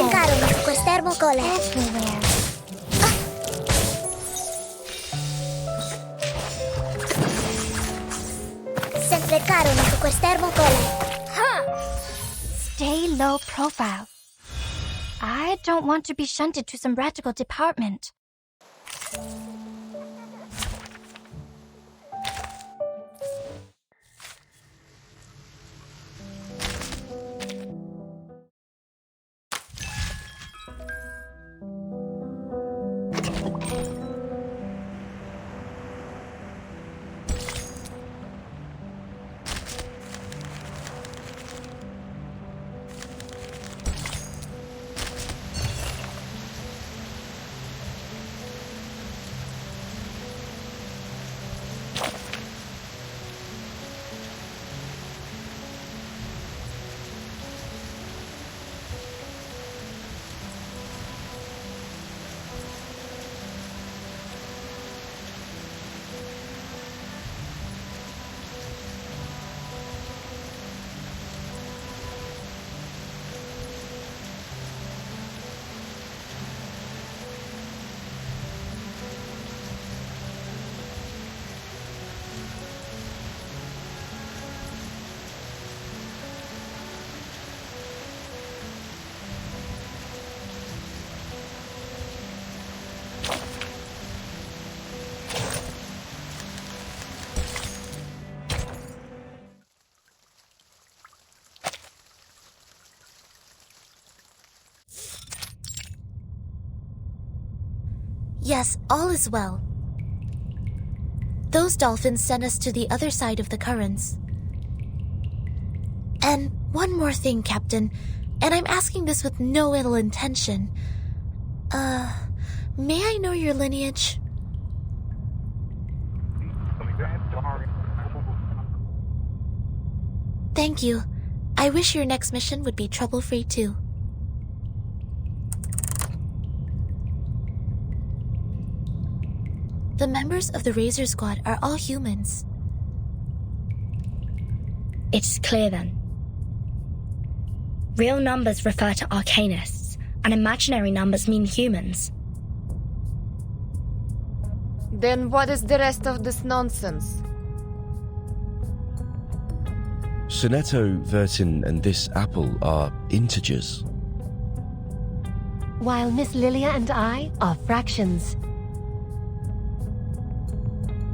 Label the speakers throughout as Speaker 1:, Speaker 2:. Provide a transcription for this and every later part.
Speaker 1: cercarono su quest'ermo cole.
Speaker 2: Everywhere.
Speaker 1: Se cercarono su quest'ermo cole.
Speaker 2: Stay low profile. I don't want to be shunted to some radical department.
Speaker 3: Yes, all is well. Those dolphins sent us to the other side of the currents. And one more thing, Captain, and I'm asking this with no ill intention. May I know your lineage? Thank you. I wish your next mission would be trouble-free too. The members of the Razor Squad are all humans.
Speaker 4: It's clear then. Real numbers refer to arcanists, and imaginary numbers mean humans.
Speaker 5: Then what is the rest of this nonsense?
Speaker 6: Sonetto, Vertin, and this apple are integers.
Speaker 7: While Miss Lilia and I are fractions.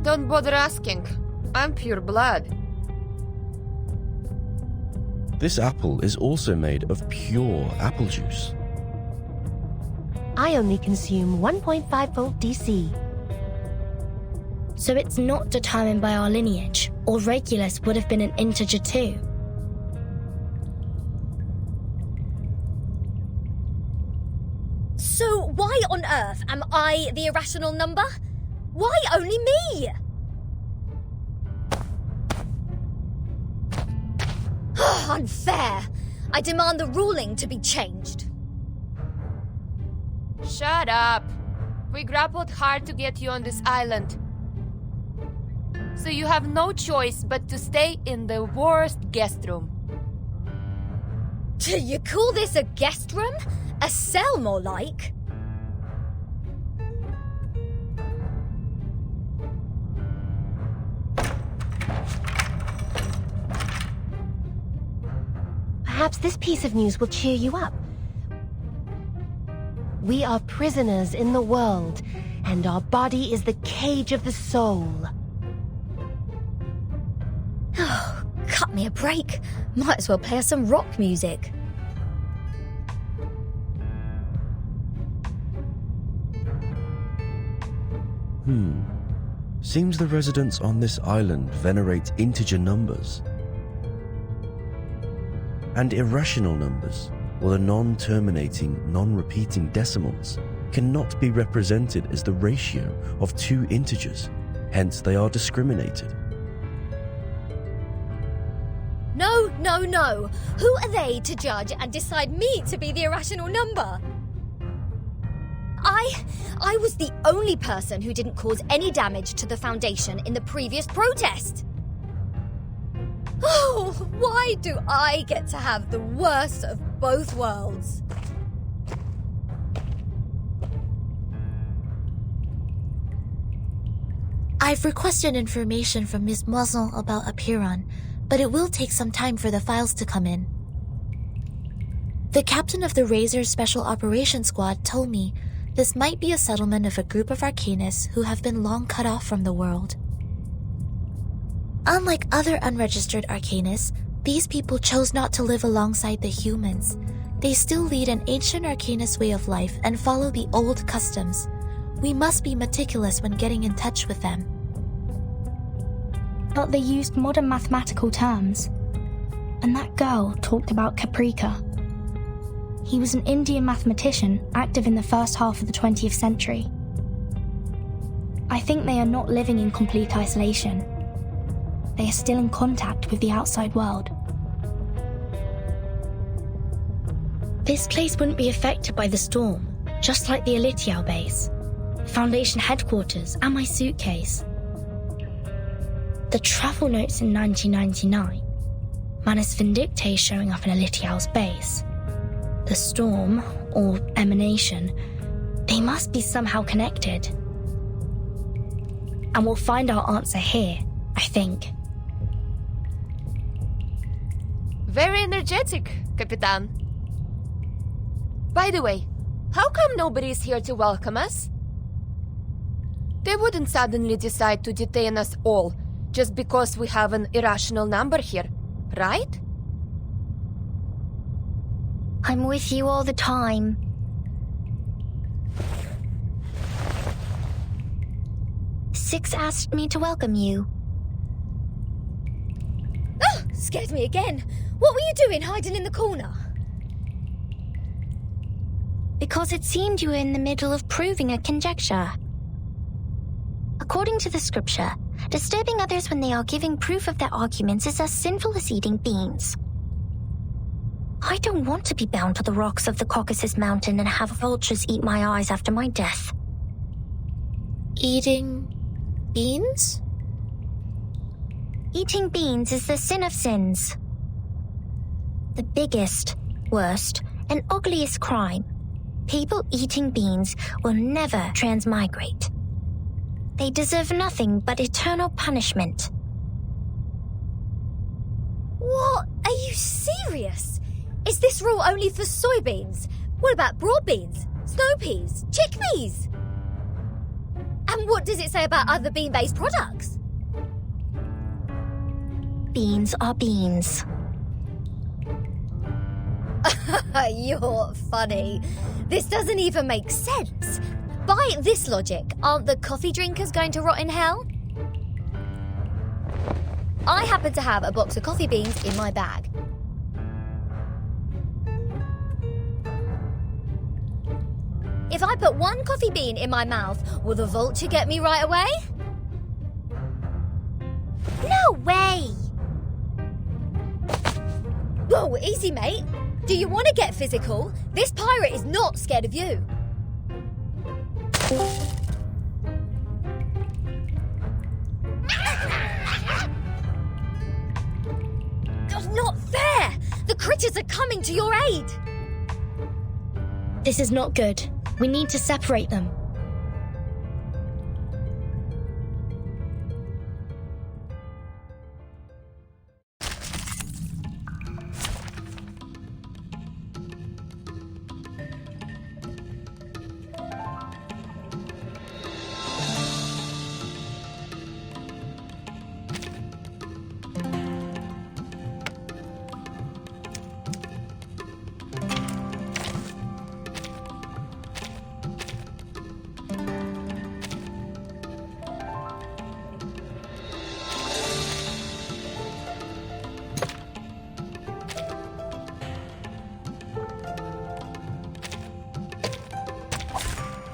Speaker 5: Don't bother asking. I'm pure blood.
Speaker 6: This apple is also made of pure apple juice.
Speaker 7: I only consume 1.5 volt DC.
Speaker 4: So it's not determined by our lineage, or Regulus would have been an integer too.
Speaker 8: So why on earth am I the irrational number? Why only me? Unfair. I demand the ruling to be changed.
Speaker 5: Shut up. We grappled hard to get you on this island. So you have no choice but to stay in the worst guest room.
Speaker 8: Do you call this a guest room? A cell, more like?
Speaker 7: Perhaps this piece of news will cheer you up. We are prisoners in the world, and our body is the cage of the soul.
Speaker 8: Oh, cut me a break. Might as well play us some rock music.
Speaker 6: Seems the residents on this island venerate integer numbers. And irrational numbers, or the non-terminating, non-repeating decimals, cannot be represented as the ratio of two integers, hence they are discriminated.
Speaker 8: No, no, no. Who are they to judge and decide me to be the irrational number? I was the only person who didn't cause any damage to the Foundation in the previous protest. Oh, why do I get to have the worst of both worlds?
Speaker 3: I've requested information from Ms. Moisson about Apiron, but it will take some time for the files to come in. The captain of the Razor Special Operations Squad told me this might be a settlement of a group of Arcanists who have been long cut off from the world. Unlike other unregistered Arcanists, these people chose not to live alongside the humans. They still lead an ancient Arcanist way of life and follow the old customs. We must be meticulous when getting in touch with them.
Speaker 4: But they used modern mathematical terms. And that girl talked about Caprica. He was an Indian mathematician active in the first half of the 20th century. I think they are not living in complete isolation. They are still in contact with the outside world. This place wouldn't be affected by the storm, just like the Elitiao base, Foundation headquarters, and my suitcase. The travel notes in 1999, Manus Vindictae showing up in Elitiao's base. The storm, or emanation, they must be somehow connected. And we'll find our answer here, I think.
Speaker 5: Very energetic, Capitan. By the way, how come nobody is here to welcome us? They wouldn't suddenly decide to detain us all just because we have an irrational number here, right?
Speaker 2: I'm with you all the time. Six asked me to welcome you.
Speaker 8: Oh, scared me again. What were you doing hiding in the corner?
Speaker 2: Because it seemed you were in the middle of proving a conjecture. According to the scripture, disturbing others when they are giving proof of their arguments is as sinful as eating beans. I don't want to be bound to the rocks of the Caucasus Mountain and have vultures eat my eyes after my death.
Speaker 3: Eating beans?
Speaker 2: Eating beans is the sin of sins. The biggest, worst, and ugliest crime. People eating beans will never transmigrate. They deserve nothing but eternal punishment.
Speaker 8: What? Are you serious? Is this rule only for soybeans? What about broad beans, snow peas, chickpeas? And what does it say about other bean-based products?
Speaker 2: Beans are beans.
Speaker 8: You're funny. This doesn't even make sense. By this logic, aren't the coffee drinkers going to rot in hell? I happen to have a box of coffee beans in my bag. If I put one coffee bean in my mouth, will the vulture get me right away?
Speaker 2: No way!
Speaker 8: Whoa, easy, mate. Do you want to get physical? This pirate is not scared of you. That's not fair! The critters are coming to your aid!
Speaker 4: This is not good. We need to separate them.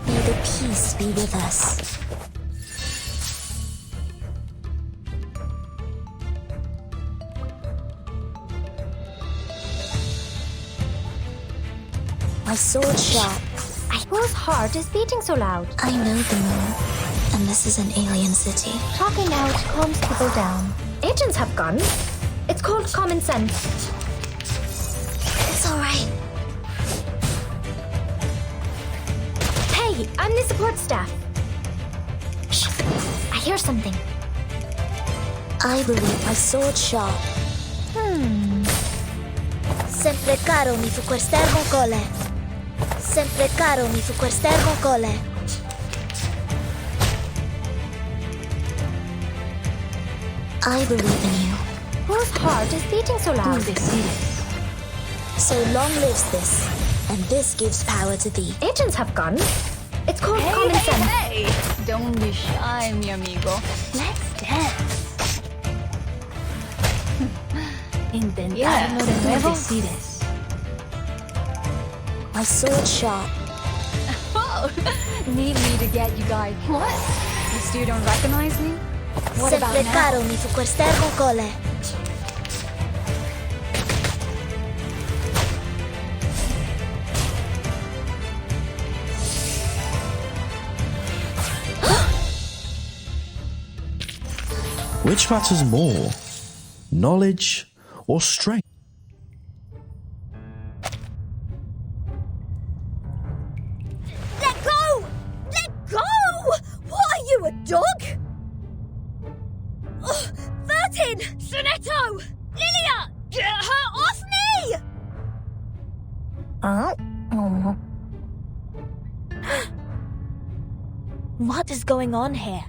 Speaker 3: May the peace be with us. My sword sharp.
Speaker 2: Whose heart is beating so loud?
Speaker 3: I know the moon, and this is an alien city.
Speaker 2: Talking out calms people down. Agents have guns. It's called common sense.
Speaker 3: It's all right.
Speaker 2: Hey, I'm the support staff. Shh. I hear something.
Speaker 3: I believe my sword sharp.
Speaker 1: Sempre caro mi fu quest'ermo cole. Sempre caro mi fu quest'ermo cole.
Speaker 3: I believe in you.
Speaker 2: Whose heart is beating so loud?
Speaker 3: So long lives this, and this gives power to thee.
Speaker 2: Agents have guns. It's called common sense.
Speaker 9: Hey! Don't be shy, mi amigo. Let's dance. Intentar de nuevo.
Speaker 3: My sword sharp.
Speaker 9: Oh, need me to get you guys. What? You still don't recognize me? What about
Speaker 1: Sempre
Speaker 9: now?
Speaker 1: caro mi fu quest'ermo cole.
Speaker 6: Which matters more, knowledge or strength?
Speaker 8: Let go! Let go! What are you, a dog? Oh, Vertin! Sonetto! Lilia! Get her off me!
Speaker 3: What is going on here?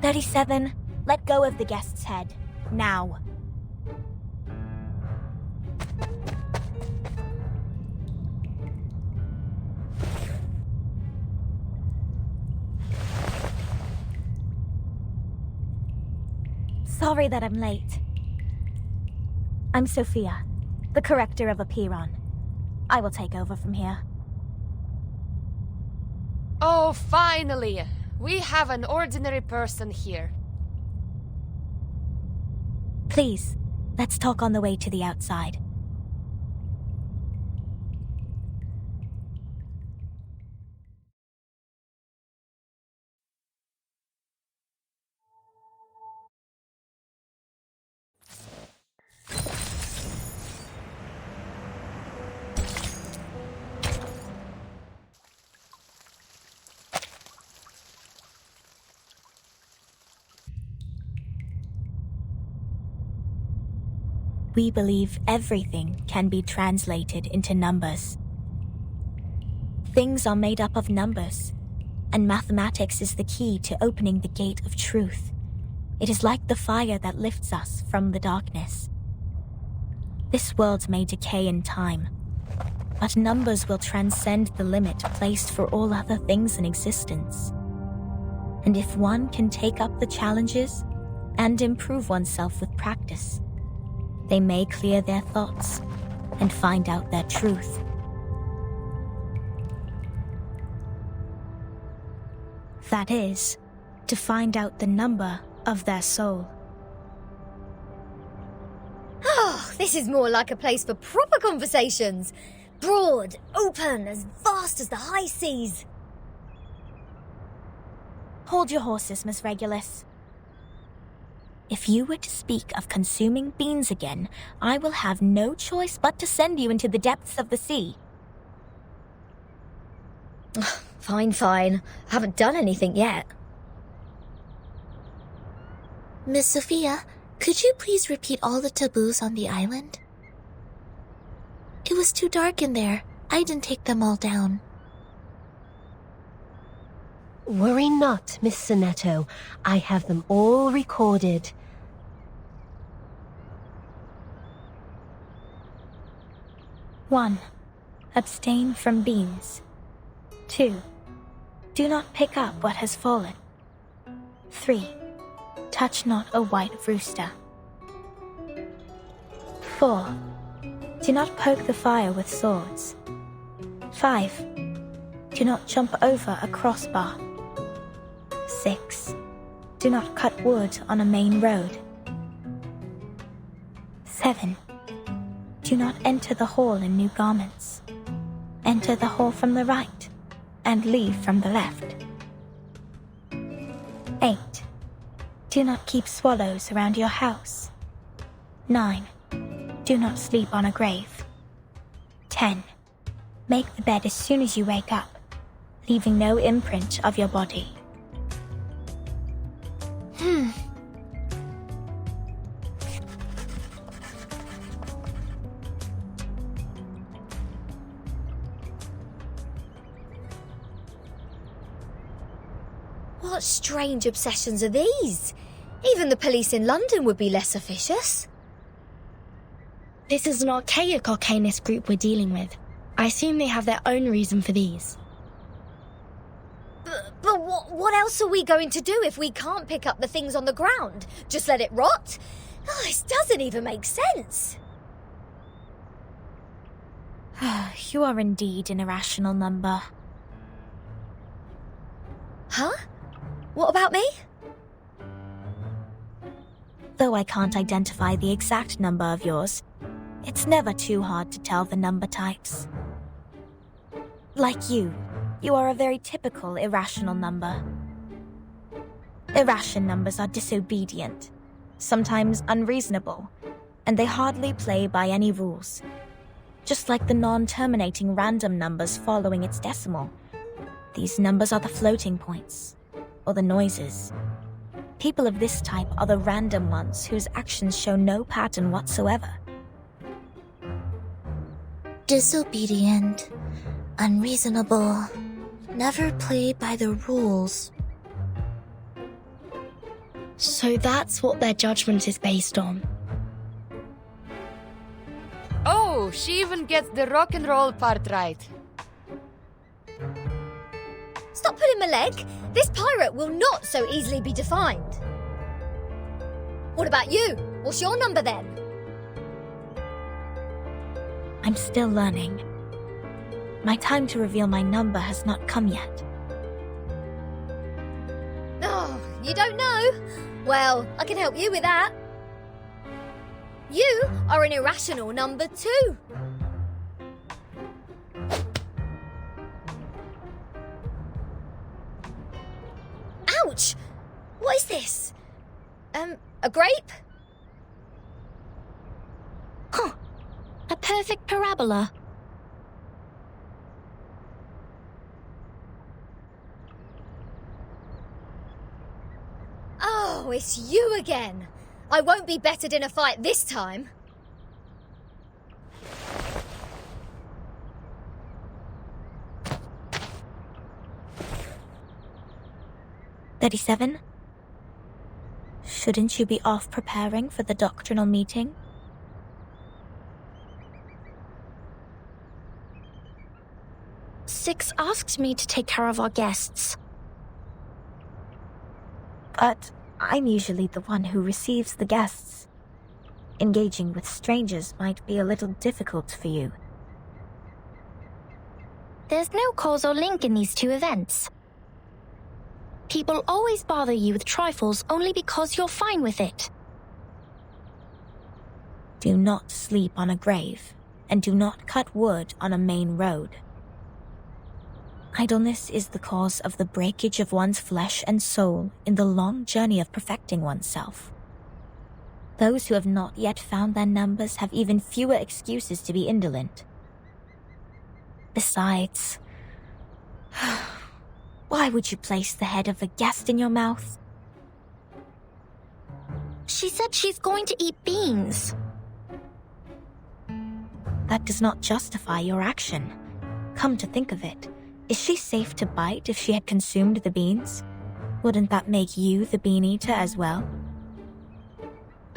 Speaker 3: 37, let go of the guest's head. Now. Sorry that I'm late. I'm Sophia, the corrector of Apiron. I will take over from here.
Speaker 5: Oh, finally! We have an ordinary person here.
Speaker 3: Please, let's talk on the way to the outside. We believe everything can be translated into numbers. Things are made up of numbers, and mathematics is the key to opening the gate of truth. It is like the fire that lifts us from the darkness. This world may decay in time, but numbers will transcend the limit placed for all other things in existence. And if one can take up the challenges and improve oneself with practice, they may clear their thoughts and find out their truth. That is, to find out the number of their soul.
Speaker 8: Oh, this is more like a place for proper conversations. Broad, open, as vast as the high seas.
Speaker 3: Hold your horses, Miss Regulus. If you were to speak of consuming beans again, I will have no choice but to send you into the depths of the sea.
Speaker 8: Fine. I haven't done anything yet.
Speaker 3: Miss Sophia, could you please repeat all the taboos on the island? It was too dark in there. I didn't take them all down.
Speaker 7: Worry not, Miss Sonetto. I have them all recorded.
Speaker 3: 1. Abstain from beans. 2. Do not pick up what has fallen. 3. Touch not a white rooster. 4. Do not poke the fire with swords. 5. Do not jump over a crossbar. 6. Do not cut wood on a main road. 7. Do not enter the hall in new garments. Enter the hall from the right, and leave from the left. 8. Do not keep swallows around your house. 9. Do not sleep on a grave. 10. Make the bed as soon as you wake up, leaving no imprint of your body.
Speaker 8: What strange obsessions are these? Even the police in London would be less officious.
Speaker 4: This is an archaic arcanist group we're dealing with. I assume they have their own reason for these.
Speaker 8: But what else are we going to do if we can't pick up the things on the ground? Just let it rot? Oh, this doesn't even make sense.
Speaker 3: You are indeed an irrational number.
Speaker 8: Huh? What about me?
Speaker 3: Though I can't identify the exact number of yours, it's never too hard to tell the number types. Like you are a very typical irrational number. Irrational numbers are disobedient, sometimes unreasonable, and they hardly play by any rules. Just like the non-terminating random numbers following its decimal. These numbers are the floating points, or the noises. People of this type are the random ones whose actions show no pattern whatsoever.
Speaker 1: Disobedient, unreasonable, never play by the rules.
Speaker 4: So that's what their judgment is based on.
Speaker 5: Oh, she even gets the rock and roll part right.
Speaker 8: Stop pulling my leg. This pirate will not so easily be defined. What about you? What's your number then?
Speaker 3: I'm still learning. My time to reveal my number has not come yet.
Speaker 8: Oh, you don't know? Well, I can help you with that. You are an irrational number 2. Ouch! What is this? A grape?
Speaker 2: Huh. A perfect parabola.
Speaker 8: Oh, it's you again. I won't be bettered in a fight this time.
Speaker 3: "37? Shouldn't you be off preparing for the doctrinal meeting?"
Speaker 2: Six asked me to take care of our guests.
Speaker 3: But I'm usually the one who receives the guests. Engaging with strangers might be a little difficult for you.
Speaker 2: There's no causal link in these two events. People always bother you with trifles only because you're fine with it.
Speaker 3: Do not sleep on a grave, and do not cut wood on a main road. Idleness is the cause of the breakage of one's flesh and soul in the long journey of perfecting oneself. Those who have not yet found their numbers have even fewer excuses to be indolent. Besides, why would you place the head of a guest in your mouth?
Speaker 2: She said she's going to eat beans.
Speaker 3: That does not justify your action. Come to think of it, is she safe to bite if she had consumed the beans? Wouldn't that make you the bean eater as well?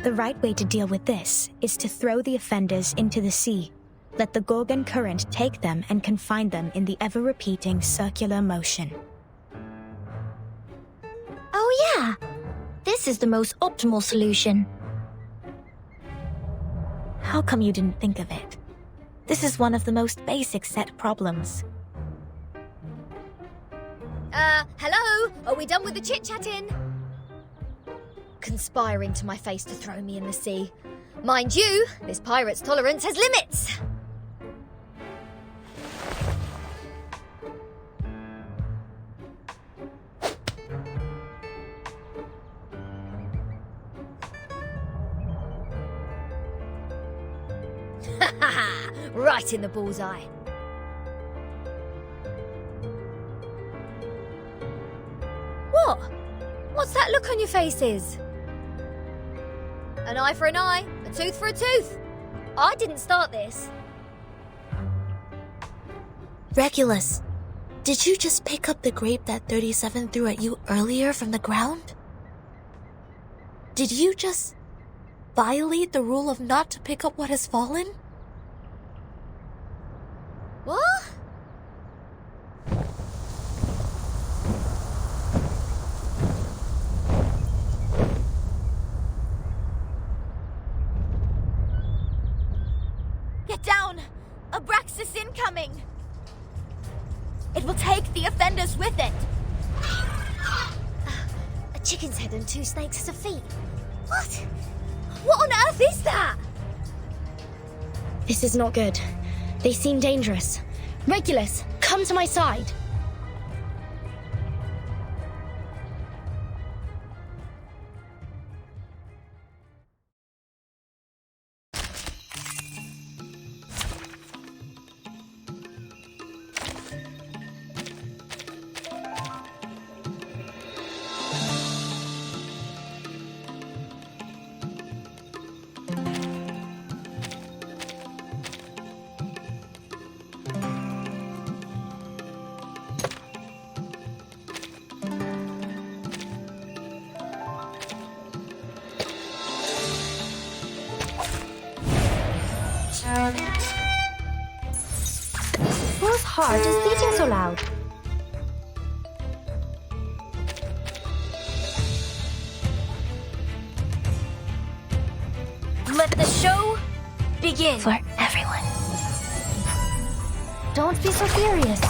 Speaker 3: The right way to deal with this is to throw the offenders into the sea. Let the Gorgon current take them and confine them in the ever-repeating circular motion.
Speaker 2: Oh yeah, this is the most optimal solution.
Speaker 3: How come you didn't think of it? This is one of the most basic set problems.
Speaker 8: Hello? Are we done with the chit-chatting? Conspiring to my face to throw me in the sea. Mind you, this pirate's tolerance has limits. Right in the bullseye. What? What's What's that look on your faces? An eye for an eye, a tooth for a tooth. I didn't start this.
Speaker 3: Regulus, did you just pick up the grape that 37 threw at you earlier from the ground? Did you just violate the rule of not to pick up what has fallen?
Speaker 8: What?
Speaker 1: Get down! Abraxas incoming! It will take the offenders with it!
Speaker 8: A chicken's head and 2 snakes as a feet. What? What on earth is that?
Speaker 4: This is not good. They seem dangerous. Regulus, come to my side.
Speaker 2: Whose heart is beating so loud?
Speaker 1: Let the show begin!
Speaker 2: For everyone. Don't be so furious.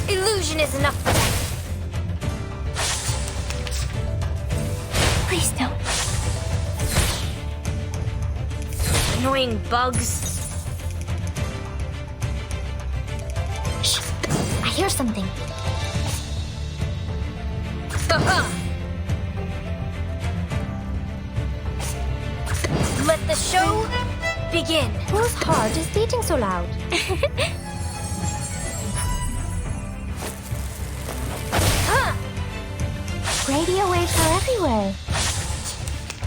Speaker 1: Illusion is enough for them!
Speaker 2: Please don't.
Speaker 1: Annoying bugs.
Speaker 2: Shh. I hear something.
Speaker 1: Haha! Let the show begin!
Speaker 2: Whose heart is beating so loud? Radio waves are everywhere.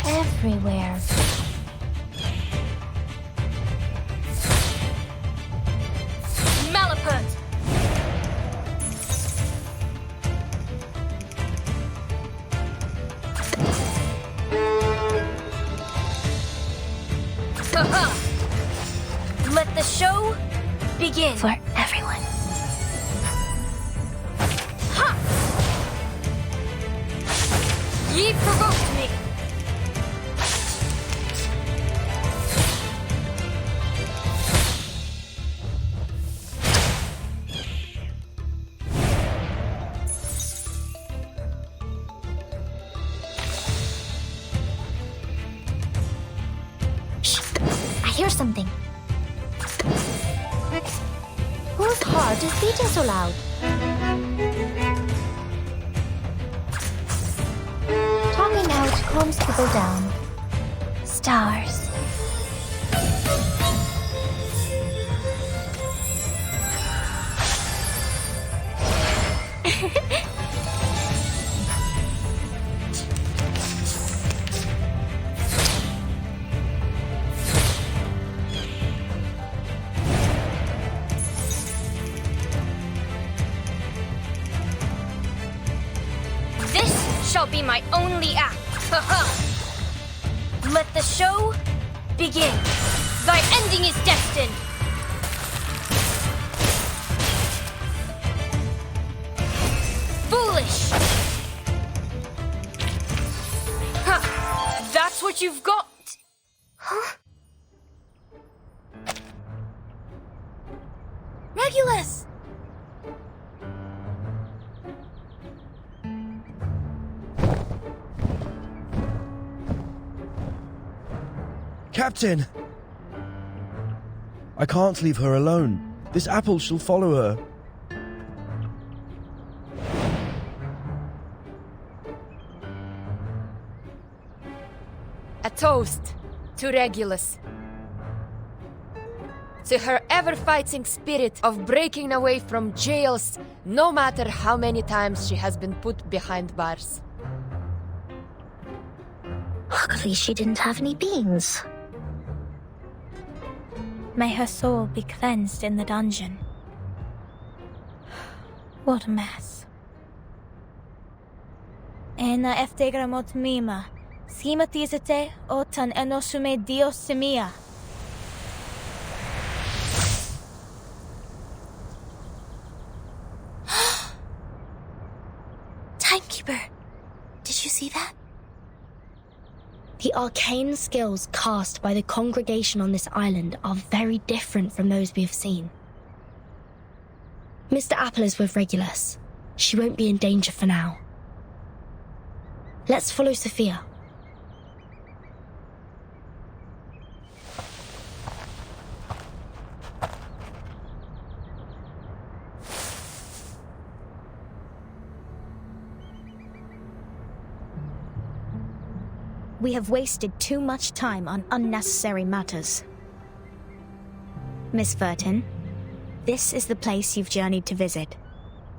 Speaker 2: Everywhere.
Speaker 1: Malapert! Haha! Let the show begin!
Speaker 2: For everyone.
Speaker 1: Ha! Ye provoked me!
Speaker 2: Shh. I hear something. Whose heart is beating so loud? Talking out calms people down. Stars.
Speaker 1: This shall be my only act! Haha! Let the show begin! Thy ending is destined! Foolish! Ha! That's what you've got! Huh? Regulus!
Speaker 6: Captain! I can't leave her alone. This apple shall follow her.
Speaker 5: A toast to Regulus. To her ever-fighting spirit of breaking away from jails, no matter how many times she has been put behind bars.
Speaker 2: Luckily, she didn't have any beans.
Speaker 3: May her soul be cleansed in the dungeon. What a mess. Ena eftegramot mima, schematizate otan enosume dios semia. Timekeeper, did you see that?
Speaker 4: The arcane skills cast by the congregation on this island are very different from those we have seen. Mr. Apple is with Regulus. She won't be in danger for now. Let's follow Sophia.
Speaker 3: We have wasted too much time on unnecessary matters. Miss Vertin, this is the place you've journeyed to visit.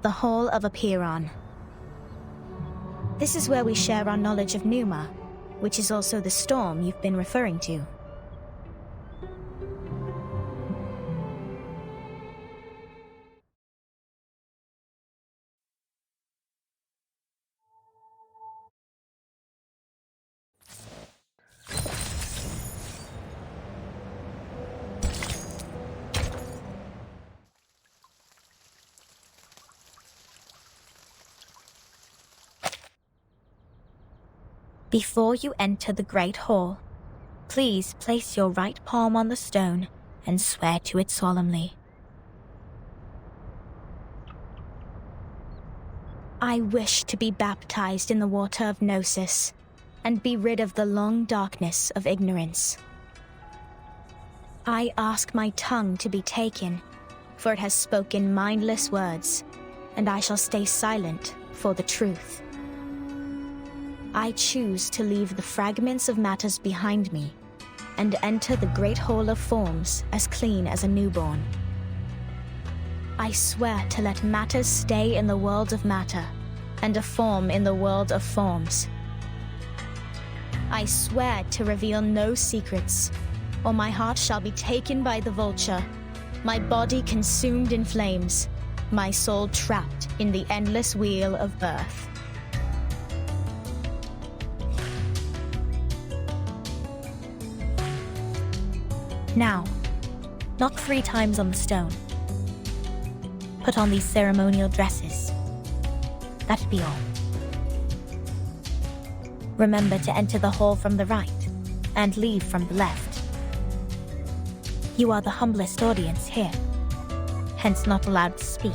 Speaker 3: The Hall of Apiron. This is where we share our knowledge of Numa, which is also the storm you've been referring to. Before you enter the Great Hall, please place your right palm on the stone and swear to it solemnly. I wish to be baptized in the water of Gnosis and be rid of the long darkness of ignorance. I ask my tongue to be taken, for it has spoken mindless words, and I shall stay silent for the truth. I choose to leave the fragments of matters behind me and enter the Great Hall of Forms as clean as a newborn. I swear to let matters stay in the world of matter and a form in the world of forms. I swear to reveal no secrets, or my heart shall be taken by the vulture, my body consumed in flames, my soul trapped in the endless wheel of birth. Now, knock 3 times on the stone. Put on these ceremonial dresses. That'd be all. Remember to enter the hall from the right and leave from the left. You are the humblest audience here, hence not allowed to speak.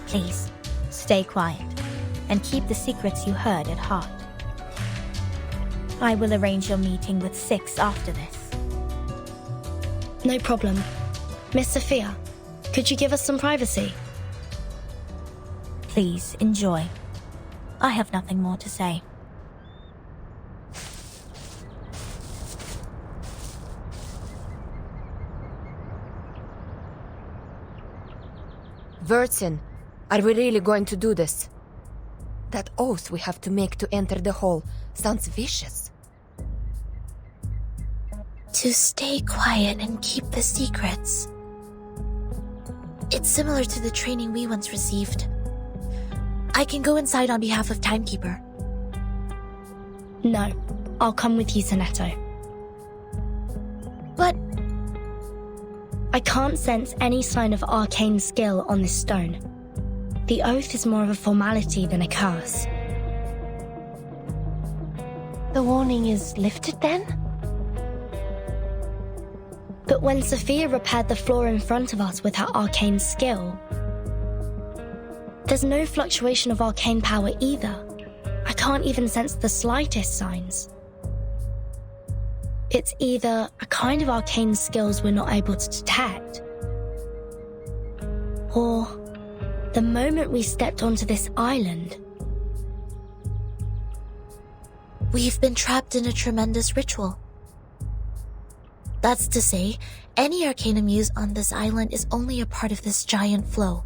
Speaker 3: Please, stay quiet and keep the secrets you heard at heart. I will arrange your meeting with 6 after this.
Speaker 4: No problem. Miss Sophia, could you give us some privacy?
Speaker 3: Please, enjoy. I have nothing more to say.
Speaker 5: Vertin, are we really going to do this? That oath we have to make to enter the hall sounds vicious.
Speaker 3: To stay quiet and keep the secrets. It's similar to the training we once received. I can go inside on behalf of Timekeeper.
Speaker 4: No, I'll come with you, Sonetto.
Speaker 3: But
Speaker 4: I can't sense any sign of arcane skill on this stone. The oath is more of a formality than a curse.
Speaker 7: The warning is lifted then?
Speaker 4: But when Sophia repaired the floor in front of us with her arcane skill, there's no fluctuation of arcane power either. I can't even sense the slightest signs. It's either a kind of arcane skills we're not able to detect, or the moment we stepped onto this island,
Speaker 3: we've been trapped in a tremendous ritual. That's to say, any arcanum used on this island is only a part of this giant flow.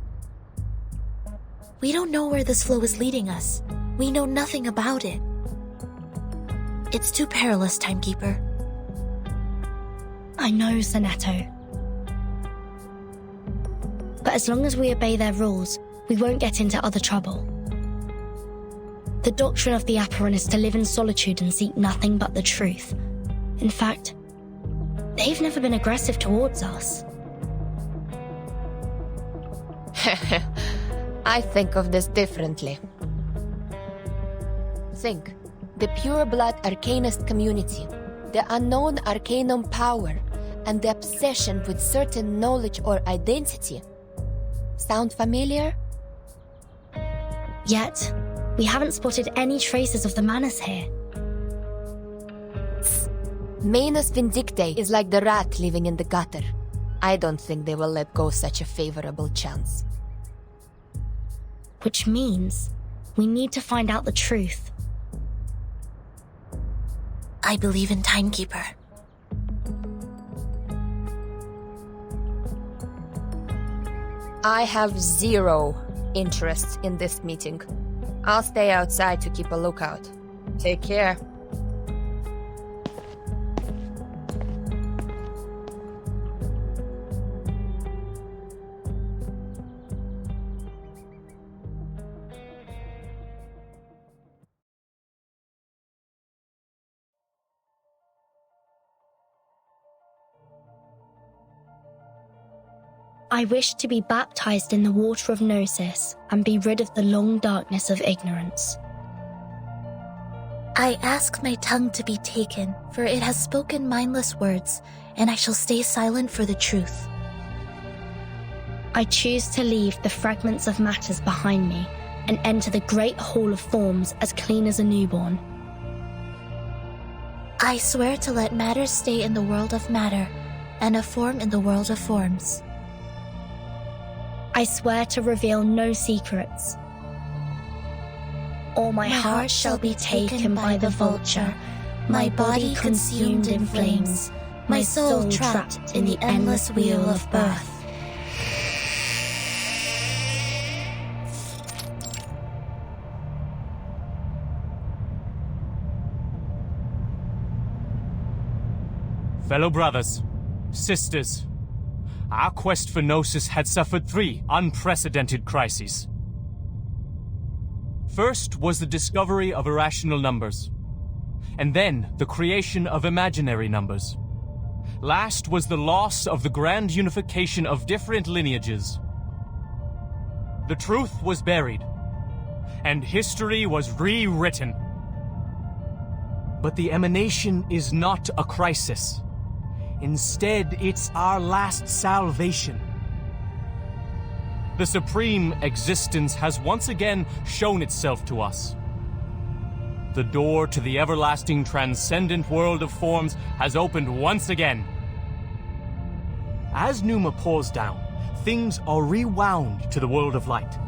Speaker 3: We don't know where this flow is leading us, We know nothing about it. It's too perilous, Timekeeper.
Speaker 4: I know, Sonetto. But as long as we obey their rules, we won't get into other trouble. The doctrine of the Aperon is to live in solitude and seek nothing but the truth. In fact, they've never been aggressive towards us.
Speaker 5: I think of this differently. Think, the pure-blood arcanist community, the unknown arcanum power, and the obsession with certain knowledge or identity. Sound familiar?
Speaker 4: Yet, we haven't spotted any traces of the Manus here.
Speaker 5: Manus Vindictae is like the rat living in the gutter. I don't think they will let go such a favorable chance.
Speaker 4: Which means we need to find out the truth.
Speaker 3: I believe in Timekeeper.
Speaker 5: I have zero interest in this meeting. I'll stay outside to keep a lookout. Take care.
Speaker 4: I wish to be baptized in the water of Gnosis and be rid of the long darkness of ignorance.
Speaker 3: I ask my tongue to be taken, for it has spoken mindless words, and I shall stay silent for the truth.
Speaker 4: I choose to leave the fragments of matters behind me and enter the great hall of forms as clean as a newborn.
Speaker 3: I swear to let matter stay in the world of matter, and a form in the world of forms.
Speaker 4: I swear to reveal no secrets. Or my heart shall be taken by the vulture, my body consumed in flames, my soul trapped in the endless wheel of birth.
Speaker 10: Fellow brothers, sisters, our quest for Gnosis had suffered 3 unprecedented crises. First was the discovery of irrational numbers, and then the creation of imaginary numbers. Last was the loss of the grand unification of different lineages. The truth was buried, and history was rewritten. But the emanation is not a crisis. Instead, it's our last salvation. The supreme existence has once again shown itself to us. The door to the everlasting transcendent world of forms has opened once again. As Numa pours down, things are rewound to the world of light.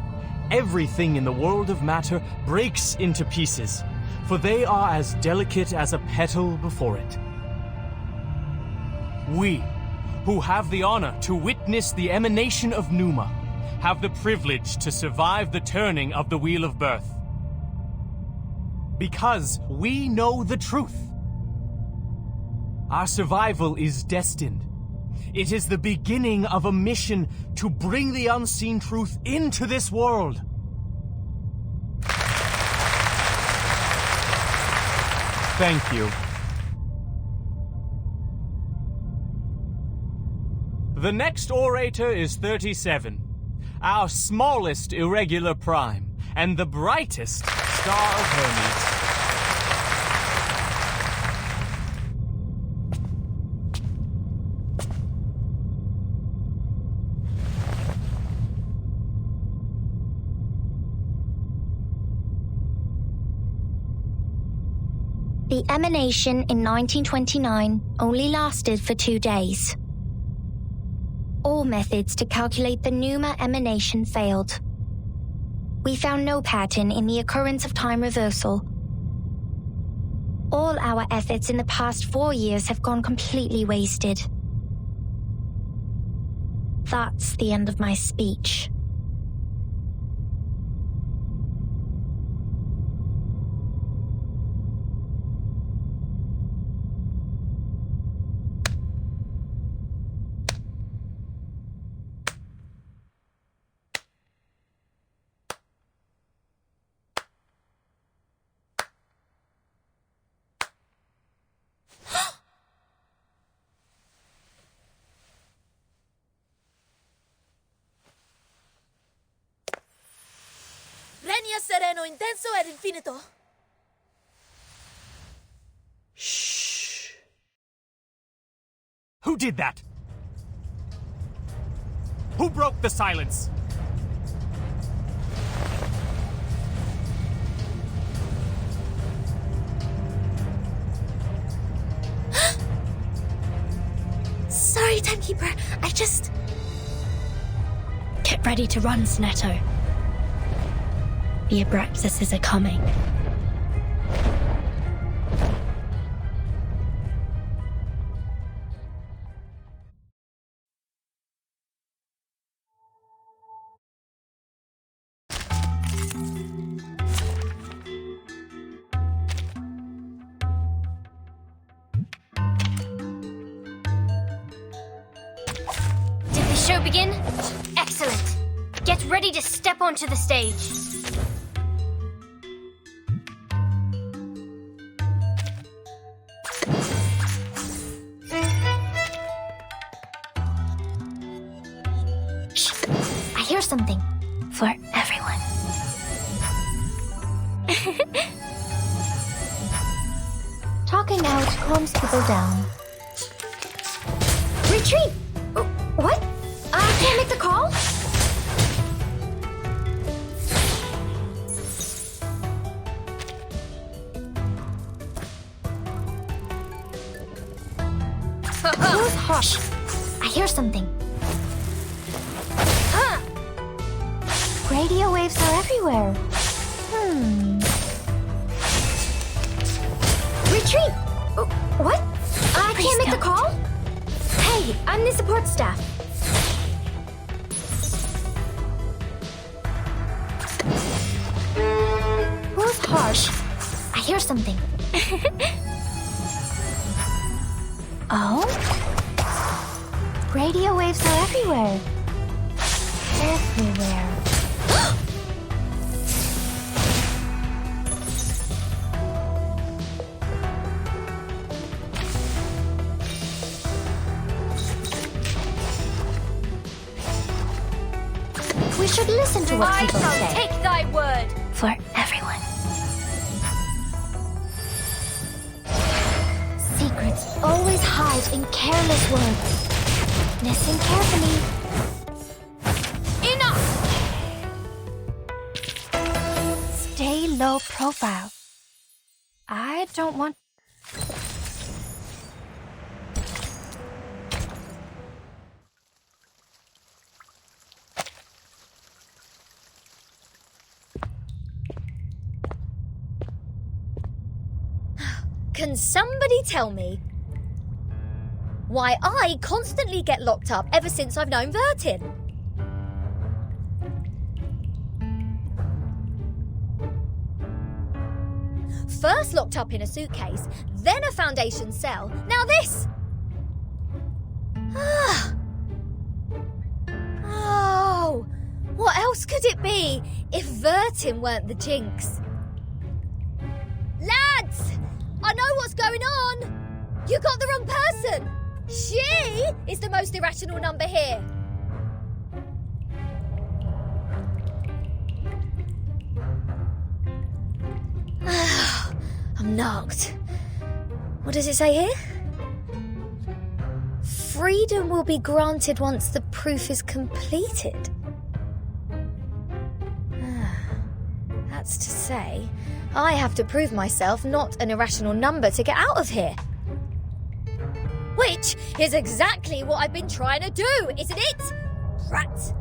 Speaker 10: Everything in the world of matter breaks into pieces, for they are as delicate as a petal before it. We, who have the honor to witness the emanation of Numa, have the privilege to survive the turning of the Wheel of Birth. Because we know the truth. Our survival is destined. It is the beginning of a mission to bring the unseen truth into this world. Thank you. The next orator is 37, our smallest irregular prime, and the brightest star of Hermes.
Speaker 2: The emanation in 1929 only lasted for 2 days. All methods to calculate the Numa emanation failed. We found no pattern in the occurrence of time reversal. All our efforts in the past 4 years have gone completely wasted. That's the end of my speech.
Speaker 3: sereno, intenso ed infinito.
Speaker 10: Shh. Who did that? Who broke the silence?
Speaker 3: Sorry, Timekeeper. I just...
Speaker 4: Get ready to run, Snetto. The Abraxases are coming.
Speaker 1: Did the show begin? Excellent. Get ready to step onto the stage.
Speaker 2: Shh. I hear something. For everyone. Talking out calms people down.
Speaker 1: Retreat! What? I can't make the call?
Speaker 2: Who's hush? I hear something. Radio waves are everywhere.
Speaker 1: Retreat! What? I can't make the
Speaker 2: don't.
Speaker 1: call? Hey, I'm the support staff.
Speaker 2: Who's harsh? I hear something. Oh? Radio waves are everywhere. Everywhere. We should listen to what
Speaker 1: I
Speaker 2: people
Speaker 1: shall
Speaker 2: say.
Speaker 1: take thy word.
Speaker 2: For everyone. Secrets always hide in careless words. Listen carefully.
Speaker 1: Enough!
Speaker 7: Stay low profile. I don't want...
Speaker 8: Can somebody tell me why I constantly get locked up ever since I've known Vertin? First locked up in a suitcase, then a Foundation cell, now this! Oh, what else could it be if Vertin weren't the jinx? Lads! I know what's going on! You got the wrong person! She is the most irrational number here! I'm knocked. What does it say here? Freedom will be granted once the proof is completed. That's to say, I have to prove myself not an irrational number to get out of here. Which is exactly what I've been trying to do, isn't it? Rat.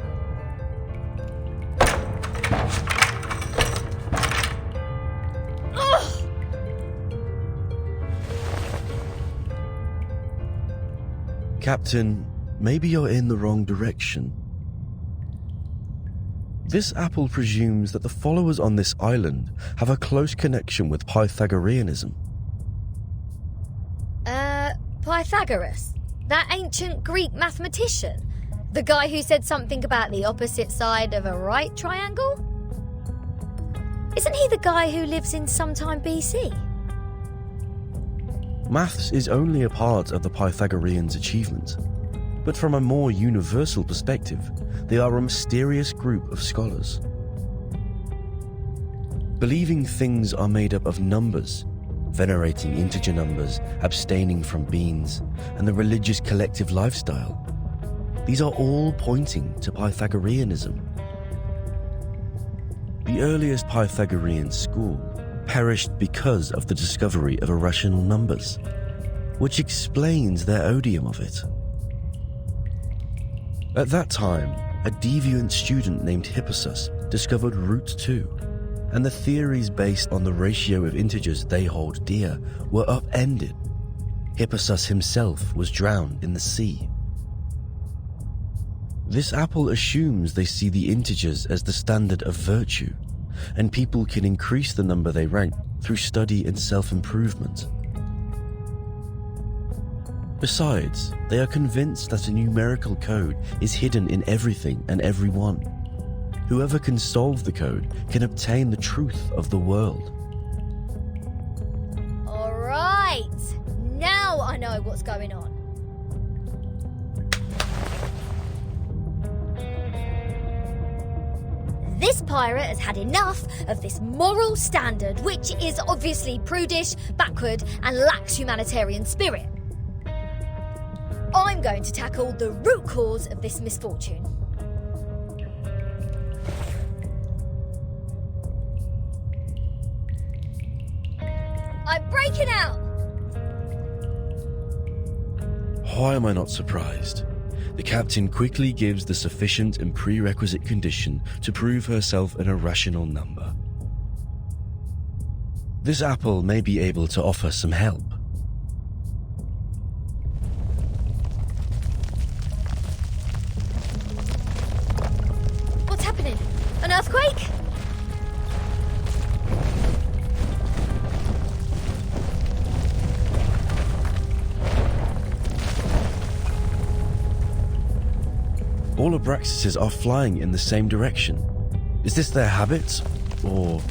Speaker 8: Ugh.
Speaker 6: Captain, maybe you're in the wrong direction. This apple presumes that the followers on this island have a close connection with Pythagoreanism.
Speaker 8: Pythagoras? That ancient Greek mathematician? The guy who said something about the opposite side of a right triangle? Isn't he the guy who lives in sometime BC?
Speaker 6: Maths is only a part of the Pythagoreans' achievement, but from a more universal perspective, they are a mysterious group of scholars. Believing things are made up of numbers, venerating integer numbers, abstaining from beans, and the religious collective lifestyle. These are all pointing to Pythagoreanism. The earliest Pythagorean school perished because of the discovery of irrational numbers, which explains their odium of it. At that time, a deviant student named Hippasus discovered root 2, and the theories based on the ratio of integers they hold dear were upended. Hippasus himself was drowned in the sea. This apple assumes they see the integers as the standard of virtue, and people can increase the number they rank through study and self-improvement. Besides, they are convinced that a numerical code is hidden in everything and everyone. Whoever can solve the code can obtain the truth of the world.
Speaker 8: All right, now I know what's going on. This pirate has had enough of this moral standard, which is obviously prudish, backward, and lacks humanitarian spirit. I'm going to tackle the root cause of this misfortune. I'm breaking out!
Speaker 6: Why am I not surprised? The captain quickly gives the sufficient and prerequisite condition to prove herself an irrational number. This apple may be able to offer some help.
Speaker 8: What's happening? An earthquake?
Speaker 6: All Abraxases are flying in the same direction. Is this their habit, or...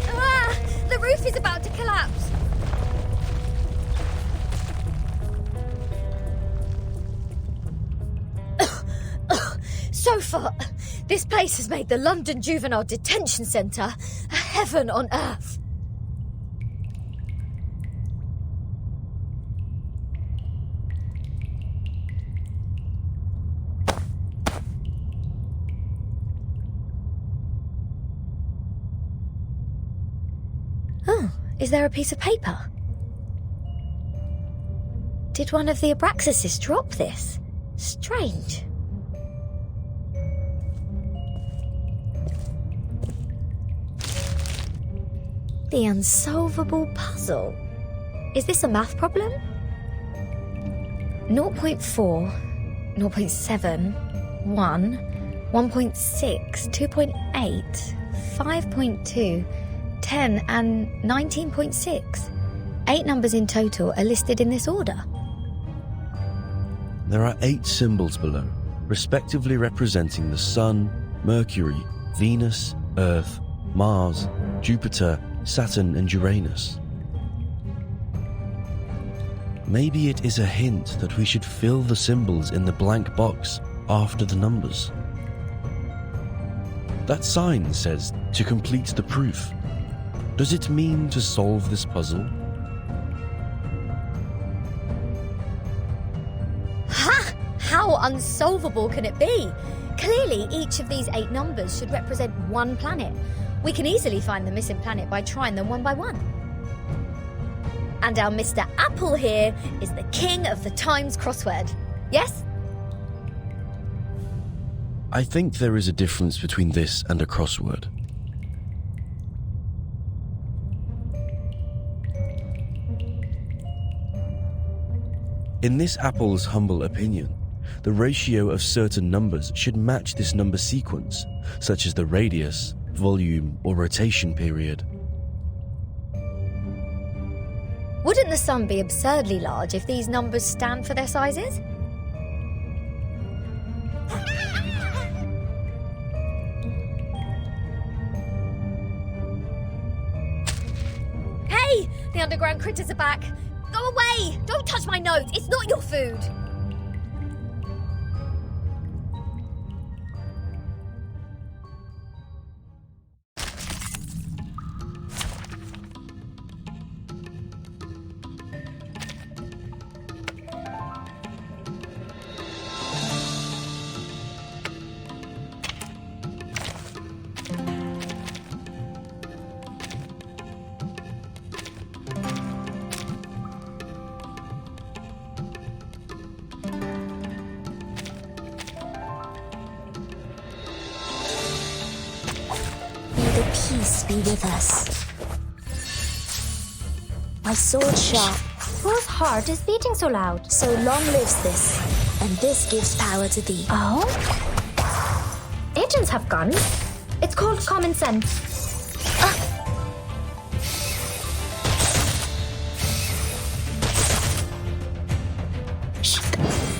Speaker 8: Ah! The roof is about to collapse! So far, this place has made the London Juvenile Detention Centre a heaven on earth. Oh, is there a piece of paper? Did one of the Abraxases drop this? Strange. The unsolvable puzzle. Is this a math problem? 0.4, 0.7, 1, 1.6, 2.8, 5.2, 10 and 19.6. 8 numbers in total are listed in this order.
Speaker 6: There are 8 symbols below, respectively representing the Sun, Mercury, Venus, Earth, Mars, Jupiter, Saturn and Uranus. Maybe it is a hint that we should fill the symbols in the blank box after the numbers. That sign says to complete the proof. Does it mean to solve this puzzle?
Speaker 8: Ha! How unsolvable can it be? Clearly, each of these 8 numbers should represent one planet. We can easily find the missing planet by trying them one by one. And our Mr. Apple here is the king of the Times crossword. Yes?
Speaker 6: I think there is a difference between this and a crossword. In this apple's humble opinion, the ratio of certain numbers should match this number sequence, such as the radius, volume, or rotation period.
Speaker 8: Wouldn't the sun be absurdly large if these numbers stand for their sizes? Hey! The underground critters are back! Go away! Don't touch my note! It's not your food!
Speaker 3: be with us. My sword sharp,
Speaker 2: Whose heart is beating so loud?
Speaker 3: so long lives this, and this gives power to thee.
Speaker 2: Oh? Agents have guns. It's called common sense.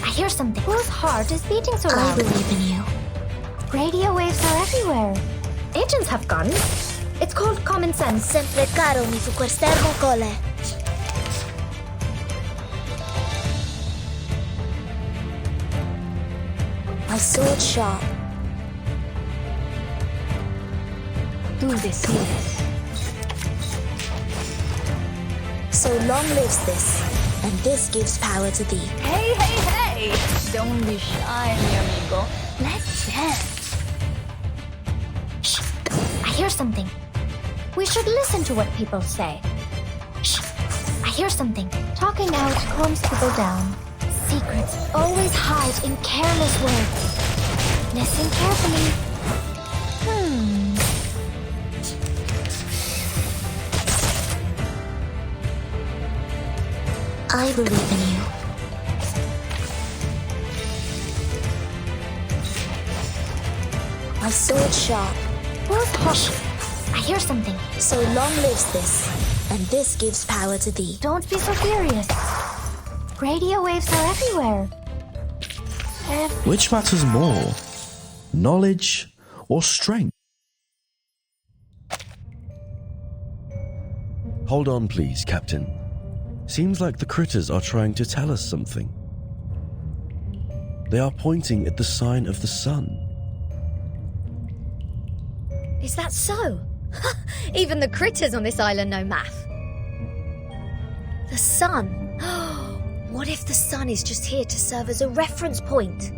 Speaker 2: I hear something. Whose heart is beating so
Speaker 3: I
Speaker 2: loud?
Speaker 3: believe in you.
Speaker 2: Radio waves are everywhere. Agents have guns. It's called common sense.
Speaker 3: Sempre caro mi su quest'ermo cole. My sword sharp,
Speaker 7: Tú decides.
Speaker 3: so long lives this, and this gives power to thee.
Speaker 9: Hey, hey, hey! Don't be shy, mi amigo. Let's dance.
Speaker 2: I hear something. We should listen to what people say. I hear something. Talking out calms people down. Secrets always hide in careless words. Listen carefully.
Speaker 3: I believe in you. My sword sharp,
Speaker 2: Who's hush? I hear something.
Speaker 3: so long lives this, and this gives power to thee.
Speaker 2: Don't be so furious. Radio waves are everywhere.
Speaker 6: Which matters more? Knowledge or strength? Hold on, please, Captain. Seems like the critters are trying to tell us something. They are pointing at the sign of the sun.
Speaker 8: Is that so? Even the critters on this island know math. The sun. What if the sun is just here to serve as a reference point?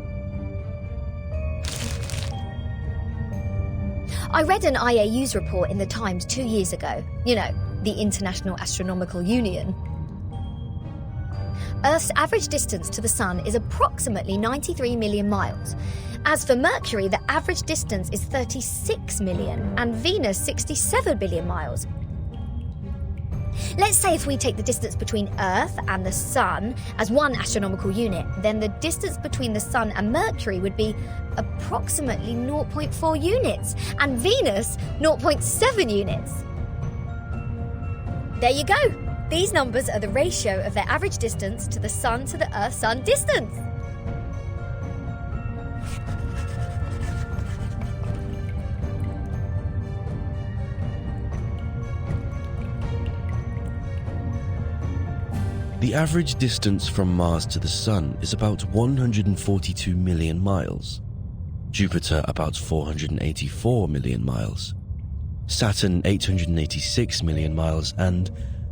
Speaker 8: I read an IAU's report in the Times 2 years ago. You know, the International Astronomical Union. Earth's average distance to the sun is approximately 93 million miles. As for Mercury, the average distance is 36 million, and Venus 67 billion miles. Let's say if we take the distance between Earth and the Sun as one astronomical unit, then the distance between the Sun and Mercury would be approximately 0.4 units, and Venus 0.7 units. There you go. These numbers are the ratio of their average distance to the Sun to the Earth-Sun distance.
Speaker 6: The average distance from Mars to the Sun is about 142 million miles. Jupiter about 484 million miles. Saturn 886 million miles, and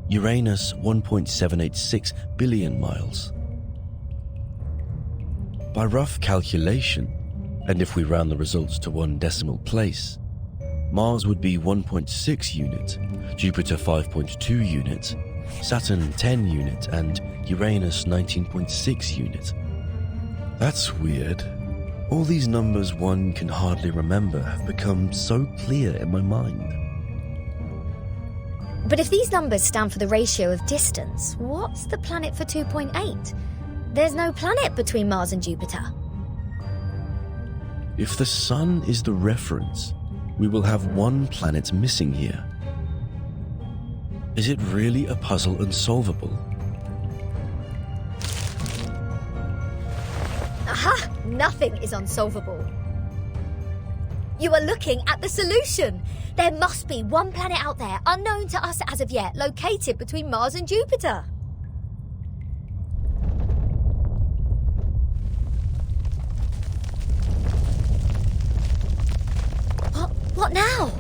Speaker 6: Uranus 1.786 billion miles. By rough calculation, and if we round the results to one decimal place, Mars would be 1.6 unit, Jupiter 5.2 unit, Saturn 10 unit, and Uranus 19.6 unit. That's weird. All these numbers one can hardly remember have become so clear in my mind.
Speaker 8: But if these numbers stand for the ratio of distance, what's the planet for 2.8? There's no planet between Mars and Jupiter.
Speaker 6: If the Sun is the reference, we will have one planet missing here. Is it really a puzzle unsolvable?
Speaker 8: Aha! Nothing is unsolvable. You are looking at the solution. There must be one planet out there, unknown to us as of yet, located between Mars and Jupiter. What now?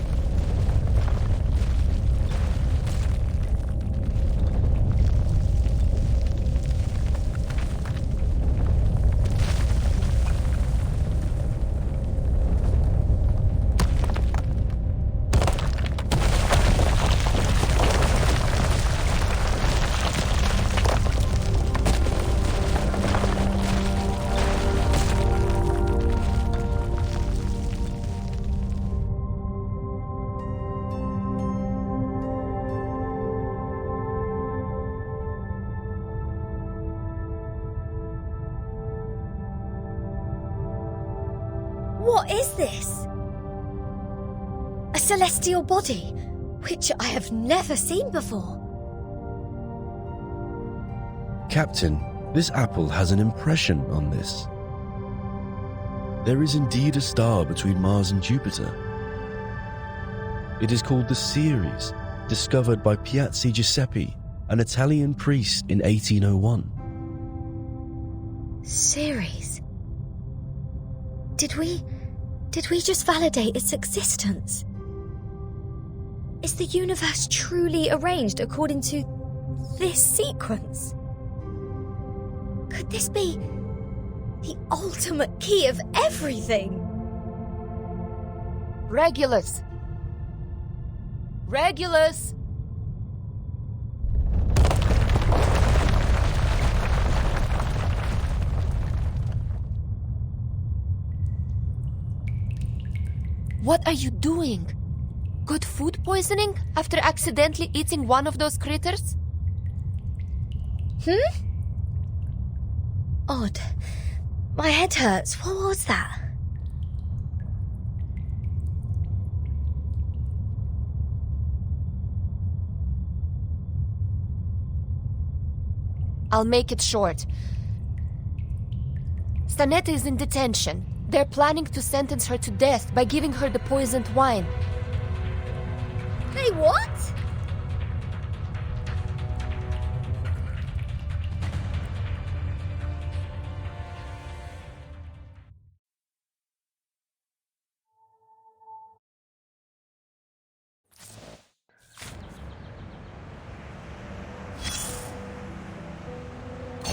Speaker 8: this? A celestial body, which I have never seen before.
Speaker 6: Captain, this apple has an impression on this. There is indeed a star between Mars and Jupiter. It is called the Ceres, discovered by Piazzi Giuseppe, an Italian priest in 1801.
Speaker 8: Ceres. Did we just validate its existence? Is the universe truly arranged according to this sequence? Could this be the ultimate key of everything?
Speaker 5: Regulus! Regulus! What are you doing? Good food poisoning after accidentally eating one of those critters?
Speaker 8: Odd. My head hurts. What was that?
Speaker 5: I'll make it short. Stanetta is in detention. They're planning to sentence her to death by giving her the poisoned wine.
Speaker 8: Hey, what?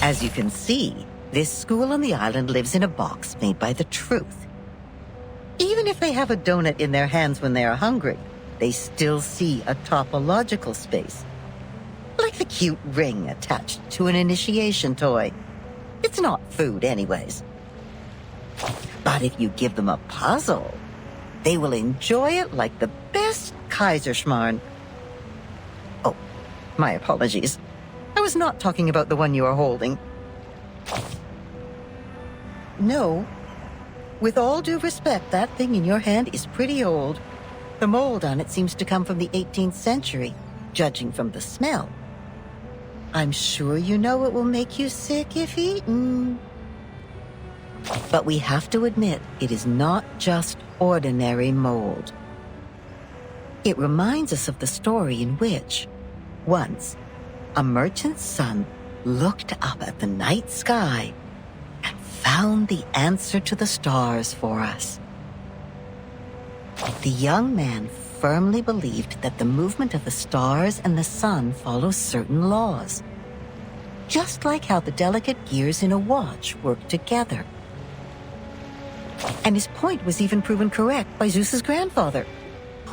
Speaker 11: As you can see, this school on the island lives in a box made by the truth. Even if they have a donut in their hands when they are hungry, they still see a topological space. Like the cute ring attached to an initiation toy. It's not food anyways. But if you give them a puzzle, they will enjoy it like the best Kaiserschmarrn. Oh, my apologies. I was not talking about the one you are holding. No. With all due respect, that thing in your hand is pretty old. The mold on it seems to come from the 18th century, judging from the smell. I'm sure you know it will make you sick if eaten. But we have to admit, it is not just ordinary mold. It reminds us of the story in which, once, a merchant's son looked up at the night sky and found the answer to the stars for us. The young man firmly believed that the movement of the stars and the sun follows certain laws, just like how the delicate gears in a watch work together. And his point was even proven correct by Zeus's grandfather,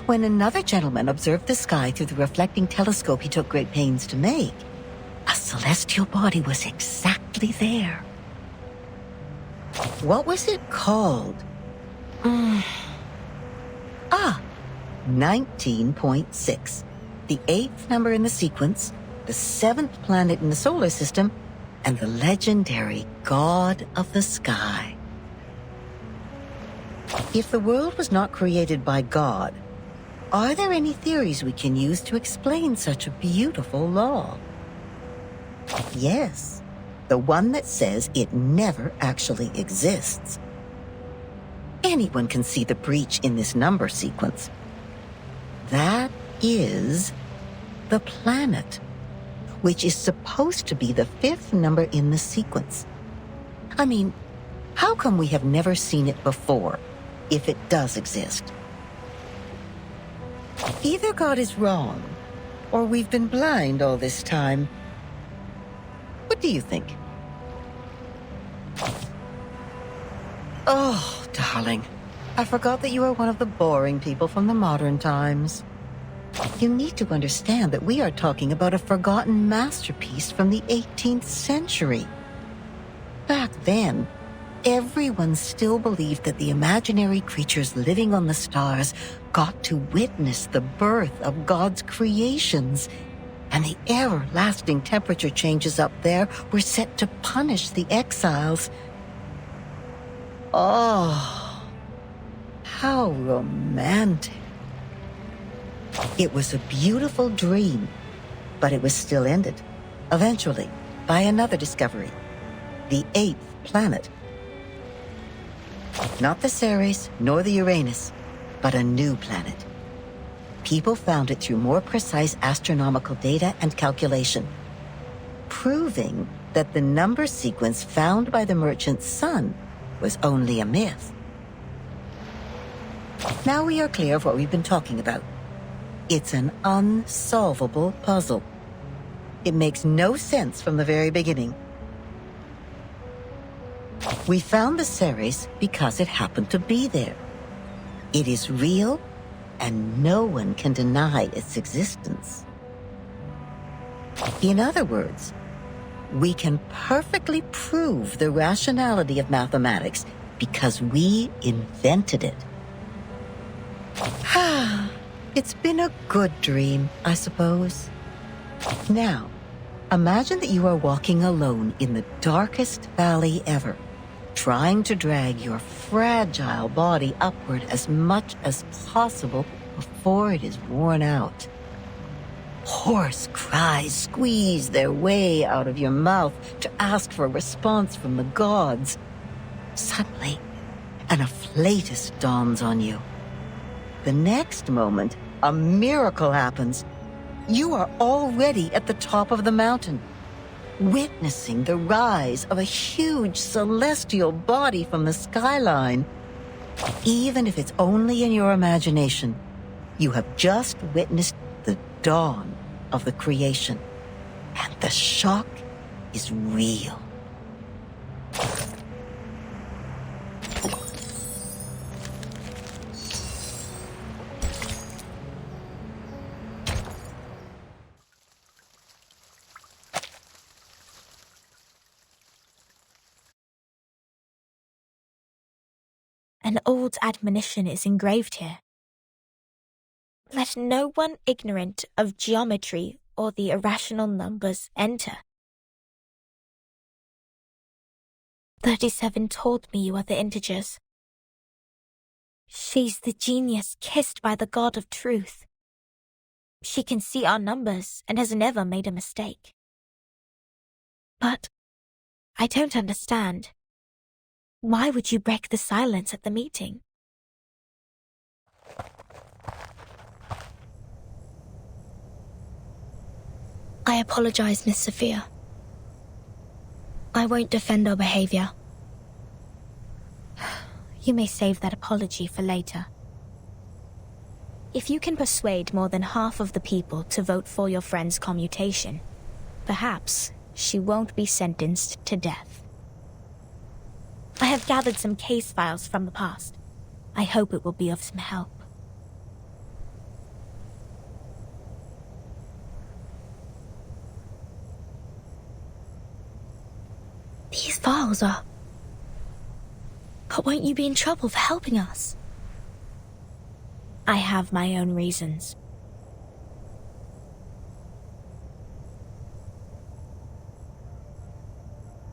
Speaker 11: when another gentleman observed the sky through the reflecting telescope he took great pains to make. A celestial body was exactly there. What was it called? 19.6. The 8th number in the sequence, the 7th planet in the solar system, and the legendary God of the Sky. If the world was not created by God, are there any theories we can use to explain such a beautiful law? Yes, the one that says it never actually exists. Anyone can see the breach in this number sequence. That is the planet, which is supposed to be the 5th number in the sequence. I mean, how come we have never seen it before, if it does exist? Either God is wrong, or we've been blind all this time. What do you think? Oh, darling, I forgot that you are one of the boring people from the modern times. You need to understand that we are talking about a forgotten masterpiece from the 18th century. Back then, everyone still believed that the imaginary creatures living on the stars got to witness the birth of God's creations, and the everlasting temperature changes up there were set to punish the exiles. Oh, How romantic. It was a beautiful dream, but it was still ended, eventually, by another discovery. The 8th planet. Not the Ceres, nor the Uranus, but a new planet. People found it through more precise astronomical data and calculation, proving that the number sequence found by the merchant's son was only a myth. Now we are clear of what we've been talking about. It's an unsolvable puzzle. It makes no sense from the very beginning. We found the Ceres because it happened to be there. It is real, and no one can deny its existence. In other words, we can perfectly prove the rationality of mathematics because we invented it. It's been a good dream, I suppose. Now, imagine that you are walking alone in the darkest valley ever, trying to drag your fragile body upward as much as possible before it is worn out. Hoarse cries squeeze their way out of your mouth to ask for a response from the gods. Suddenly, an afflatus dawns on you. The next moment, a miracle happens. You are already at the top of the mountain, witnessing the rise of a huge celestial body from the skyline. Even if it's only in your imagination, you have just witnessed the dawn of the creation, and the shock is real.
Speaker 3: An old admonition is engraved here. Let no one ignorant of geometry or the irrational numbers enter. 37 told me you are the integers. She's the genius kissed by the god of truth. She can see our numbers and has never made a mistake. But I don't understand. Why would you break the silence at the meeting?
Speaker 4: I apologize, Miss Sophia. I won't defend our behavior.
Speaker 3: You may save that apology for later. If you can persuade more than half of the people to vote for your friend's commutation, perhaps she won't be sentenced to death. I have gathered some case files from the past. I hope it will be of some help.
Speaker 4: These files are... But won't you be in trouble for helping us?
Speaker 3: I have my own reasons.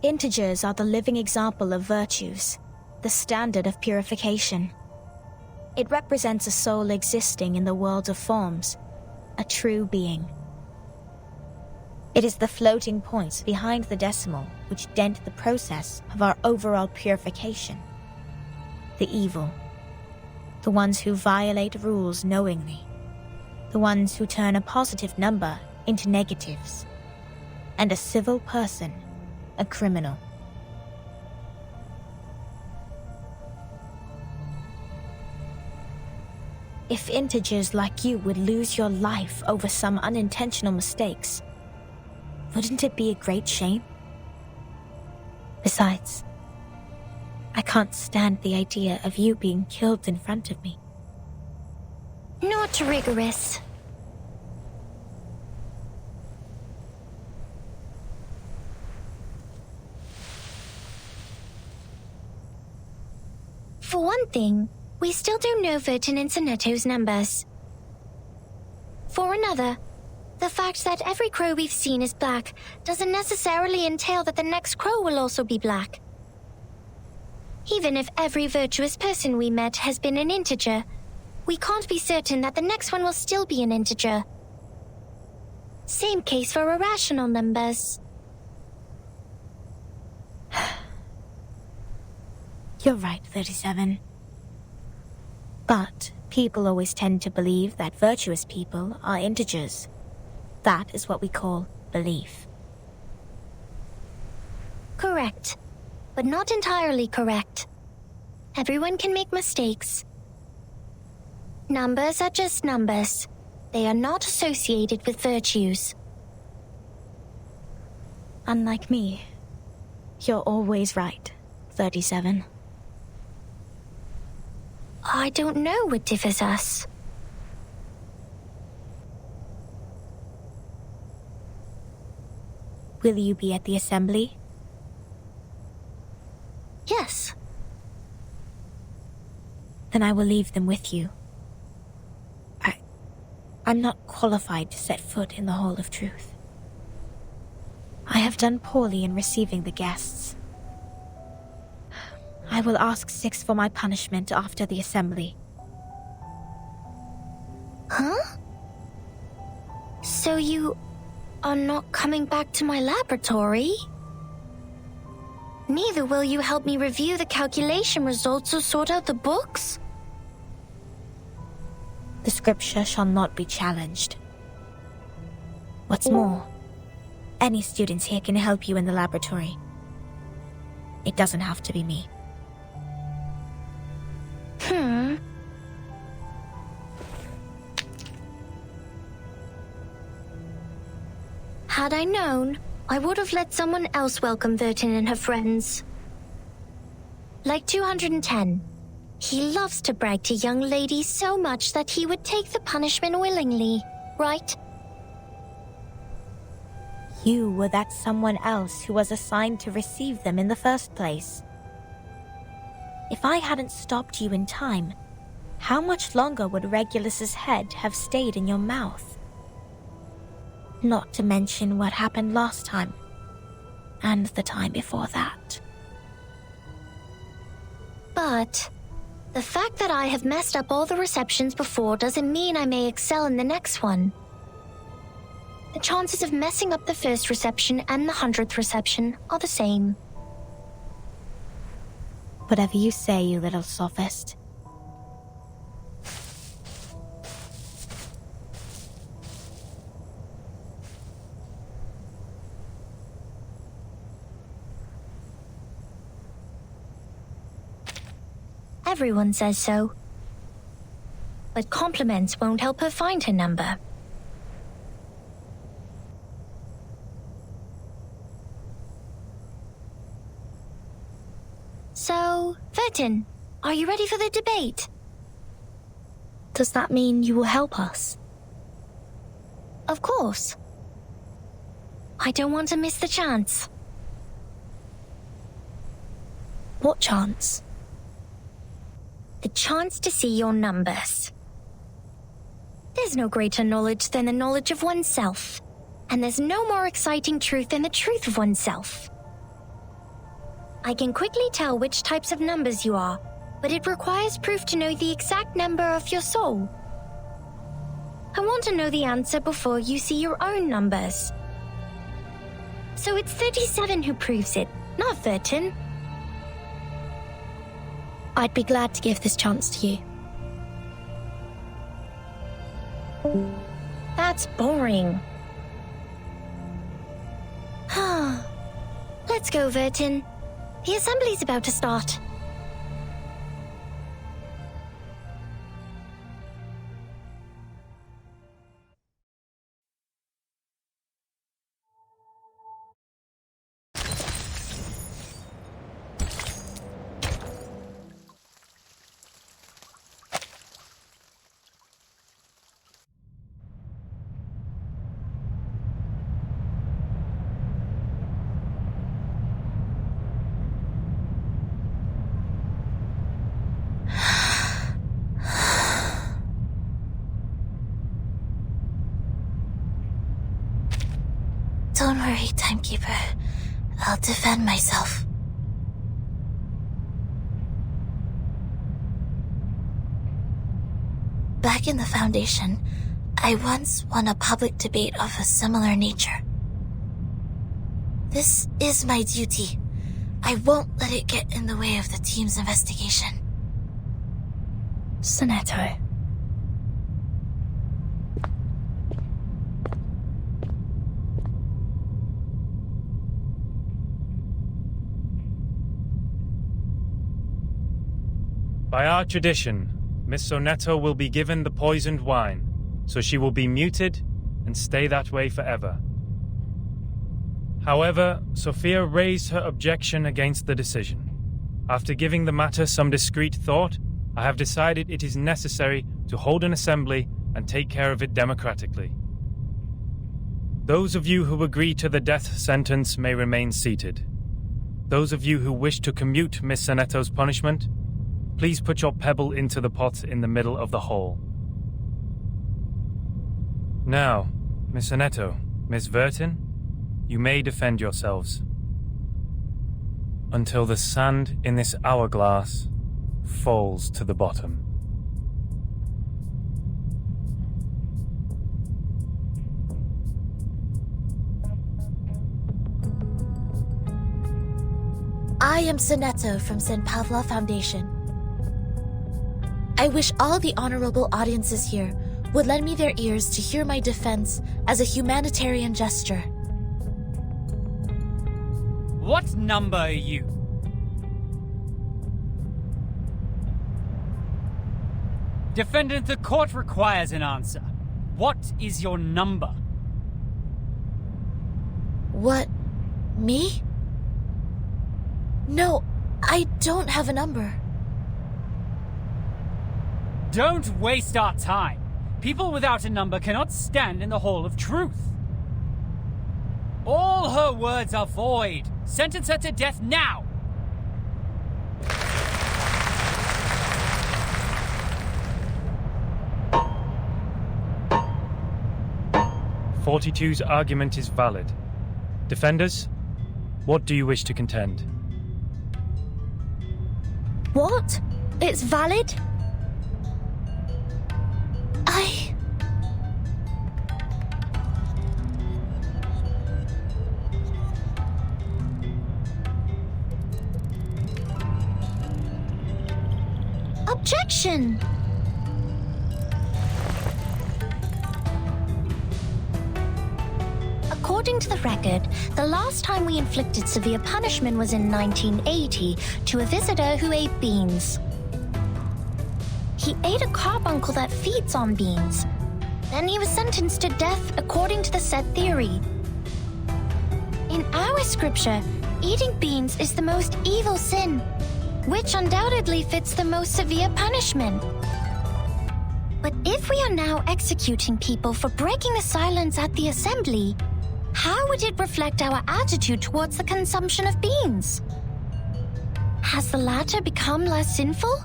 Speaker 3: Integers are the living example of virtues, the standard of purification. It represents a soul existing in the world of forms, a true being. It is the floating points behind the decimal which dent the process of our overall purification. The evil, the ones who violate rules knowingly, the ones who turn a positive number into negatives, and a civil person a criminal. If integers like you would lose your life over some unintentional mistakes, wouldn't it be a great shame? Besides, I can't stand the idea of you being killed in front of me.
Speaker 2: Not rigorous. For one thing, we still don't know Vertin and Sonetto's numbers. For another, the fact that every crow we've seen is black doesn't necessarily entail that the next crow will also be black. Even if every virtuous person we met has been an integer, we can't be certain that the next one will still be an integer. Same case for irrational numbers.
Speaker 3: You're right, 37. But people always tend to believe that virtuous people are integers. That is what we call belief.
Speaker 2: Correct, but not entirely correct. Everyone can make mistakes. Numbers are just numbers. They are not associated with virtues.
Speaker 3: Unlike me, you're always right, 37.
Speaker 2: I don't know what differs us.
Speaker 3: Will you be at the assembly?
Speaker 2: Yes.
Speaker 3: Then I will leave them with you. I'm not qualified to set foot in the Hall of Truth. I have done poorly in receiving the guests. I will ask 6 for my punishment after the assembly.
Speaker 2: Huh? So you are not coming back to my laboratory? Neither will you help me review the calculation results or sort out the books?
Speaker 3: The scripture shall not be challenged. What's more, any students here can help you in the laboratory. It doesn't have to be me.
Speaker 2: Had I known, I would have let someone else welcome Vertin and her friends. Like 210. He loves to brag to young ladies so much that he would take the punishment willingly, right?
Speaker 3: You were that someone else who was assigned to receive them in the first place. If I hadn't stopped you in time, how much longer would Regulus's head have stayed in your mouth? Not to mention what happened last time, and the time before that.
Speaker 2: But the fact that I have messed up all the receptions before doesn't mean I may excel in the next one. The chances of messing up the first reception and the 100th reception are the same.
Speaker 3: Whatever you say, you little sophist.
Speaker 2: Everyone says so. But compliments won't help her find her number. So, Vertin, are you ready for the debate?
Speaker 4: Does that mean you will help us?
Speaker 2: Of course. I don't want to miss the chance.
Speaker 4: What chance?
Speaker 2: The chance to see your numbers. There's no greater knowledge than the knowledge of oneself, and there's no more exciting truth than the truth of oneself. I can quickly tell which types of numbers you are, but it requires proof to know the exact number of your soul. I want to know the answer before you see your own numbers. So it's 37 who proves it, not Vertin.
Speaker 4: I'd be glad to give this chance to you.
Speaker 2: That's boring. Let's go, Vertin. The assembly's about to start.
Speaker 3: Don't worry, Timekeeper. I'll defend myself. Back in the Foundation, I once won a public debate of a similar nature. This is my duty. I won't let it get in the way of the team's investigation.
Speaker 4: Sonetto.
Speaker 12: By our tradition, Miss Sonetto will be given the poisoned wine, so she will be muted and stay that way forever. However, Sophia raised her objection against the decision. After giving the matter some discreet thought, I have decided it is necessary to hold an assembly and take care of it democratically. Those of you who agree to the death sentence may remain seated. Those of you who wish to commute Miss Sonetto's punishment, please put your pebble into the pot in the middle of the hall. Now, Miss Sonetto, Miss Vertin, you may defend yourselves. Until the sand in this hourglass falls to the bottom.
Speaker 3: I am Sonetto from St. Pavla Foundation. I wish all the honorable audiences here would lend me their ears to hear my defense as a humanitarian gesture.
Speaker 13: What number are you? Defendant, the court requires an answer. What is your number?
Speaker 3: What? Me? No, I don't have a number.
Speaker 13: Don't waste our time. People without a number cannot stand in the Hall of Truth. All her words are void. Sentence her to death now!
Speaker 12: '42's argument is valid. Defenders, what do you wish to contend?
Speaker 4: What? It's valid?
Speaker 2: Objection! According to the record, the last time we inflicted severe punishment was in 1980 to a visitor who ate beans. He ate a carbuncle that feeds on beans. Then he was sentenced to death according to the set theory. In our scripture, eating beans is the most evil sin, which undoubtedly fits the most severe punishment. But if we are now executing people for breaking the silence at the assembly, how would it reflect our attitude towards the consumption of beans? Has the latter become less sinful?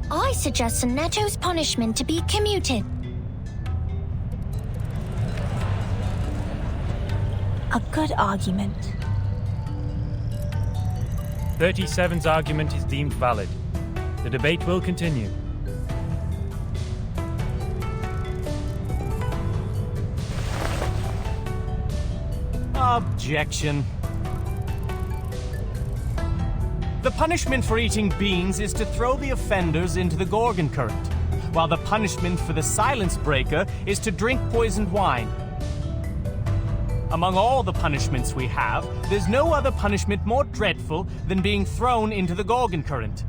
Speaker 2: I suggest Sonetto's punishment to be commuted.
Speaker 4: A good argument.
Speaker 12: 37's argument is deemed valid. The debate will continue.
Speaker 10: Objection. The punishment for eating beans is to throw the offenders into the Gorgon current, while the punishment for the silence breaker is to drink poisoned wine. Among all the punishments we have, there's no other punishment more dreadful than being thrown into the Gorgon current.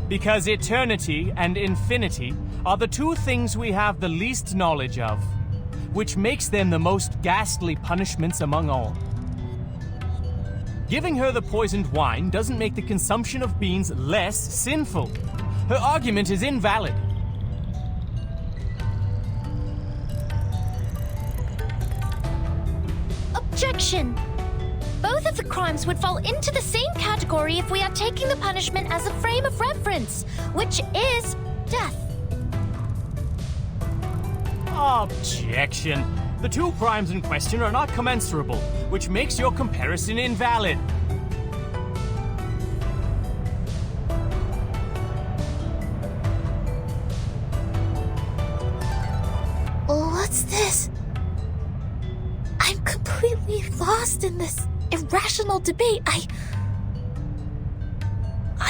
Speaker 10: Because eternity and infinity are the two things we have the least knowledge of, which makes them the most ghastly punishments among all. Giving her the poisoned wine doesn't make the consumption of beans less sinful. Her argument is invalid.
Speaker 2: Objection! Both of the crimes would fall into the same category if we are taking the punishment as a frame of reference, which is death.
Speaker 10: Objection. The two crimes in question are not commensurable, which makes your comparison invalid.
Speaker 3: What's this? I'm completely lost in this irrational debate. I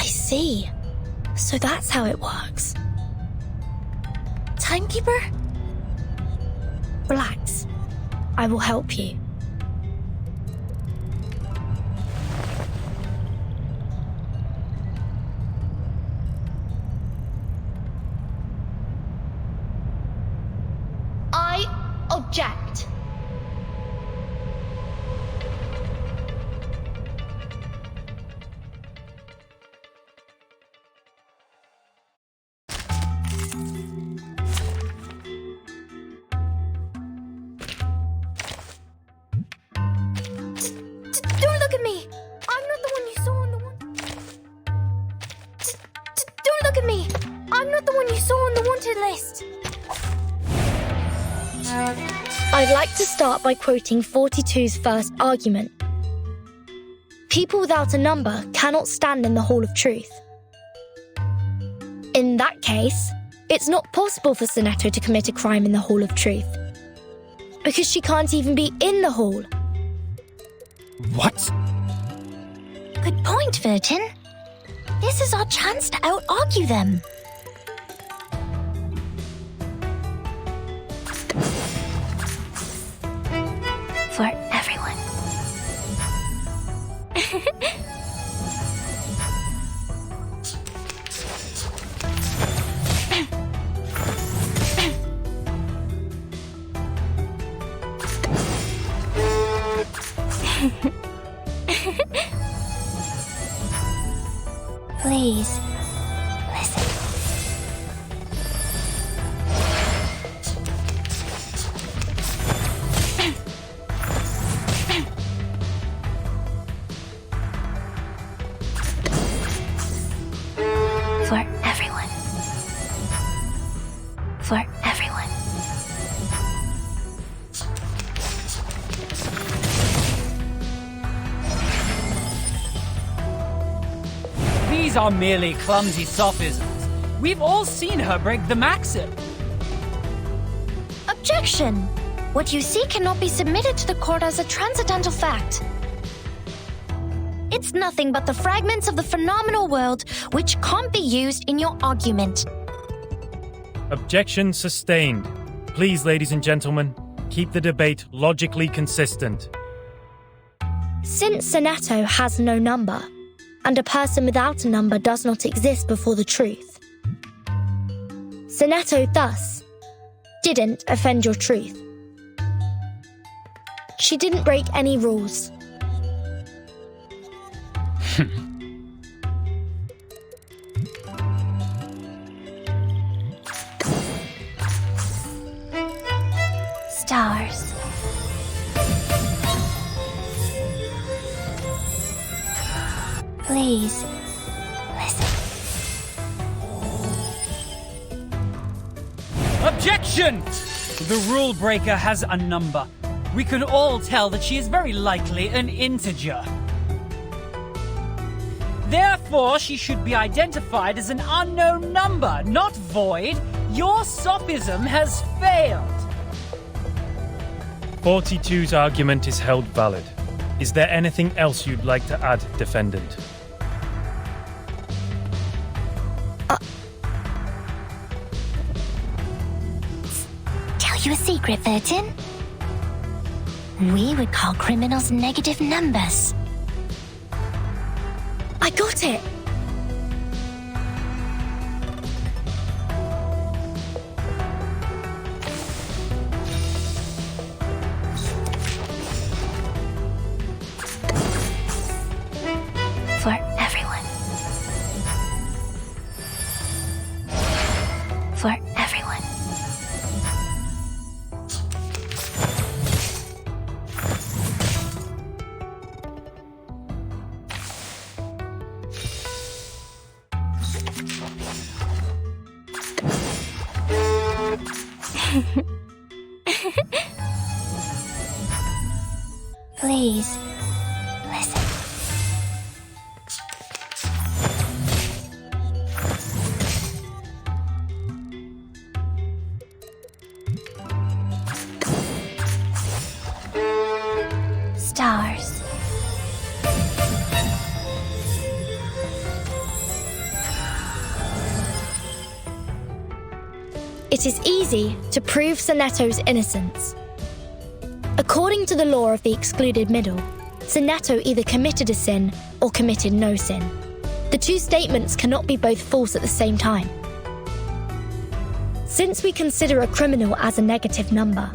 Speaker 3: see. So that's how it works. Timekeeper?
Speaker 4: Relax. I will help you.
Speaker 2: I object.
Speaker 8: Don't look at me! I'm not the one you saw on the Don't look at me! I'm not the one you saw on the wanted list!
Speaker 4: I'd like to start by quoting 42's first argument. People without a number cannot stand in the Hall of Truth. In that case, it's not possible for Sonetto to commit a crime in the Hall of Truth, because she can't even be in the hall.
Speaker 13: What?
Speaker 2: Good point, Virgin. This is our chance to out-argue them. For everyone. Please, listen. For everyone. For everyone.
Speaker 13: These are merely clumsy sophisms. We've all seen her break the maxim.
Speaker 2: Objection! What you see cannot be submitted to the court as a transcendental fact. It's nothing but the fragments of the phenomenal world which can't be used in your argument.
Speaker 12: Objection sustained. Please, ladies and gentlemen, keep the debate logically consistent.
Speaker 4: Since Sonetto has no number, and a person without a number does not exist before the truth, Sonetto thus didn't offend your truth. She didn't break any rules.
Speaker 2: Stars. Please, listen.
Speaker 13: Objection! The rule breaker has a number. We can all tell that she is very likely an integer. Therefore, she should be identified as an unknown number, not void. Your sophism has failed.
Speaker 12: 42's argument is held valid. Is there anything else you'd like to add, defendant?
Speaker 2: Tell you a secret, Virgin? We would call criminals negative numbers.
Speaker 4: I got it!
Speaker 2: For everyone. For everyone. Please, listen.
Speaker 4: it is easy to prove Sonetto's innocence. According to the law of the excluded middle, Sonetto either committed a sin or committed no sin. The two statements cannot be both false at the same time. Since we consider a criminal as a negative number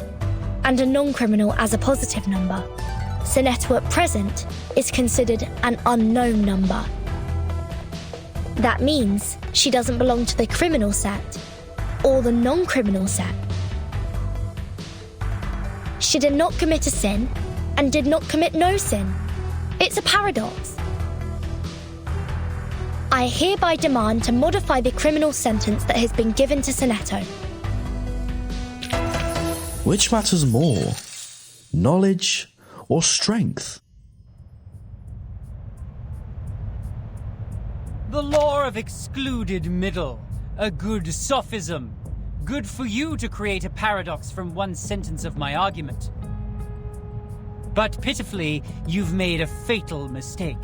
Speaker 4: and a non-criminal as a positive number, Sonetto at present is considered an unknown number. That means she doesn't belong to the criminal set or the non-criminal set. She did not commit a sin and did not commit no sin. It's a paradox. I hereby demand to modify the criminal sentence that has been given to Sonetto.
Speaker 6: Which matters more, knowledge or strength?
Speaker 13: The law of excluded middle. A good sophism. Good for you to create a paradox from one sentence of my argument. But pitifully, you've made a fatal mistake.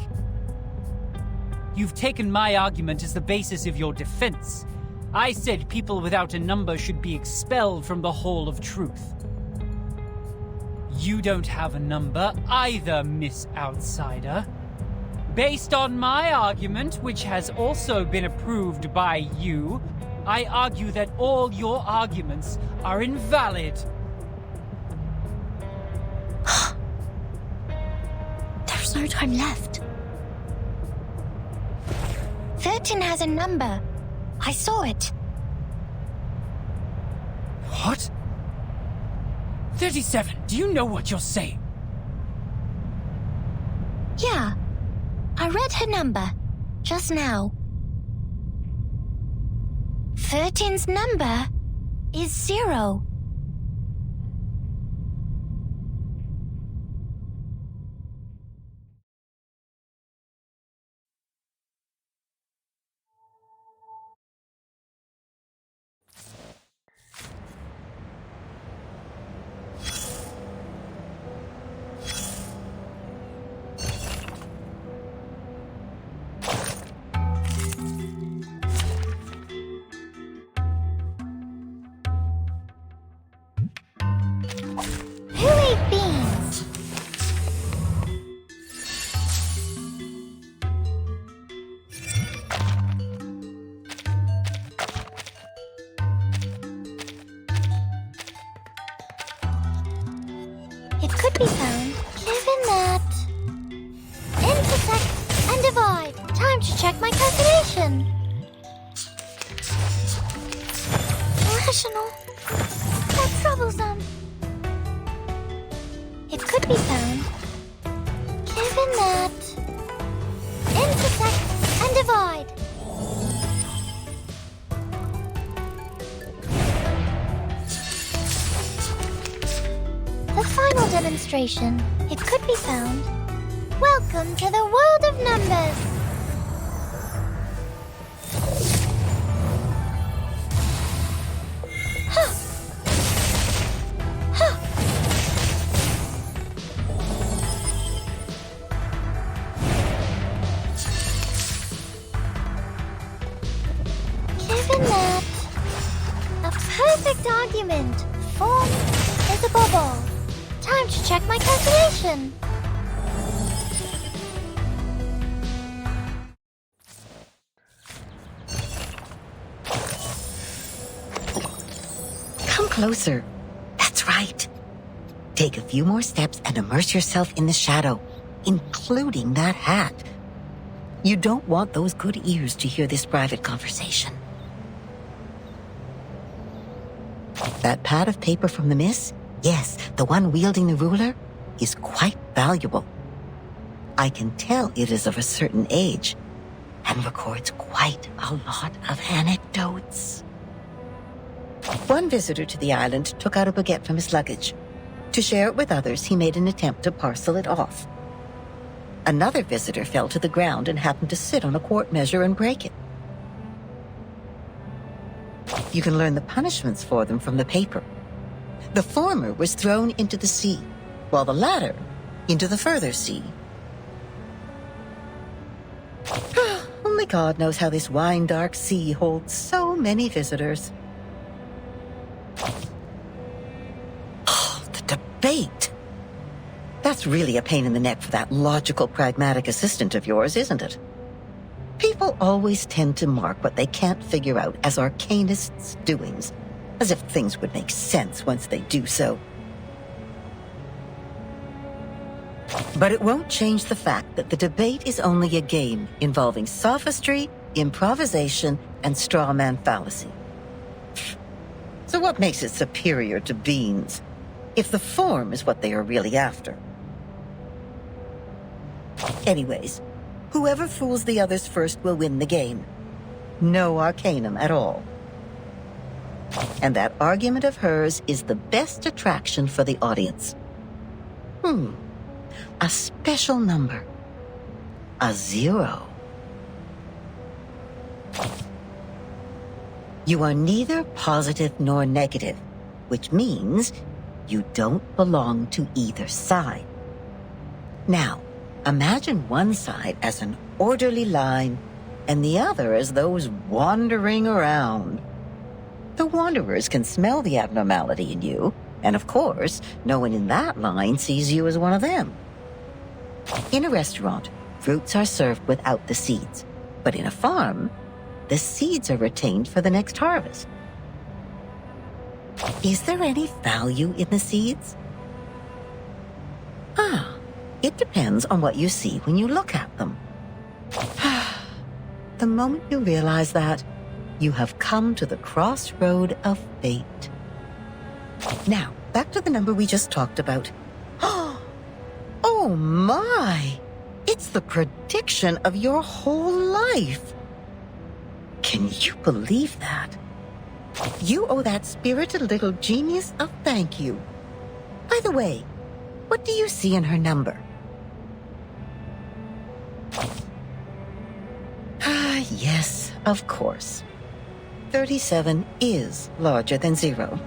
Speaker 13: You've taken my argument as the basis of your defense. I said people without a number should be expelled from the Hall of Truth. You don't have a number either, Miss Outsider. Based on my argument, which has also been approved by you, I argue that all your arguments are invalid.
Speaker 2: There's no time left. 13 has a number. I saw it.
Speaker 13: What? 37, do you know what you're saying?
Speaker 2: Yeah, I read her number just now. 13's number is 0. Who ate beans? It could be found given that intersect and divide. Time to check my calculation. Rational, but troublesome. It could be found given that intersect and divide. The final demonstration. It could be found. Welcome to the world of numbers. Given that a perfect argument form is above all. Time to check my calculation.
Speaker 11: Come closer. That's right. Take a few more steps and immerse yourself in the shadow, including that hat. You don't want those good ears to hear this private conversation. That pad of paper from the miss? Yes, the one wielding the ruler is quite valuable. I can tell it is of a certain age and records quite a lot of anecdotes. One visitor to the island took out a baguette from his luggage. To share it with others, he made an attempt to parcel it off. Another visitor fell to the ground and happened to sit on a quart measure and break it. You can learn the punishments for them from the paper. The former was thrown into the sea, while the latter into the further sea. Only God knows how this wine-dark sea holds so many visitors. debate. That's really a pain in the neck for that logical, pragmatic assistant of yours, isn't it? People always tend to mark what they can't figure out as arcanists' doings, as if things would make sense once they do so. But it won't change the fact that the debate is only a game involving sophistry, improvisation, and straw man fallacy. So what makes it superior to beans, if the form is what they are really after? Anyways, whoever fools the others first will win the game. No arcanum at all. And that argument of hers is the best attraction for the audience. A special number. A 0. You are neither positive nor negative, which means you don't belong to either side. Now, imagine one side as an orderly line and the other as those wandering around. The wanderers can smell the abnormality in you, and of course, no one in that line sees you as one of them. In a restaurant, fruits are served without the seeds, but in a farm, the seeds are retained for the next harvest. Is there any value in the seeds? It depends on what you see when you look at them. The moment you realize that, you have come to the crossroad of fate. Now, back to the number we just talked about. Oh my! It's the prediction of your whole life. Can you believe that? You owe that spirited little genius a thank you. By the way, what do you see in her number? Yes, of course. 37 is larger than 0.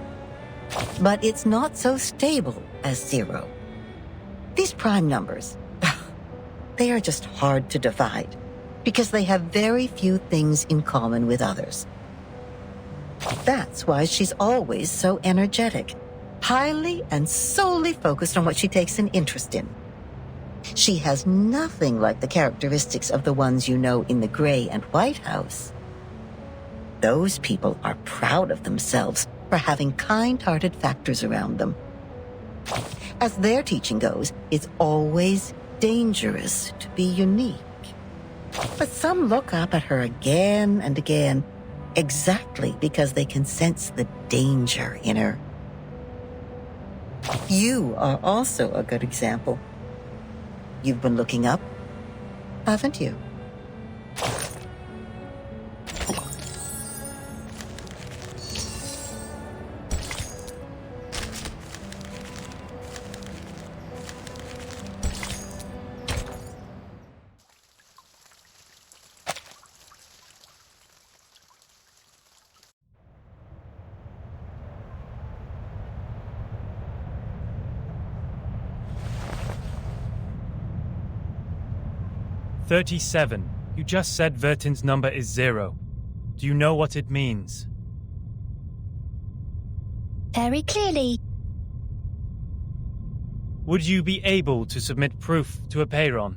Speaker 11: But it's not so stable as 0. These prime numbers, they are just hard to divide because they have very few things in common with others. That's why she's always so energetic, highly and solely focused on what she takes an interest in. She has nothing like the characteristics of the ones you know in the Gray and White House. Those people are proud of themselves for having kind-hearted factors around them. As their teaching goes, it's always dangerous to be unique. But some look up at her again and again, exactly because they can sense the danger in her. You are also a good example. You've been looking up, haven't you?
Speaker 12: "37. You just said Vertin's number is 0. Do you know what it means?"
Speaker 2: Very clearly.
Speaker 12: Would you be able to submit proof to Apeiron?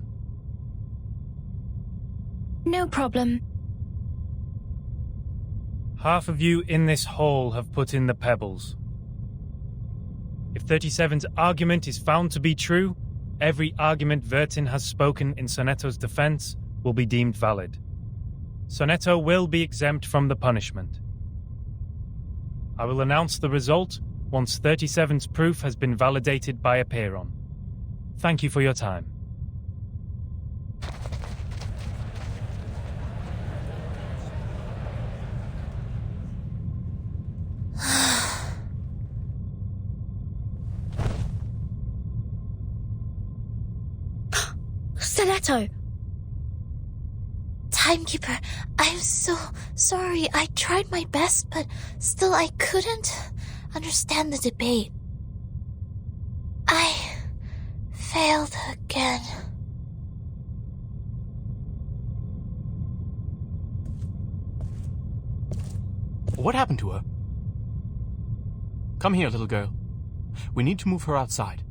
Speaker 2: No problem.
Speaker 12: Half of you in this hall have put in the pebbles. If 37's argument is found to be true, every argument Vertin has spoken in Sonetto's defense will be deemed valid. Sonetto will be exempt from the punishment. I will announce the result once 37's proof has been validated by Apeiron. Thank you for your time.
Speaker 4: Sonetto!
Speaker 3: Timekeeper, I'm so sorry. I tried my best, but still I couldn't understand the debate. I failed again.
Speaker 10: What happened to her? Come here, little girl. We need to move her outside.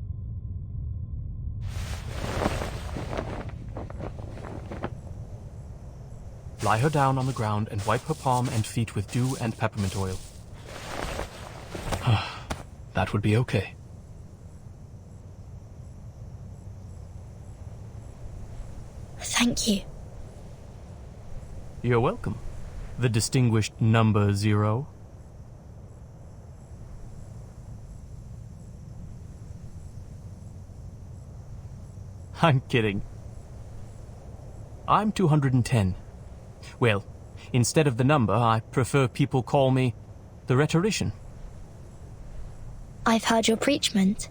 Speaker 10: Lie her down on the ground and wipe her palm and feet with dew and peppermint oil. That would be okay.
Speaker 4: Thank you.
Speaker 10: You're welcome, the distinguished number 0. I'm kidding. I'm 210. Well, instead of the number, I prefer people call me the rhetorician.
Speaker 4: I've heard your preachment.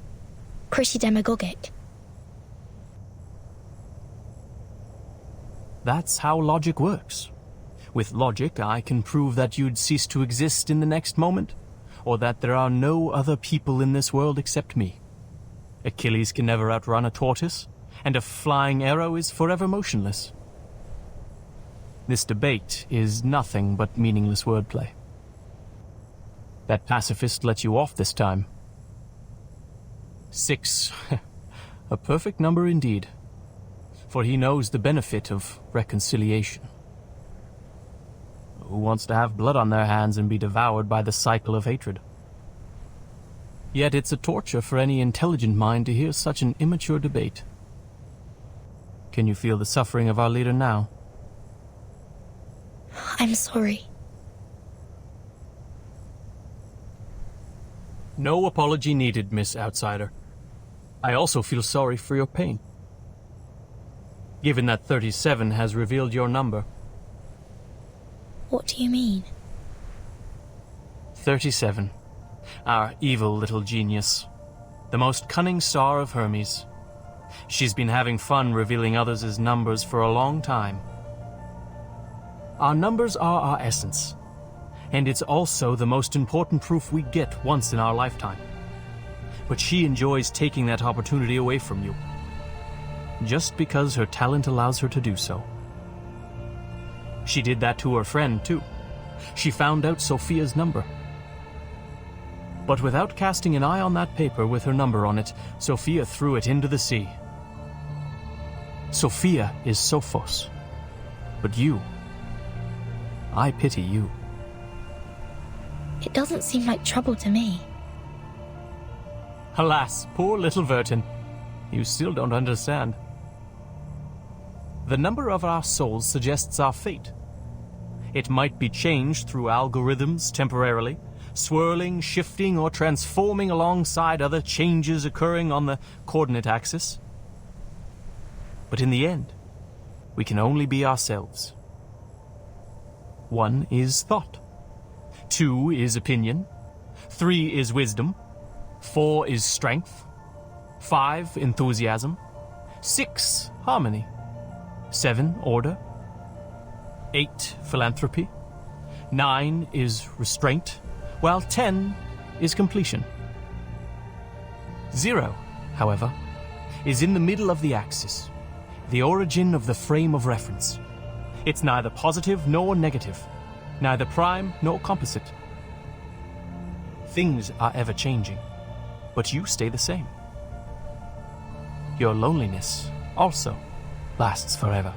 Speaker 4: Pretty demagogic.
Speaker 10: That's how logic works. With logic, I can prove that you'd cease to exist in the next moment, or that there are no other people in this world except me. Achilles can never outrun a tortoise, and a flying arrow is forever motionless. This debate is nothing but meaningless wordplay. That pacifist let you off this time. 6. A perfect number indeed. For he knows the benefit of reconciliation. Who wants to have blood on their hands and be devoured by the cycle of hatred? Yet it's a torture for any intelligent mind to hear such an immature debate. Can you feel the suffering of our leader now?
Speaker 4: I'm sorry.
Speaker 10: No apology needed, Miss Outsider. I also feel sorry for your pain. Given that 37 has revealed your number.
Speaker 4: What do you mean?
Speaker 10: 37. Our evil little genius. The most cunning star of Hermes. She's been having fun revealing others' numbers for a long time. Our numbers are our essence. And it's also the most important proof we get once in our lifetime. But she enjoys taking that opportunity away from you. Just because her talent allows her to do so. She did that to her friend, too. She found out Sophia's number. But without casting an eye on that paper with her number on it, Sophia threw it into the sea. Sophia is Sophos. But you, I pity you.
Speaker 4: It doesn't seem like trouble to me.
Speaker 10: Alas, poor little Vertin. You still don't understand. The number of our souls suggests our fate. It might be changed through algorithms temporarily, swirling, shifting, or transforming alongside other changes occurring on the coordinate axis. But in the end, we can only be ourselves. 1 is thought. 2 is opinion. 3 is wisdom. 4 is strength. 5, enthusiasm. 6, harmony. 7, order. 8, philanthropy. 9 is restraint, while 10 is completion. 0, however, is in the middle of the axis, the origin of the frame of reference. It's neither positive nor negative, neither prime nor composite. Things are ever changing, but you stay the same. Your loneliness also lasts forever.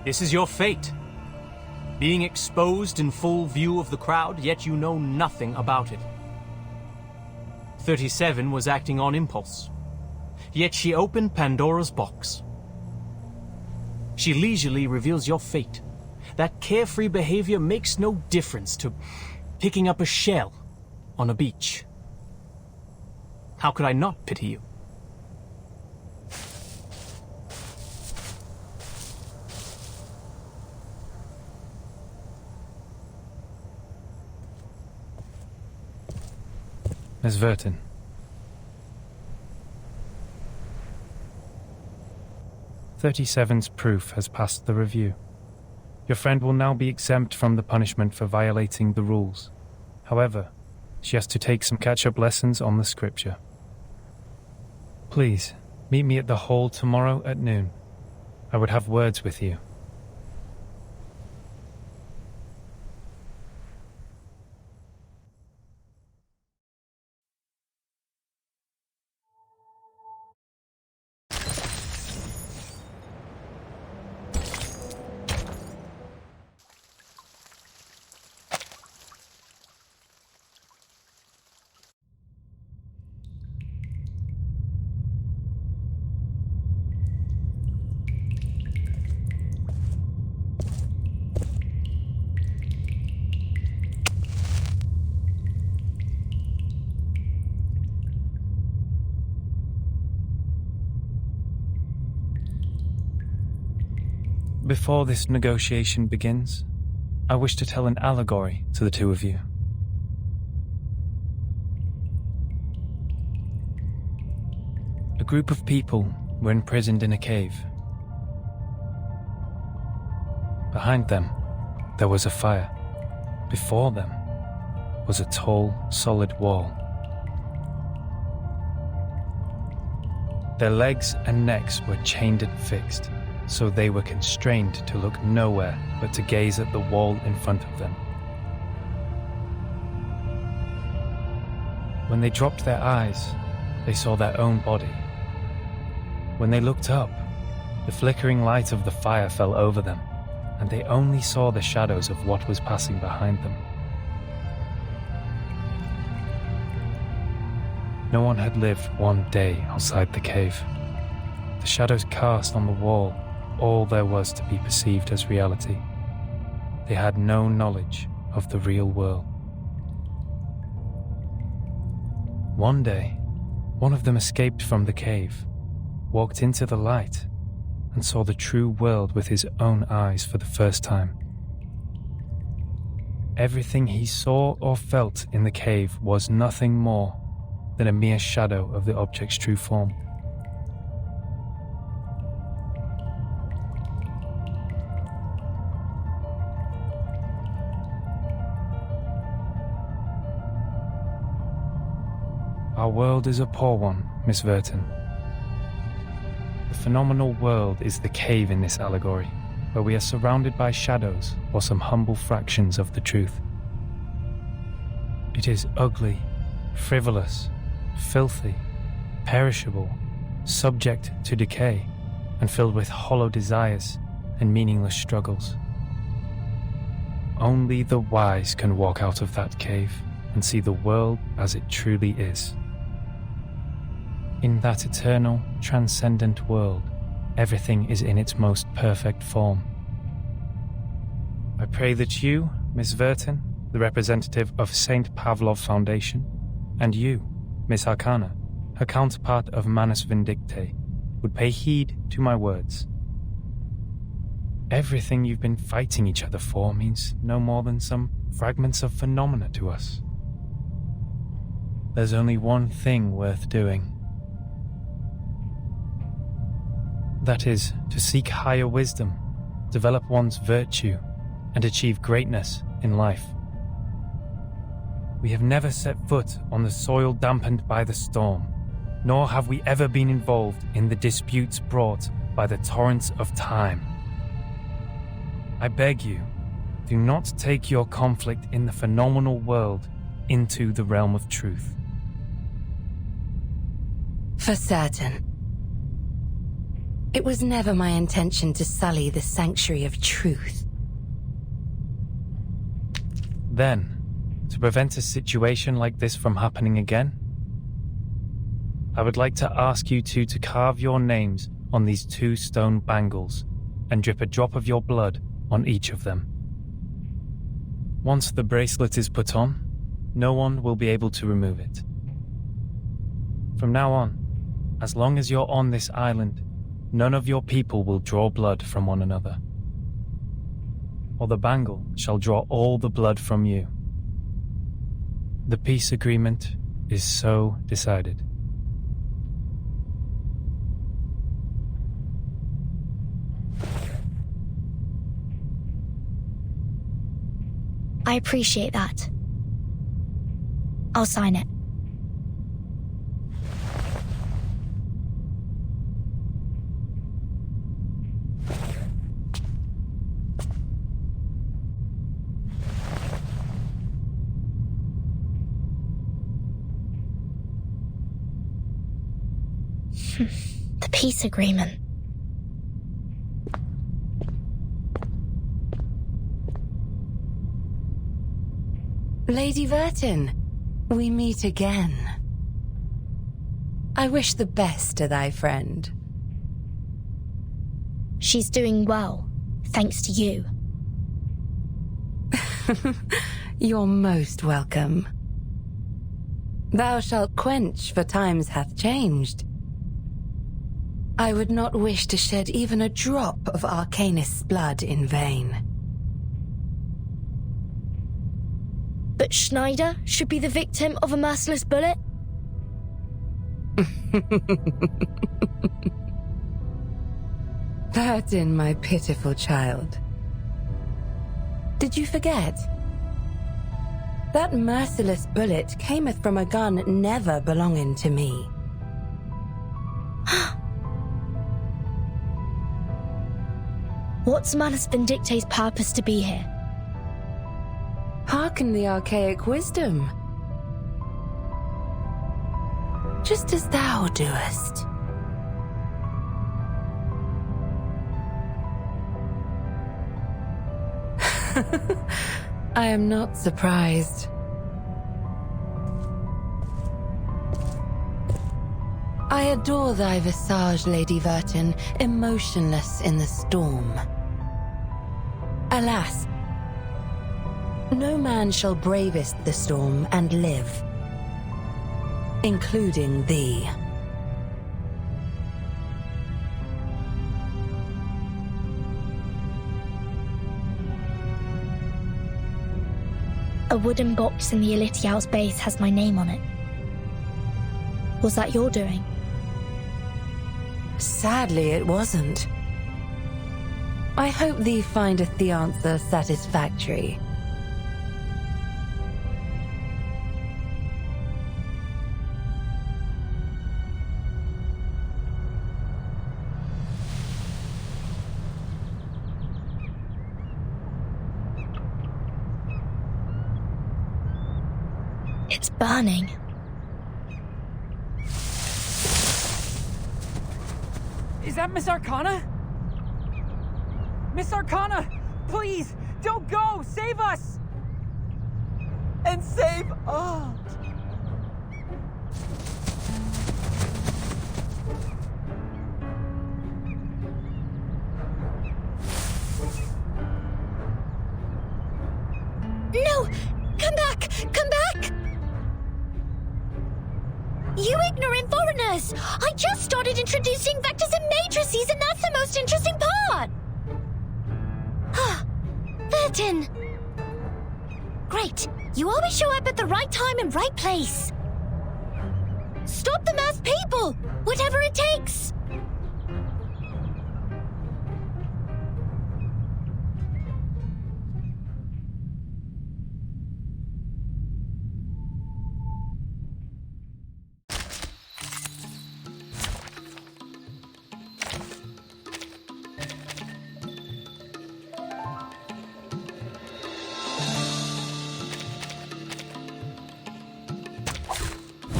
Speaker 10: This is your fate. Being exposed in full view of the crowd, yet you know nothing about it. 37 was acting on impulse, yet she opened Pandora's box. She leisurely reveals your fate. That carefree behavior makes no difference to picking up a shell on a beach. How could I not pity you?
Speaker 12: Miss Vertin. "37's proof has passed the review. Your friend will now be exempt from the punishment for violating the rules. However, she has to take some catch-up lessons on the scripture. Please, meet me at the hall tomorrow at noon. I would have words with you." Before this negotiation begins, I wish to tell an allegory to the two of you. A group of people were imprisoned in a cave. Behind them, there was a fire. Before them was a tall, solid wall. Their legs and necks were chained and fixed, so they were constrained to look nowhere but to gaze at the wall in front of them. When they dropped their eyes, they saw their own body. When they looked up, the flickering light of the fire fell over them, and they only saw the shadows of what was passing behind them. No one had lived one day outside the cave. The shadows cast on the wall all there was to be perceived as reality. They had no knowledge of the real world. One day, one of them escaped from the cave, walked into the light, and saw the true world with his own eyes for the first time. Everything he saw or felt in the cave was nothing more than a mere shadow of the object's true form. Our world is a poor one, Miss Verton. The phenomenal world is the cave in this allegory, where we are surrounded by shadows or some humble fractions of the truth. It is ugly, frivolous, filthy, perishable, subject to decay, and filled with hollow desires and meaningless struggles. Only the wise can walk out of that cave and see the world as it truly is. In that eternal, transcendent world, everything is in its most perfect form. I pray that you, Miss Verton, the representative of St. Pavlov Foundation, and you, Miss Arcana, her counterpart of Manus Vindicte, would pay heed to my words. Everything you've been fighting each other for means no more than some fragments of phenomena to us. There's only one thing worth doing. That is, to seek higher wisdom, develop one's virtue, and achieve greatness in life. We have never set foot on the soil dampened by the storm, nor have we ever been involved in the disputes brought by the torrents of time. I beg you, do not take your conflict in the phenomenal world into the realm of truth.
Speaker 14: For certain. It was never my intention to sully the sanctuary of truth.
Speaker 12: Then, to prevent a situation like this from happening again, I would like to ask you two to carve your names on these 2 stone bangles and drip a drop of your blood on each of them. Once the bracelet is put on, no one will be able to remove it. From now on, as long as you're on this island, none of your people will draw blood from one another, or the bangle shall draw all the blood from you. The peace agreement is so decided.
Speaker 4: I appreciate that. I'll sign it. The peace agreement.
Speaker 14: Lady Verton, we meet again. I wish the best to thy friend.
Speaker 4: She's doing well, thanks to you.
Speaker 14: You're most welcome. Thou shalt quench, for times hath changed. I would not wish to shed even a drop of Arcanist's blood in vain.
Speaker 4: But Schneider should be the victim of a merciless bullet?
Speaker 14: Pardon, my pitiful child. Did you forget? That merciless bullet cameth from a gun never belonging to me.
Speaker 4: What's Manus Vindicte's purpose to be here?
Speaker 14: Hearken the archaic wisdom. Just as thou doest. I am not surprised. I adore thy visage, Lady Verton, emotionless in the storm. Alas, no man shall bravest the storm and live, including thee.
Speaker 4: A wooden box in the Elitiao's base has my name on it. Was that your doing?
Speaker 14: Sadly, it wasn't. I hope thee findeth the answer satisfactory.
Speaker 4: It's burning.
Speaker 15: Is that Miss Arcana? Miss Arcana, please, don't go! Save us! And save all!
Speaker 2: No! Come back! Come back! You ignorant foreigners! I just started introducing vectors and matrices, and that's the most interesting part! Verton! Great! You always show up at the right time and right place! Stop the masked people! Whatever it takes!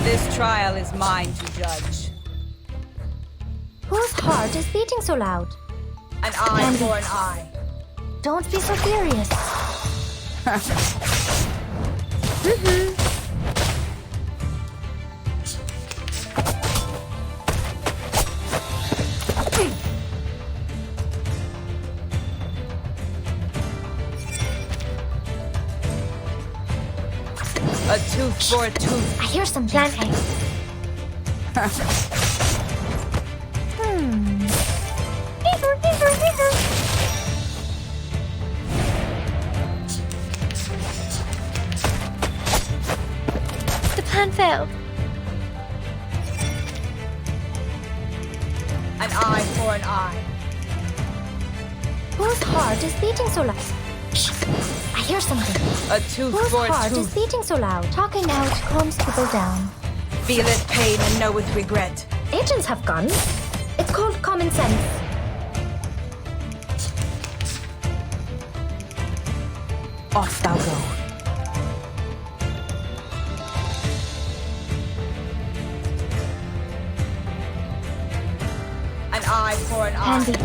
Speaker 16: This trial is mine to judge.
Speaker 2: Whose heart is beating so loud?
Speaker 16: An eye for an eye.
Speaker 2: Don't be so furious.
Speaker 16: A tooth for a tooth.
Speaker 2: I hear some plant eggs. The plan failed.
Speaker 16: An eye for an eye.
Speaker 2: Whose heart is beating so loud? I hear something.
Speaker 16: A tooth
Speaker 2: Whose
Speaker 16: for a
Speaker 2: heart
Speaker 16: tooth.
Speaker 2: is beating so loud? Talking out calms people down.
Speaker 16: Feeleth pain and knoweth regret.
Speaker 2: Agents have guns. It's called common sense.
Speaker 16: Off thou go. An eye for an eye.
Speaker 2: Handy.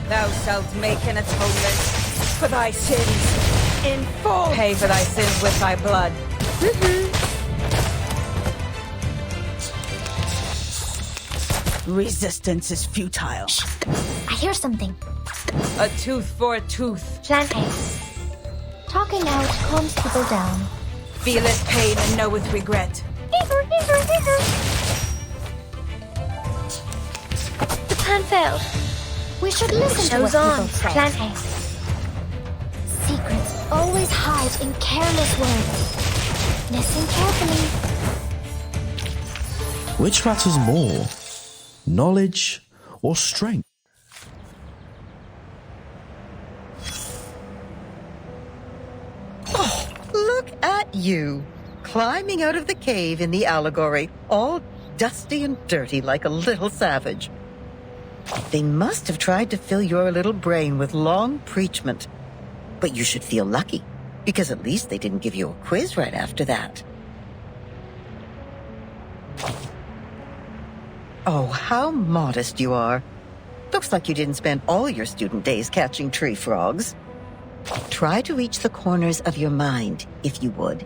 Speaker 16: Thou shalt make an atonement for thy sins in full. Pay for thy sins with thy blood. Resistance is futile.
Speaker 2: I hear something.
Speaker 16: A tooth for a tooth.
Speaker 2: Plant eggs. Talking out calms people down.
Speaker 16: Feeleth pain and knoweth regret.
Speaker 2: plan failed. We should listen to what
Speaker 8: Show's on.
Speaker 2: people say.
Speaker 8: Plan A.
Speaker 2: Secrets always hide in careless words. Listen carefully.
Speaker 6: Which matters more? Knowledge or strength?
Speaker 11: Oh, look at you, climbing out of the cave in the allegory, all dusty and dirty like a little savage. They must have tried to fill your little brain with long preachment. But you should feel lucky, because at least they didn't give you a quiz right after that. Oh, how modest you are. Looks like you didn't spend all your student days catching tree frogs. Try to reach the corners of your mind, if you would.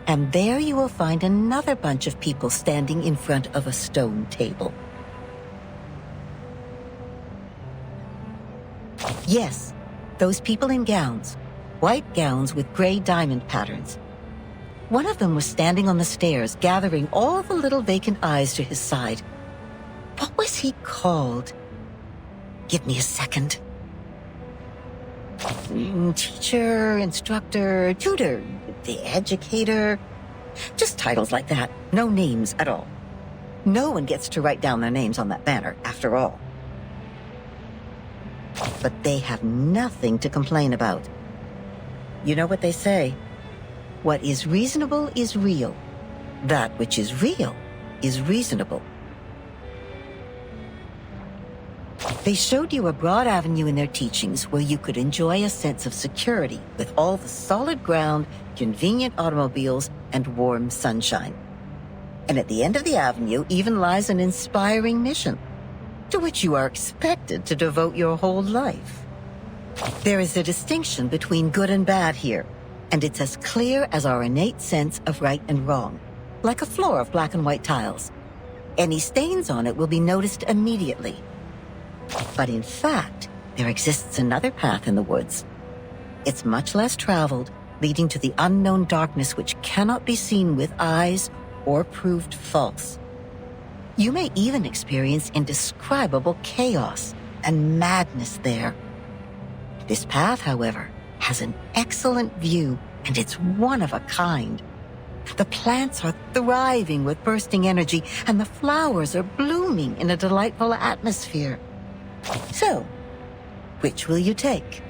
Speaker 11: And there you will find another bunch of people standing in front of a stone table. Yes, those people in gowns. White gowns with gray diamond patterns. One of them was standing on the stairs, gathering all the little vacant eyes to his side. What was he called? Give me a second. Teacher, instructor, tutor, the educator. Just titles like that. No names at all. No one gets to write down their names on that banner, after all. But they have nothing to complain about. You know what they say? What is reasonable is real. That which is real is reasonable. They showed you a broad avenue in their teachings where you could enjoy a sense of security with all the solid ground, convenient automobiles, and warm sunshine. And at the end of the avenue even lies an inspiring mission, to which you are expected to devote your whole life. There is a distinction between good and bad here, and it's as clear as our innate sense of right and wrong, like a floor of black and white tiles. Any stains on it will be noticed immediately. But in fact, there exists another path in the woods. It's much less traveled, leading to the unknown darkness which cannot be seen with eyes or proved false. You may even experience indescribable chaos and madness there. This path, however, has an excellent view, and it's one of a kind. The plants are thriving with bursting energy, and the flowers are blooming in a delightful atmosphere. So, which will you take?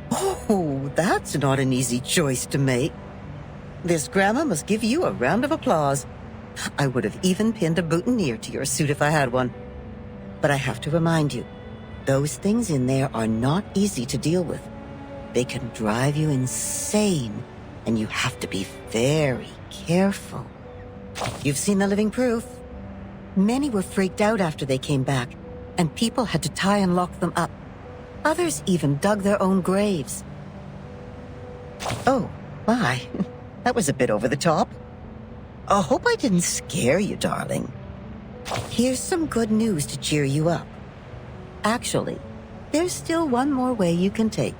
Speaker 11: Oh, that's not an easy choice to make. This grandma must give you a round of applause. I would have even pinned a boutonniere to your suit if I had one. But I have to remind you, those things in there are not easy to deal with. They can drive you insane, and you have to be very careful. You've seen the living proof. Many were freaked out after they came back, and people had to tie and lock them up. Others even dug their own graves. Oh, my. That was a bit over the top. I hope I didn't scare you, darling. Here's some good news to cheer you up. Actually, there's still one more way you can take.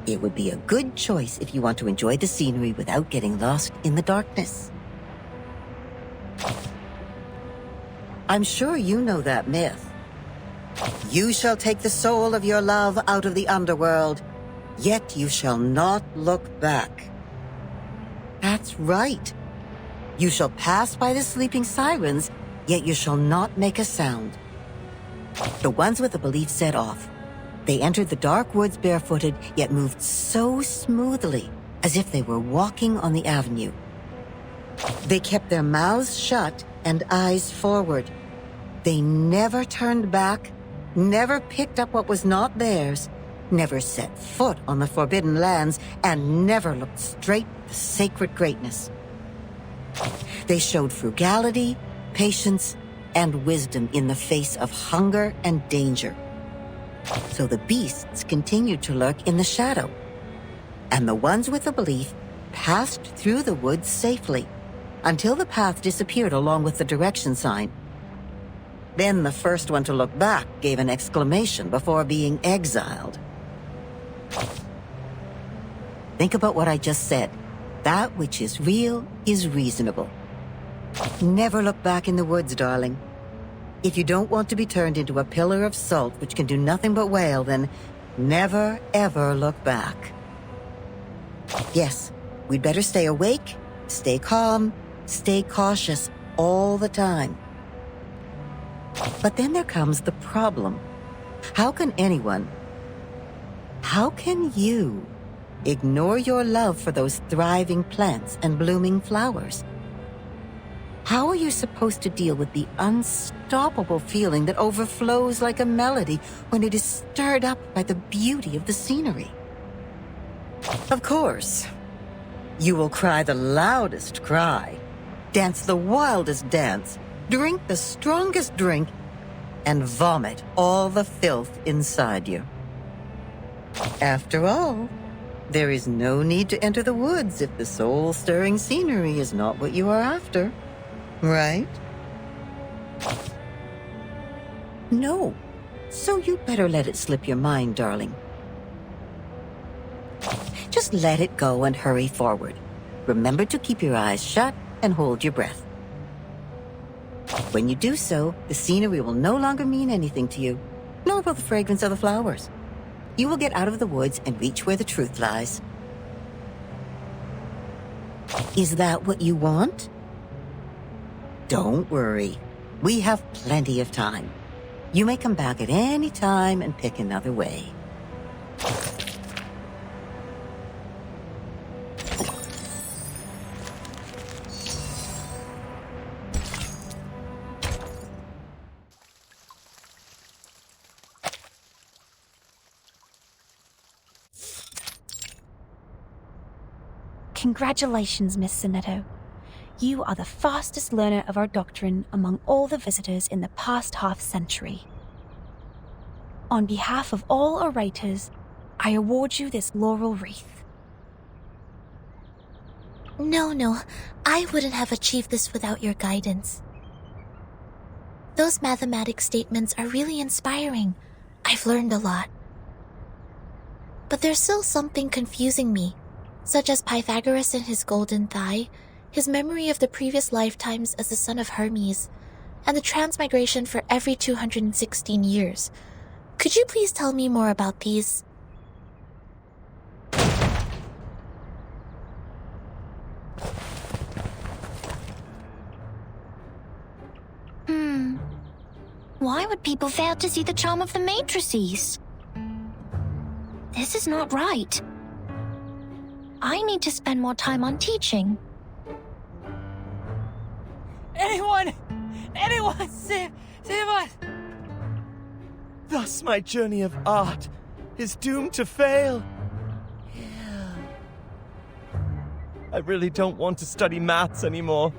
Speaker 11: It would be a good choice if you want to enjoy the scenery without getting lost in the darkness. I'm sure you know that myth. You shall take the soul of your love out of the underworld, yet you shall not look back. That's right. You shall pass by the sleeping sirens, yet you shall not make a sound. The ones with the belief set off. They entered the dark woods barefooted, yet moved so smoothly, as if they were walking on the avenue. They kept their mouths shut and eyes forward. They never turned back, never picked up what was not theirs, never set foot on the forbidden lands, and never looked straight at the sacred greatness. They showed frugality, patience, and wisdom in the face of hunger and danger. So the beasts continued to lurk in the shadow, and the ones with the belief passed through the woods safely until the path disappeared along with the direction sign. Then the first one to look back gave an exclamation before being exiled. Think about what I just said. That which is real is reasonable. Never look back in the woods, darling. If you don't want to be turned into a pillar of salt which can do nothing but wail, then never, ever look back. Yes, we'd better stay awake, stay calm, stay cautious all the time. But then there comes the problem. How can you ignore your love for those thriving plants and blooming flowers? How are you supposed to deal with the unstoppable feeling that overflows like a melody when it is stirred up by the beauty of the scenery? Of course, you will cry the loudest cry, dance the wildest dance, drink the strongest drink, and vomit all the filth inside you. After all, there is no need to enter the woods if the soul-stirring scenery is not what you are after. Right? No. So you better let it slip your mind, darling. Just let it go and hurry forward. Remember to keep your eyes shut and hold your breath. When you do so, the scenery will no longer mean anything to you, nor will the fragrance of the flowers. You will get out of the woods and reach where the truth lies. Is that what you want? Don't worry. We have plenty of time. You may come back at any time and pick another way.
Speaker 17: Congratulations, Miss Sonetto. You are the fastest learner of our doctrine among all the visitors in the past half-century. On behalf of all orators, I award you this laurel wreath.
Speaker 3: No, I wouldn't have achieved this without your guidance. Those mathematics statements are really inspiring. I've learned a lot. But there's still something confusing me, such as Pythagoras and his golden thigh, his memory of the previous lifetimes as the son of Hermes, and the transmigration for every 216 years. Could you please tell me more about these?
Speaker 2: Why would people fail to see the charm of the matrices? This is not right. I need to spend more time on teaching.
Speaker 15: Anyone, save us!
Speaker 18: Thus my journey of art is doomed to fail. I really don't want to study maths anymore.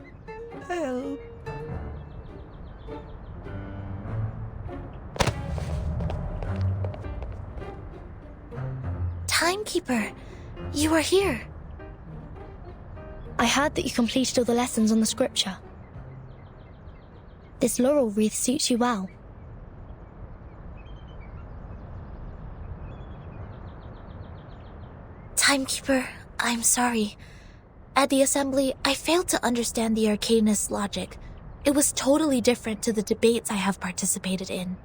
Speaker 18: Help.
Speaker 3: Timekeeper, you are here.
Speaker 4: I heard that you completed all the lessons on the scripture. This laurel wreath suits you well.
Speaker 3: Timekeeper, I'm sorry. At the assembly, I failed to understand the arcanist logic. It was totally different to the debates I have participated in.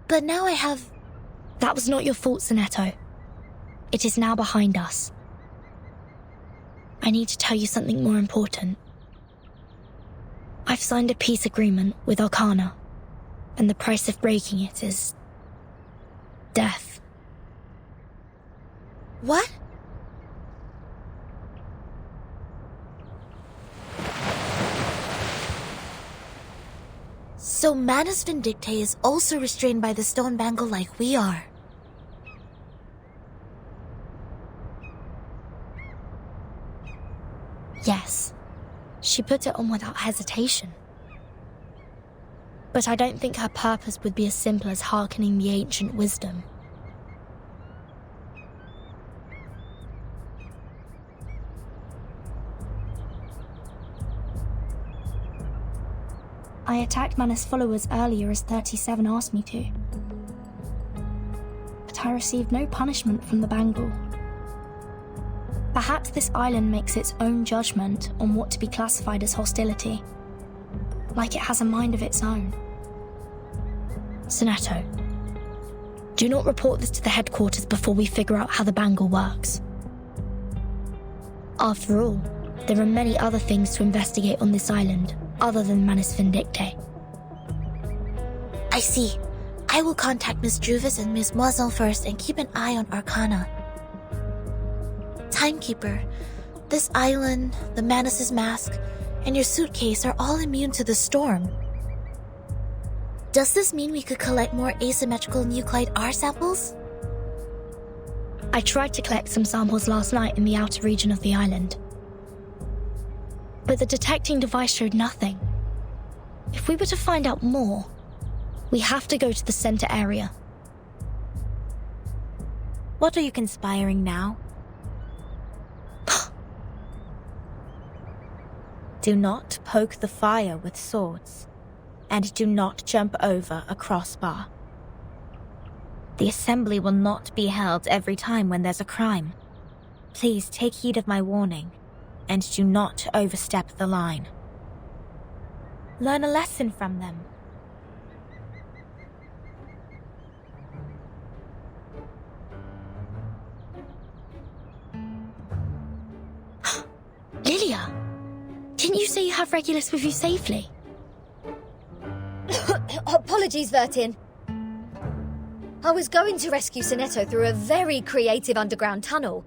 Speaker 3: But now I have...
Speaker 4: That was not your fault, Sonetto. It is now behind us. I need to tell you something more important. I've signed a peace agreement with Arcana, and the price of breaking it is... death.
Speaker 3: What? So Manus Vindictae is also restrained by the stone bangle like we are.
Speaker 4: Yes, she put it on without hesitation. But I don't think her purpose would be as simple as hearkening the ancient wisdom. I attacked Manus' followers earlier as 37 asked me to. But I received no punishment from the bangle. Perhaps this island makes its own judgment on what to be classified as hostility. like it has a mind of its own. Sonetto, do not report this to the headquarters before we figure out how the bangle works. After all, there are many other things to investigate on this island, other than Manus Vindicte.
Speaker 3: I see. I will contact Miss Juvis and Miss Moiselle first and keep an eye on Arcana. Timekeeper, this island, the Manus's mask, and your suitcase are all immune to the storm. Does this mean we could collect more asymmetrical nuclide R samples?
Speaker 4: I tried to collect some samples last night in the outer region of the island, but the detecting device showed nothing. If we were to find out more, we have to go to the center area.
Speaker 17: What are you conspiring now? Do not poke the fire with swords, and do not jump over a crossbar. The assembly will not be held every time when there's a crime. Please take heed of my warning, and do not overstep the line. Learn a lesson from them.
Speaker 4: Lilia, didn't you say you have Regulus with you safely?
Speaker 8: Apologies, Vertin. I was going to rescue Sonetto through a very creative underground tunnel.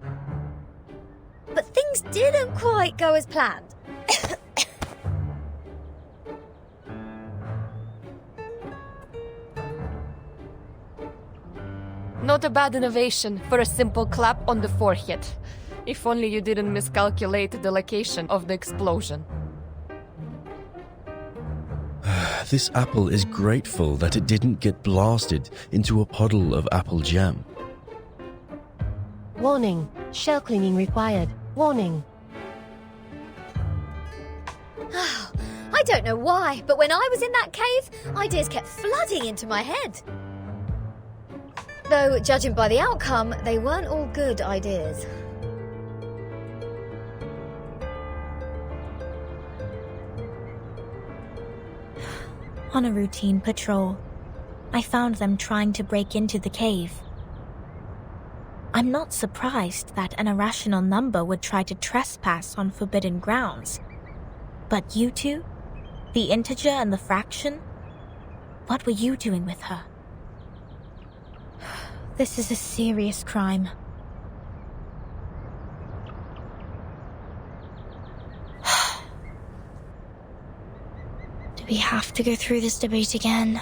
Speaker 8: But things didn't quite go as planned.
Speaker 5: Not a bad innovation for a simple clap on the forehead. If only you didn't miscalculate the location of the explosion.
Speaker 6: This apple is grateful that it didn't get blasted into a puddle of apple jam.
Speaker 7: Warning. Shell cleaning required. Warning.
Speaker 8: I don't know why, but when I was in that cave, ideas kept flooding into my head. Though, judging by the outcome, they weren't all good ideas.
Speaker 17: On a routine patrol, I found them trying to break into the cave. I'm not surprised that an irrational number would try to trespass on forbidden grounds. But you two? The integer and the fraction? What were you doing with her? This is a serious crime.
Speaker 4: Do we have to go through this debate again?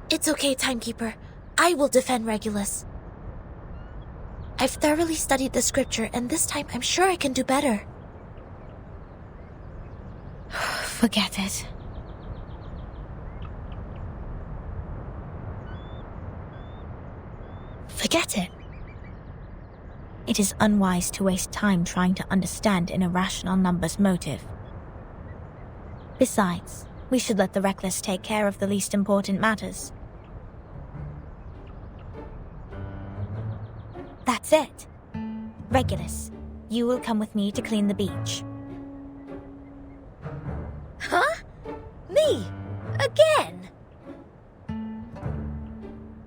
Speaker 3: It's okay, Timekeeper. I will defend Regulus. I've thoroughly studied the scripture, and this time I'm sure I can do better.
Speaker 4: Forget it. Forget it.
Speaker 17: It is unwise to waste time trying to understand an irrational number's motive. Besides, we should let the reckless take care of the least important matters. That's it. Regulus, you will come with me to clean the beach.
Speaker 8: Huh? Me? Again?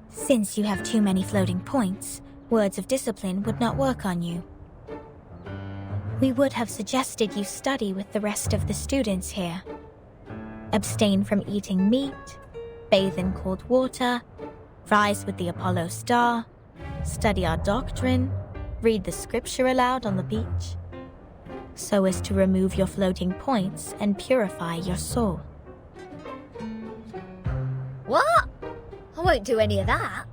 Speaker 17: Since you have too many floating points, words of discipline would not work on you. We would have suggested you study with the rest of the students here. Abstain from eating meat, bathe in cold water, rise with the Apollo star, study our doctrine, read the scripture aloud on the beach, so as to remove your floating points and purify your soul.
Speaker 8: What? I won't do any of that.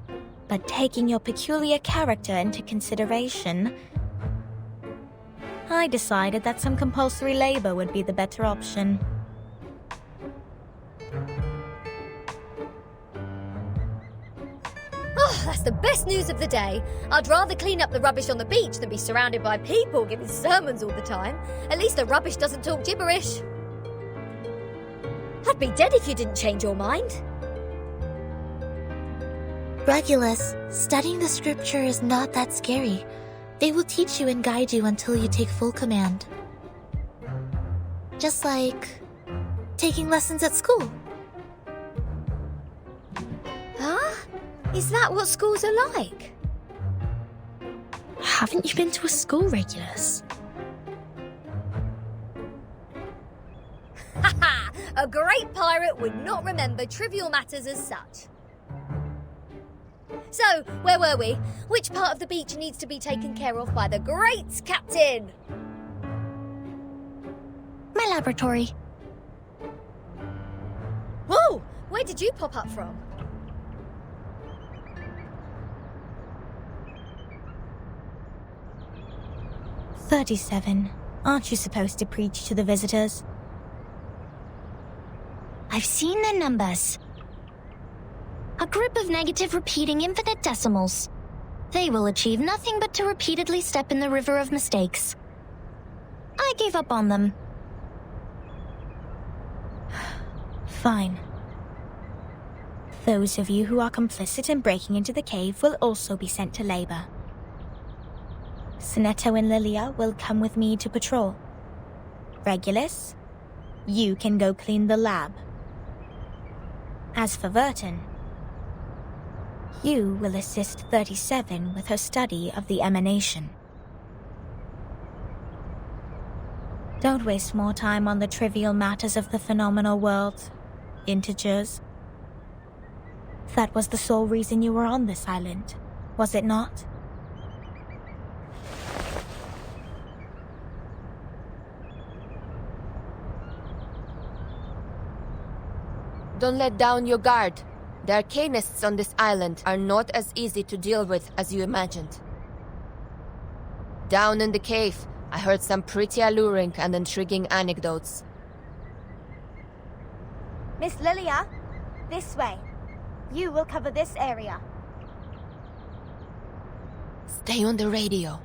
Speaker 17: But taking your peculiar character into consideration, I decided that some compulsory labor would be the better option.
Speaker 8: Oh, that's the best news of the day. I'd rather clean up the rubbish on the beach than be surrounded by people giving sermons all the time. At least the rubbish doesn't talk gibberish. I'd be dead if you didn't change your mind.
Speaker 3: Regulus, studying the scripture is not that scary. They will teach you and guide you until you take full command. Just like taking lessons at school.
Speaker 8: Huh? Is that what schools are like?
Speaker 4: Haven't you been to a school, Regulus?
Speaker 8: Haha! A great pirate would not remember trivial matters as such. So, where were we? Which part of the beach needs to be taken care of by the great captain?
Speaker 2: My laboratory.
Speaker 8: Whoa! Where did you pop up from?
Speaker 17: "37. Aren't you supposed to preach to the visitors?"
Speaker 2: I've seen the numbers. A group of negative repeating infinite decimals. They will achieve nothing but to repeatedly step in the river of mistakes. I gave up on them.
Speaker 17: Fine. Those of you who are complicit in breaking into the cave will also be sent to labor. Sonetto and Lilia will come with me to patrol. Regulus, you can go clean the lab. As for Verton, you will assist 37 with her study of the emanation. Don't waste more time on the trivial matters of the phenomenal world, integers. That was the sole reason you were on this island, was it not?
Speaker 5: Don't let down your guard. The arcanists on this island are not as easy to deal with as you imagined. Down in the cave, I heard some pretty alluring and intriguing anecdotes.
Speaker 19: Miss Lilia, this way. You will cover this area.
Speaker 5: Stay on the radio.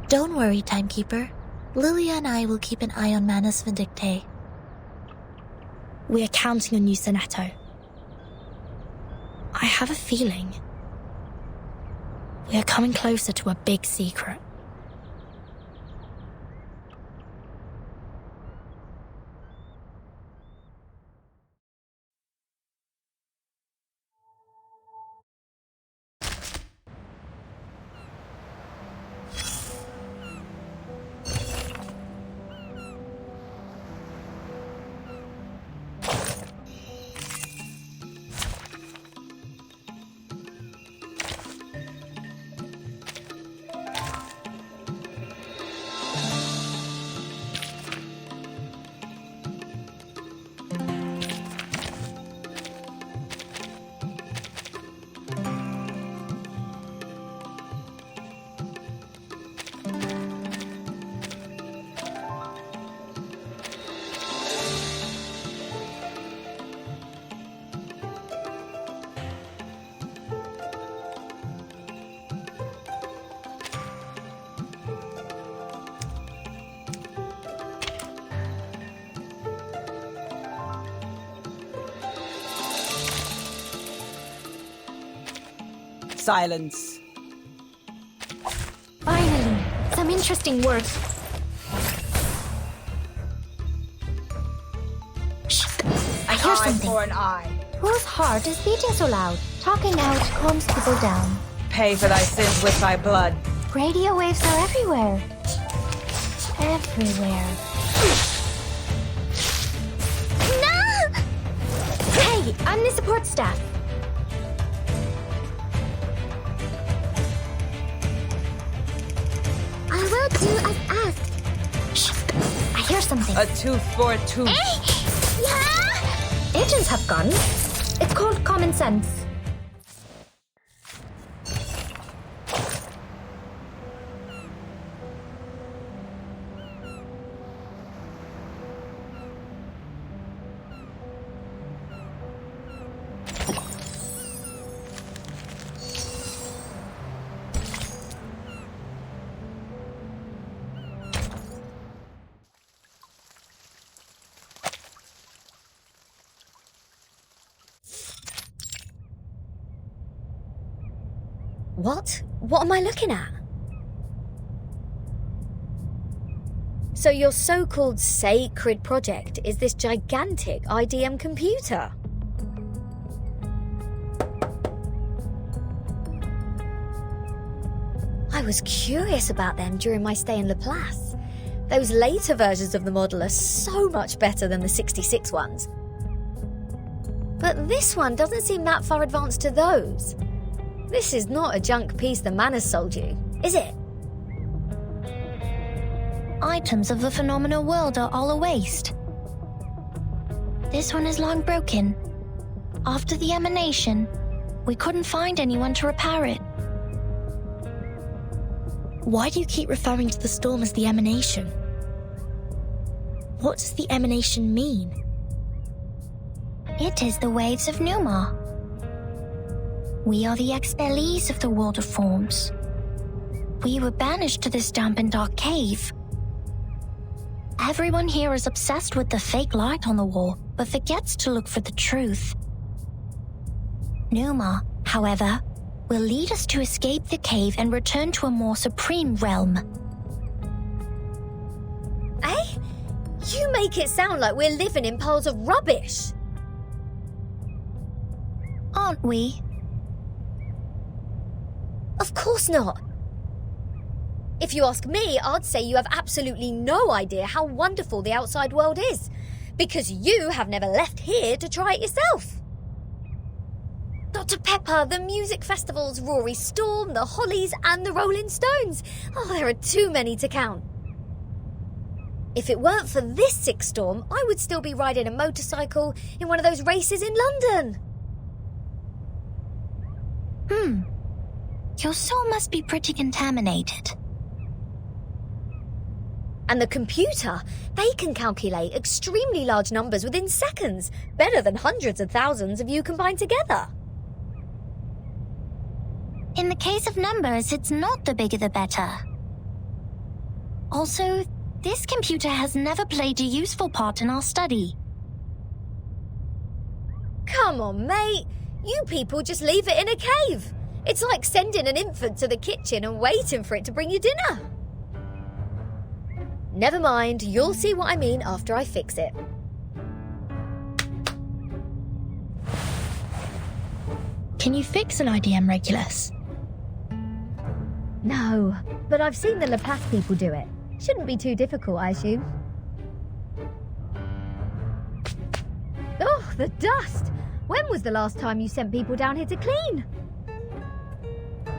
Speaker 3: Don't worry, Timekeeper. Lilia and I will keep an eye on Manus Vindictae.
Speaker 4: We're counting on you, Sonetto. I have a feeling we are coming closer to a big secret.
Speaker 16: Silence.
Speaker 2: Finally, some interesting work. Shh! I hear something.
Speaker 16: For an eye.
Speaker 2: Whose heart is beating so loud? Talking out calms people down.
Speaker 16: Pay for thy sins with thy blood.
Speaker 2: Radio waves are everywhere. Everywhere. No! Hey, I'm the support staff. I will do as asked. Shh! I hear something.
Speaker 16: A tooth for a tooth.
Speaker 2: Hey! Yeah! Agents have guns. It's called common sense.
Speaker 8: What? What am I looking at? So your so-called sacred project is this gigantic IDM computer? I was curious about them during my stay in Laplace. Those later versions of the model are so much better than the 66 ones. But this one doesn't seem that far advanced to those. This is not a junk piece the man has sold you, is it?
Speaker 2: Items of the phenomenal world are all a waste. This one is long broken. After the emanation, we couldn't find anyone to repair it.
Speaker 4: Why do you keep referring to the storm as the emanation? What does the emanation mean?
Speaker 2: It is the waves of Numa. We are the expellees of the world of forms. We were banished to this damp and dark cave. Everyone here is obsessed with the fake light on the wall, but forgets to look for the truth. Numa, however, will lead us to escape the cave and return to a more supreme realm.
Speaker 8: Eh? You make it sound like we're living in piles of rubbish.
Speaker 2: Aren't we?
Speaker 8: Of course not. If you ask me, I'd say you have absolutely no idea how wonderful the outside world is, because you have never left here to try it yourself. Dr. Pepper, the music festivals, Rory Storm, the Hollies, and the Rolling Stones. Oh, there are too many to count. If it weren't for this sick storm, I would still be riding a motorcycle in one of those races in London.
Speaker 2: Your soul must be pretty contaminated.
Speaker 8: And the computer, they can calculate extremely large numbers within seconds, better than hundreds of thousands of you combined together.
Speaker 2: In the case of numbers, it's not the bigger the better. Also, this computer has never played a useful part in our study.
Speaker 8: Come on, mate. You people just leave it in a cave. It's like sending an infant to the kitchen and waiting for it to bring you dinner. Never mind, you'll see what I mean after I fix it.
Speaker 4: Can you fix an IDM Regulus?
Speaker 8: No, but I've seen the Laplace people do it. Shouldn't be too difficult, I assume. Oh, the dust! When was the last time you sent people down here to clean?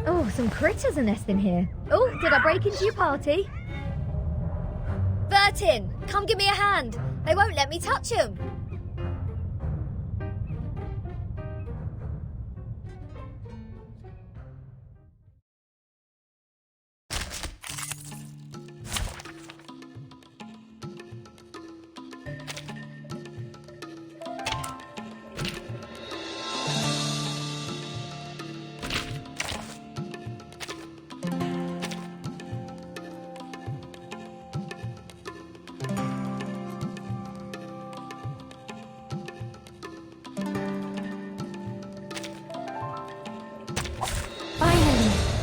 Speaker 8: Oh, some critters are nesting here. Oh, did I break into your party? Bertin, come give me a hand. They won't let me touch them.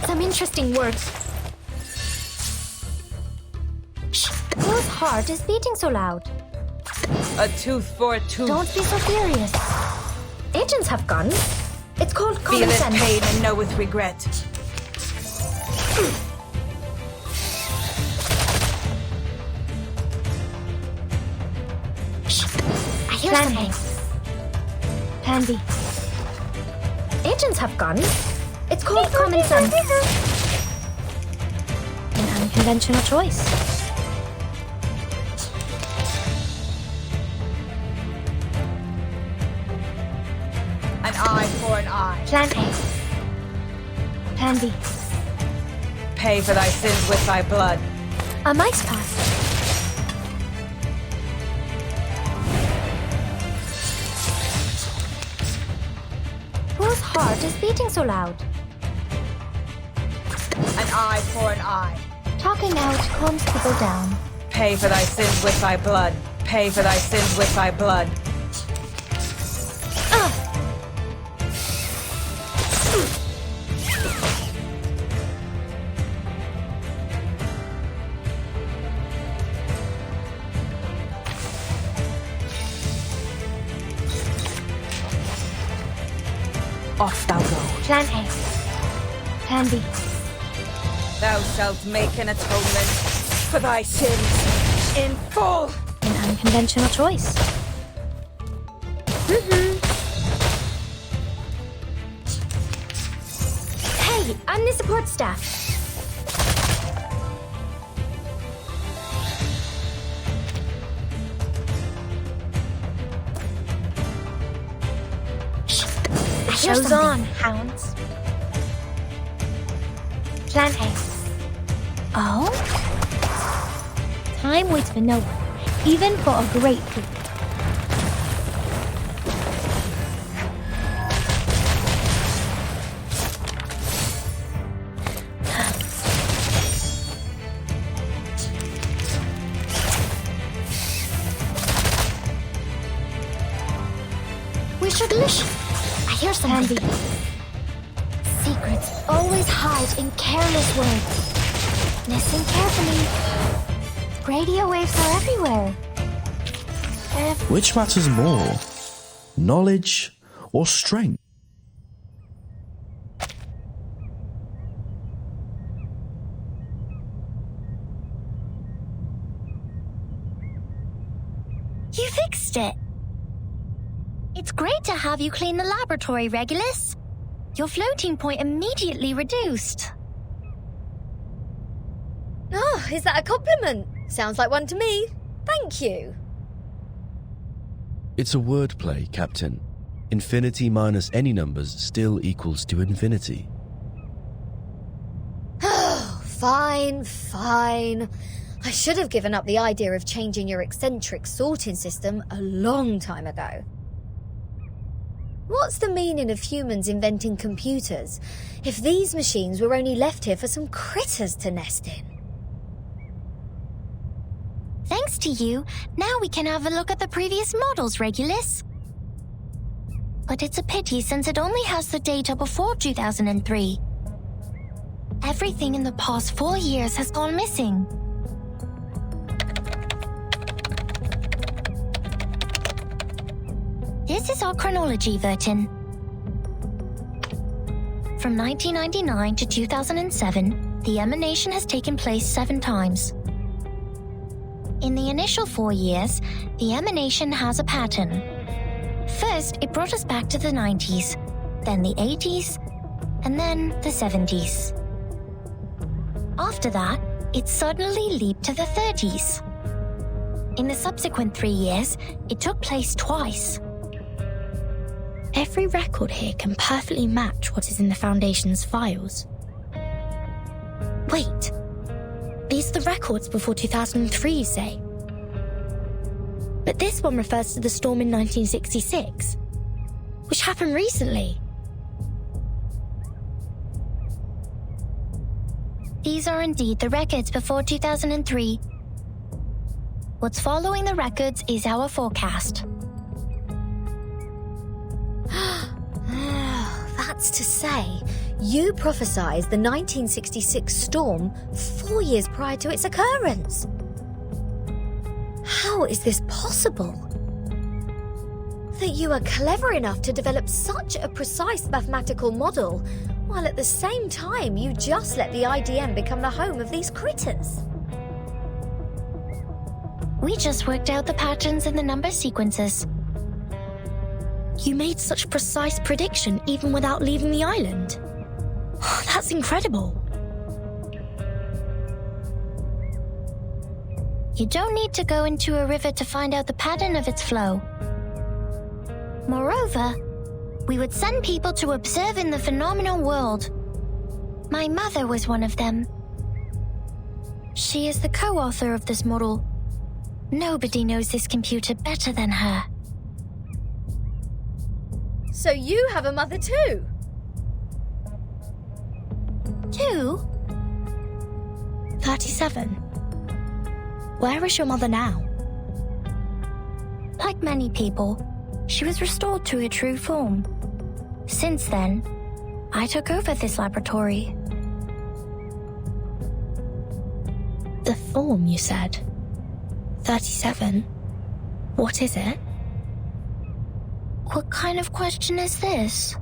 Speaker 2: Some interesting words. Shh! Whose heart is beating so loud?
Speaker 16: A tooth for a tooth.
Speaker 2: Don't be so furious. Agents have guns. It's called
Speaker 16: Feel
Speaker 2: common
Speaker 16: it
Speaker 2: sense.
Speaker 16: pain and know with regret.
Speaker 2: Shh! I hear
Speaker 8: Plan
Speaker 2: something.
Speaker 8: A. Plan B.
Speaker 2: Agents have guns. It's called common sense. An unconventional choice.
Speaker 16: An eye for an eye.
Speaker 8: Plan A. Plan B.
Speaker 16: Pay for thy sins with thy blood.
Speaker 2: A mice pass. Whose heart is beating so loud?
Speaker 16: An eye for an eye.
Speaker 2: Talking out calms people down.
Speaker 16: Pay for thy sins with thy blood. Pay for thy sins with thy blood.
Speaker 7: off thou go.
Speaker 19: Plan A. Plan B.
Speaker 16: Thou shalt make an atonement for thy sins in full.
Speaker 17: An unconventional choice.
Speaker 19: Hey, I'm the support staff. Show's on, hounds. Plan A.
Speaker 17: Oh? Time waits for no one, even for a great fool.
Speaker 2: We should listen. I hear something. Secrets always hide in careless words. Listen carefully. Radio waves are everywhere.
Speaker 6: Which matters more? Knowledge or strength?
Speaker 2: You fixed it. It's great to have you clean the laboratory, Regulus. Your floating point immediately reduced.
Speaker 8: Oh, is that a compliment? Sounds like one to me. Thank you.
Speaker 6: It's a wordplay, Captain. Infinity minus any numbers still equals to infinity.
Speaker 8: Oh, fine. I should have given up the idea of changing your eccentric sorting system a long time ago. What's the meaning of humans inventing computers if these machines were only left here for some critters to nest in?
Speaker 2: Thanks to you, now we can have a look at the previous models, Regulus. But it's a pity since it only has the data before 2003. Everything in the past 4 years has gone missing. This is our chronology, Vertin. From 1999 to 2007, the emanation has taken place 7 times. In the initial 4 years, the emanation has a pattern. First, it brought us back to the 90s, then the 80s, and then the 70s. After that, it suddenly leaped to the 30s. In the subsequent 3 years, it took place twice.
Speaker 4: Every record here can perfectly match what is in the Foundation's files. Wait, these are the records before 2003, you say? But this one refers to the storm in 1966, which happened recently.
Speaker 2: These are indeed the records before 2003. What's following the records is our forecast.
Speaker 8: That's to say, you prophesied the 1966 storm 4 years prior to its occurrence. How is this possible? That you are clever enough to develop such a precise mathematical model, while at the same time you just let the IDM become the home of these critters.
Speaker 2: We just worked out the patterns in the number sequences.
Speaker 4: You made such precise prediction even without leaving the island. That's incredible.
Speaker 2: You don't need to go into a river to find out the pattern of its flow. Moreover, we would send people to observe in the phenomenal world. My mother was one of them. She is the co-author of this model. Nobody knows this computer better than her.
Speaker 8: So you have a mother too?
Speaker 2: 2?
Speaker 4: 37. Where is your mother now?
Speaker 2: Like many people, she was restored to her true form. Since then, I took over this laboratory.
Speaker 4: The form, you said? 37? What is it?
Speaker 2: What kind of question is this?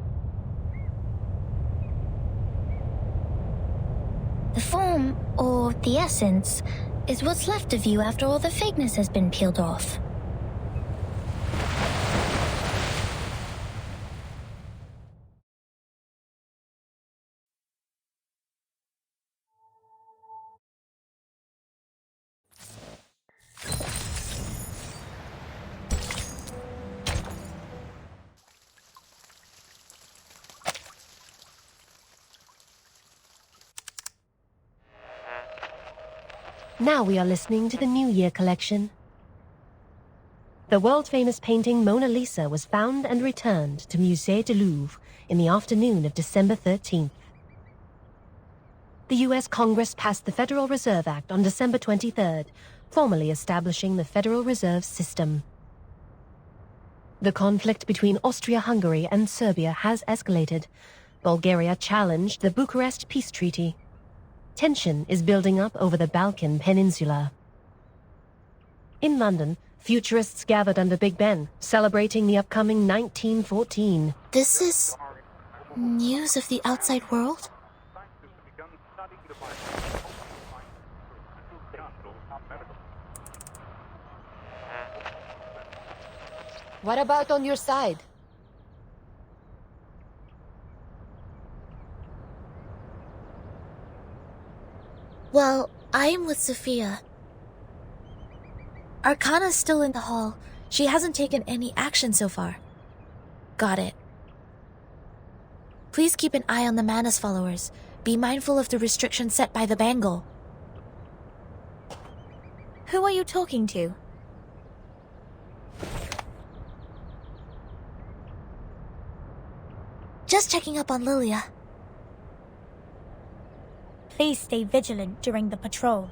Speaker 2: The form, or the essence, is what's left of you after all the fakeness has been peeled off.
Speaker 7: Now we are listening to the New Year collection. The world-famous painting Mona Lisa was found and returned to Musée du Louvre in the afternoon of December 13th. The U.S. Congress passed the Federal Reserve Act on December 23rd, formally establishing the Federal Reserve System. The conflict between Austria-Hungary and Serbia has escalated. Bulgaria challenged the Bucharest Peace Treaty. Tension is building up over the Balkan Peninsula. In London, futurists gathered under Big Ben, celebrating the upcoming 1914.
Speaker 3: This is news of the outside world?
Speaker 5: What about on your side?
Speaker 3: Well, I am with Sophia. Arcana's still in the hall. She hasn't taken any action so far. Got it. Please keep an eye on the Manus followers. Be mindful of the restrictions set by the Bangle.
Speaker 17: Who are you talking to?
Speaker 3: Just checking up on Lilia.
Speaker 17: Please stay vigilant during the patrol.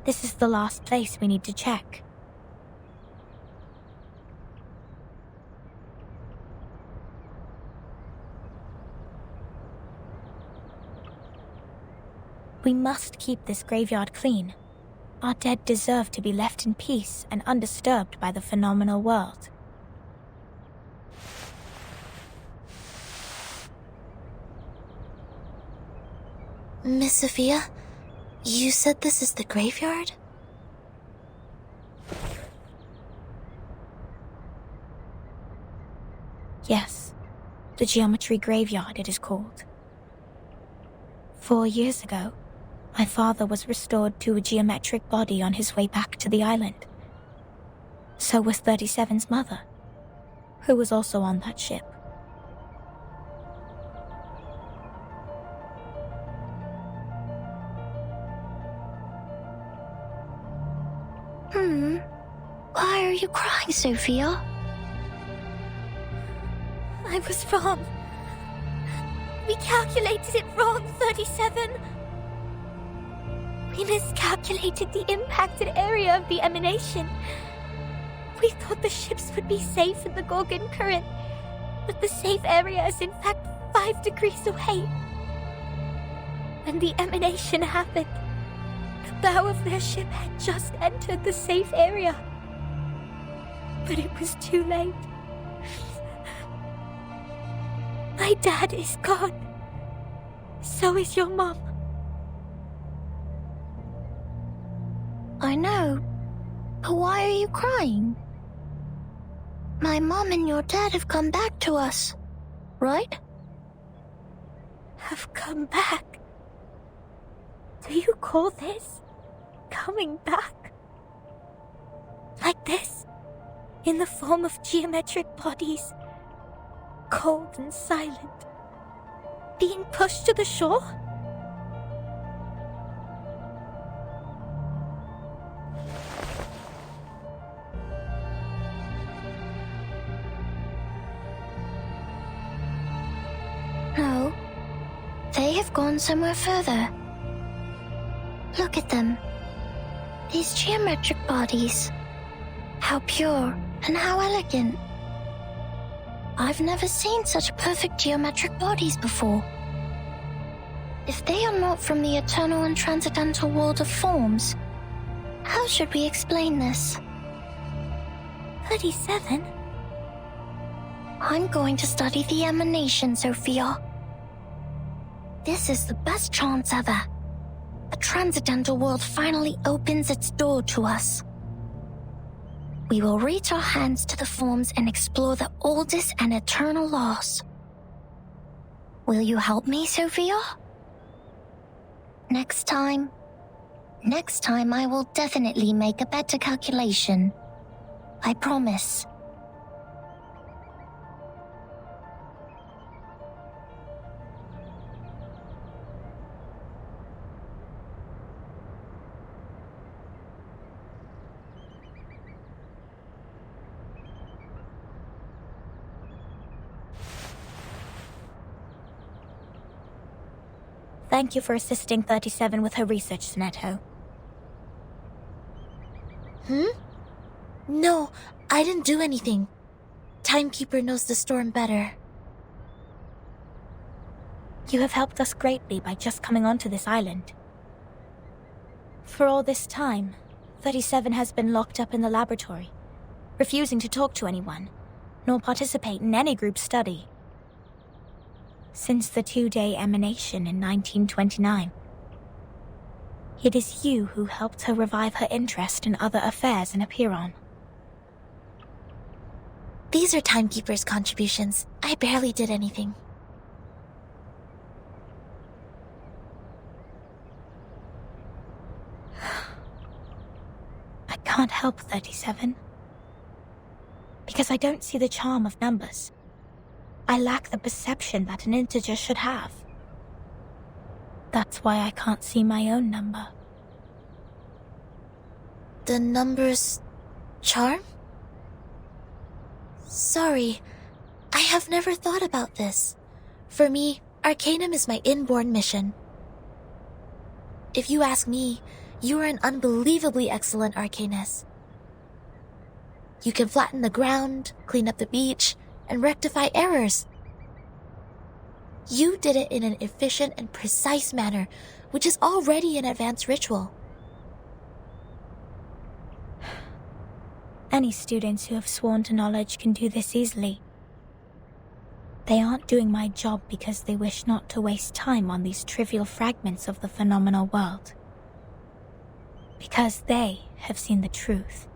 Speaker 17: This is the last place we need to check. We must keep this graveyard clean. Our dead deserve to be left in peace and undisturbed by the phenomenal world.
Speaker 3: Miss Sophia, you said this is the graveyard?
Speaker 17: Yes, the Geometry Graveyard it is called. 4 years ago, my father was restored to a geometric body on his way back to the island. So was 37's mother, who was also on that ship.
Speaker 2: Why are you crying, Sophia?
Speaker 17: I was wrong. We calculated it wrong, 37. We miscalculated the impacted area of the emanation. We thought the ships would be safe in the Gorgon current, but the safe area is in fact 5 degrees away. When the emanation happened, the bow of their ship had just entered the safe area. But it was too late. My dad is gone. So is your mom.
Speaker 2: I know. But why are you crying? My mom and your dad have come back to us, right?
Speaker 17: Have come back? Do you call this coming back? Like this? In the form of geometric bodies, cold and silent, being pushed to the shore?
Speaker 2: No, they have gone somewhere further. Look at them. These geometric bodies. How pure and how elegant. I've never seen such perfect geometric bodies before. If they are not from the eternal and transcendental world of forms, how should we explain this?
Speaker 17: 37?
Speaker 2: I'm going to study the emanation, Sophia. This is the best chance ever. The transcendental world finally opens its door to us. We will reach our hands to the forms and explore the oldest and eternal laws. Will you help me, Sophia? Next time I will definitely make a better calculation. I promise.
Speaker 17: Thank you for assisting 37 with her research, Sneto.
Speaker 3: No, I didn't do anything. Timekeeper knows the storm better.
Speaker 17: You have helped us greatly by just coming onto this island. For all this time, 37 has been locked up in the laboratory, refusing to talk to anyone, nor participate in any group study. Since the 2-day emanation in 1929. It is you who helped her revive her interest in other affairs in Apiron.
Speaker 3: These are Timekeeper's contributions. I barely did anything.
Speaker 17: I can't help 37. Because I don't see the charm of numbers. I lack the perception that an integer should have. That's why I can't see my own number.
Speaker 3: The number's charm? Sorry, I have never thought about this. For me, Arcanum is my inborn mission. If you ask me, you are an unbelievably excellent Arcanist. You can flatten the ground, clean up the beach, and rectify errors. You did it in an efficient and precise manner, which is already an advanced ritual.
Speaker 17: Any students who have sworn to knowledge can do this easily. They aren't doing my job because they wish not to waste time on these trivial fragments of the phenomenal world. Because they have seen the truth.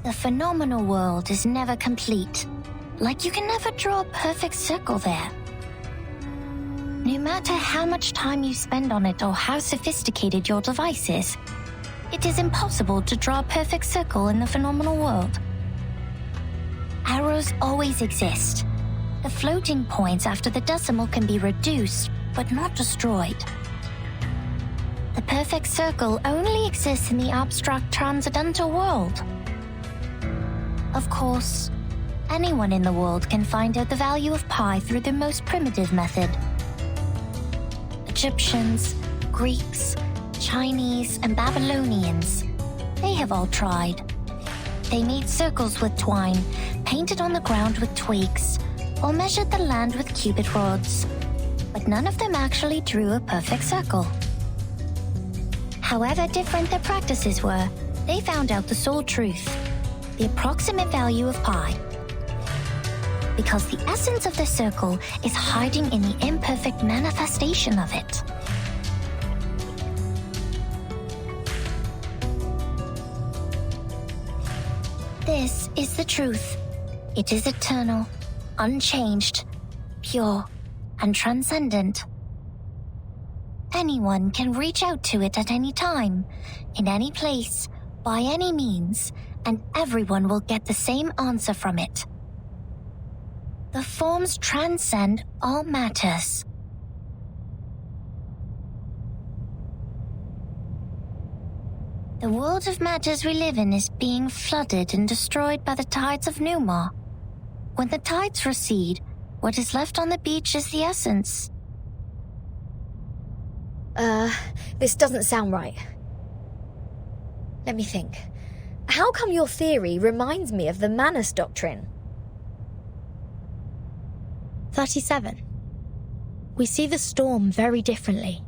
Speaker 2: The phenomenal world is never complete. Like you can never draw a perfect circle there. No matter how much time you spend on it or how sophisticated your device is, it is impossible to draw a perfect circle in the phenomenal world. Arrows always exist. The floating points after the decimal can be reduced, but not destroyed. The perfect circle only exists in the abstract transcendental world. Of course, anyone in the world can find out the value of pi through the most primitive method. Egyptians, Greeks, Chinese, and Babylonians, they have all tried. They made circles with twine, painted on the ground with twigs, or measured the land with cubit rods, but none of them actually drew a perfect circle. However different their practices were, they found out the sole truth. The approximate value of pi. Because the essence of the circle is hiding in the imperfect manifestation of it. This is the truth. It is eternal, unchanged, pure, and transcendent. Anyone can reach out to it at any time, in any place, by any means, and everyone will get the same answer from it. The forms transcend all matters. The world of matters we live in is being flooded and destroyed by the tides of Numa. When the tides recede, what is left on the beach is the essence.
Speaker 8: This doesn't sound right. Let me think. How come your theory reminds me of the Manus Doctrine?
Speaker 4: 37. We see the storm very differently.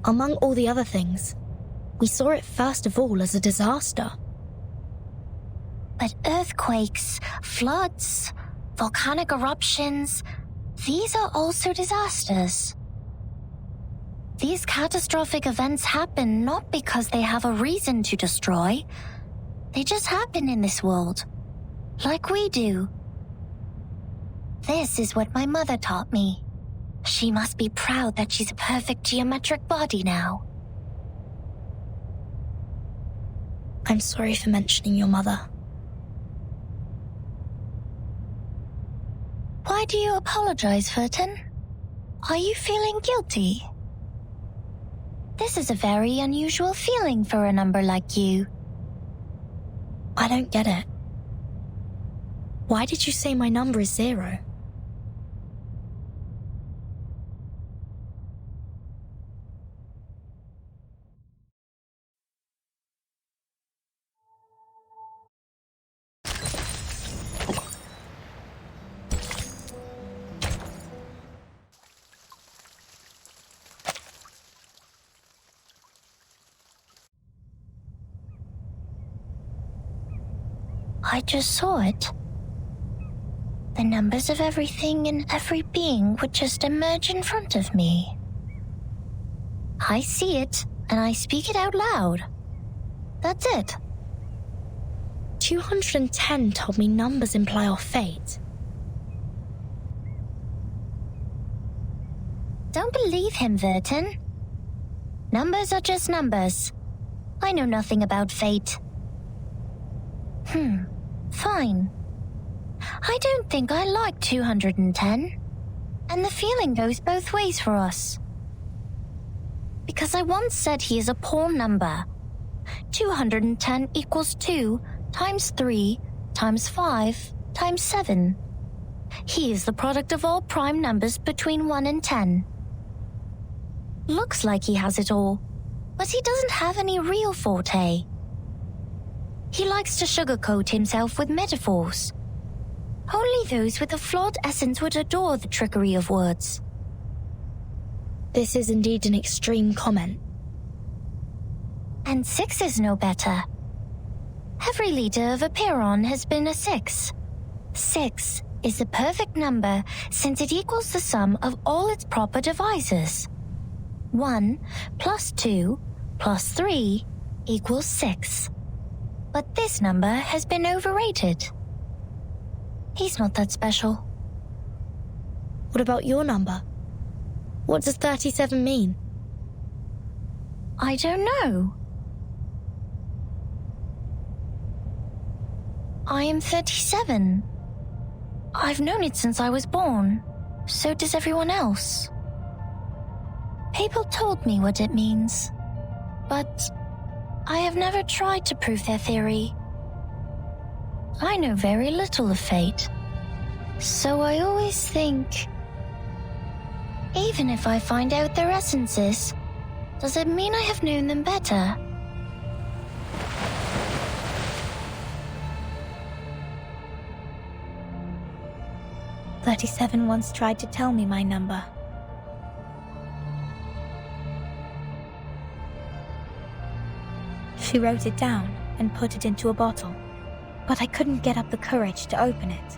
Speaker 4: Among all the other things, we saw it first of all as a disaster.
Speaker 2: But earthquakes, floods, volcanic eruptions, these are also disasters. These catastrophic events happen not because they have a reason to destroy. They just happen in this world, like we do. This is what my mother taught me. She must be proud that she's a perfect geometric body now.
Speaker 4: I'm sorry for mentioning your mother.
Speaker 2: Why do you apologize, Furton? Are you feeling guilty? This is a very unusual feeling for a number like you.
Speaker 4: I don't get it. Why did you say my number is 0?
Speaker 2: I just saw it. The numbers of everything and every being would just emerge in front of me. I see it, and I speak it out loud. That's it.
Speaker 4: 210 told me numbers imply our fate.
Speaker 2: Don't believe him, Verton. Numbers are just numbers. I know nothing about fate. Fine. I don't think I like 210. And the feeling goes both ways for us. Because I once said he is a poor number. 210 equals 2 times 3 times 5 times 7. He is the product of all prime numbers between 1 and 10. Looks like he has it all, but he doesn't have any real forte. He likes to sugarcoat himself with metaphors. Only those with a flawed essence would adore the trickery of words.
Speaker 4: This is indeed an extreme comment.
Speaker 2: And 6 is no better. Every leader of a Piron has been a 6. 6 is the perfect number since it equals the sum of all its proper divisors. 1 plus 2 plus 3 equals 6. But this number has been overrated. He's not that special.
Speaker 4: What about your number? What does 37 mean?
Speaker 2: I don't know. I am 37. I've known it since I was born. So does everyone else. People told me what it means, but I have never tried to prove their theory. I know very little of fate, so I always think, even if I find out their essences, does it mean I have known them better?
Speaker 17: "37 once tried to tell me my number. She wrote it down and put it into a bottle, but I couldn't get up the courage to open it.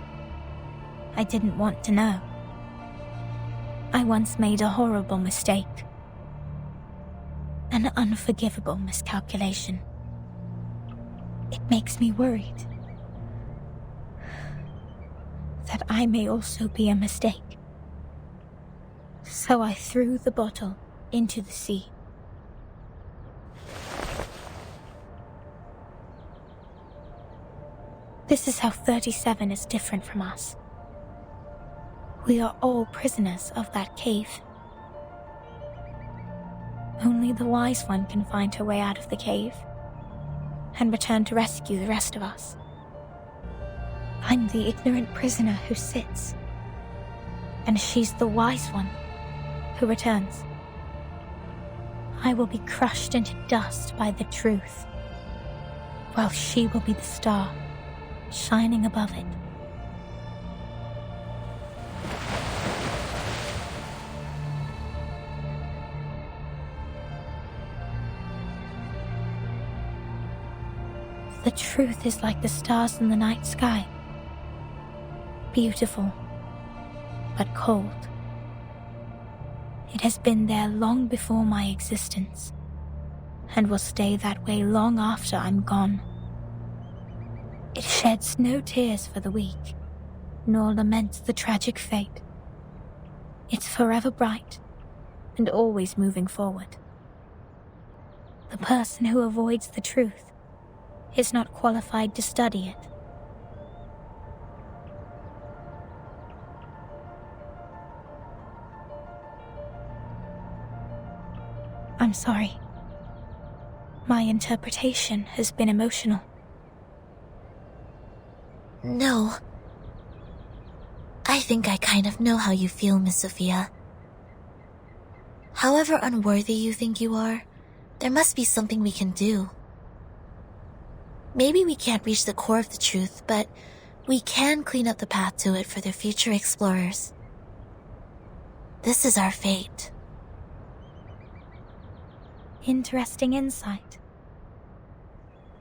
Speaker 17: I didn't want to know. I once made a horrible mistake. An unforgivable miscalculation. It makes me worried that I may also be a mistake. So I threw the bottle into the sea. This is how 37 is different from us. We are all prisoners of that cave. Only the wise one can find her way out of the cave and return to rescue the rest of us. I'm the ignorant prisoner who sits, and she's the wise one who returns. I will be crushed into dust by the truth, while she will be the star shining above it. truth is like the stars in the night sky. Beautiful, but cold. It has been there long before my existence, and will stay that way long after I'm gone. It sheds no tears for the weak, nor laments the tragic fate. It's forever bright, and always moving forward. The person who avoids the truth is not qualified to study it. I'm sorry. My interpretation has been emotional.
Speaker 3: No. I think I kind of know how you feel, Miss Sophia. However unworthy you think you are, there must be something we can do. Maybe we can't reach the core of the truth, but we can clean up the path to it for the future explorers. This is our fate.
Speaker 17: Interesting insight.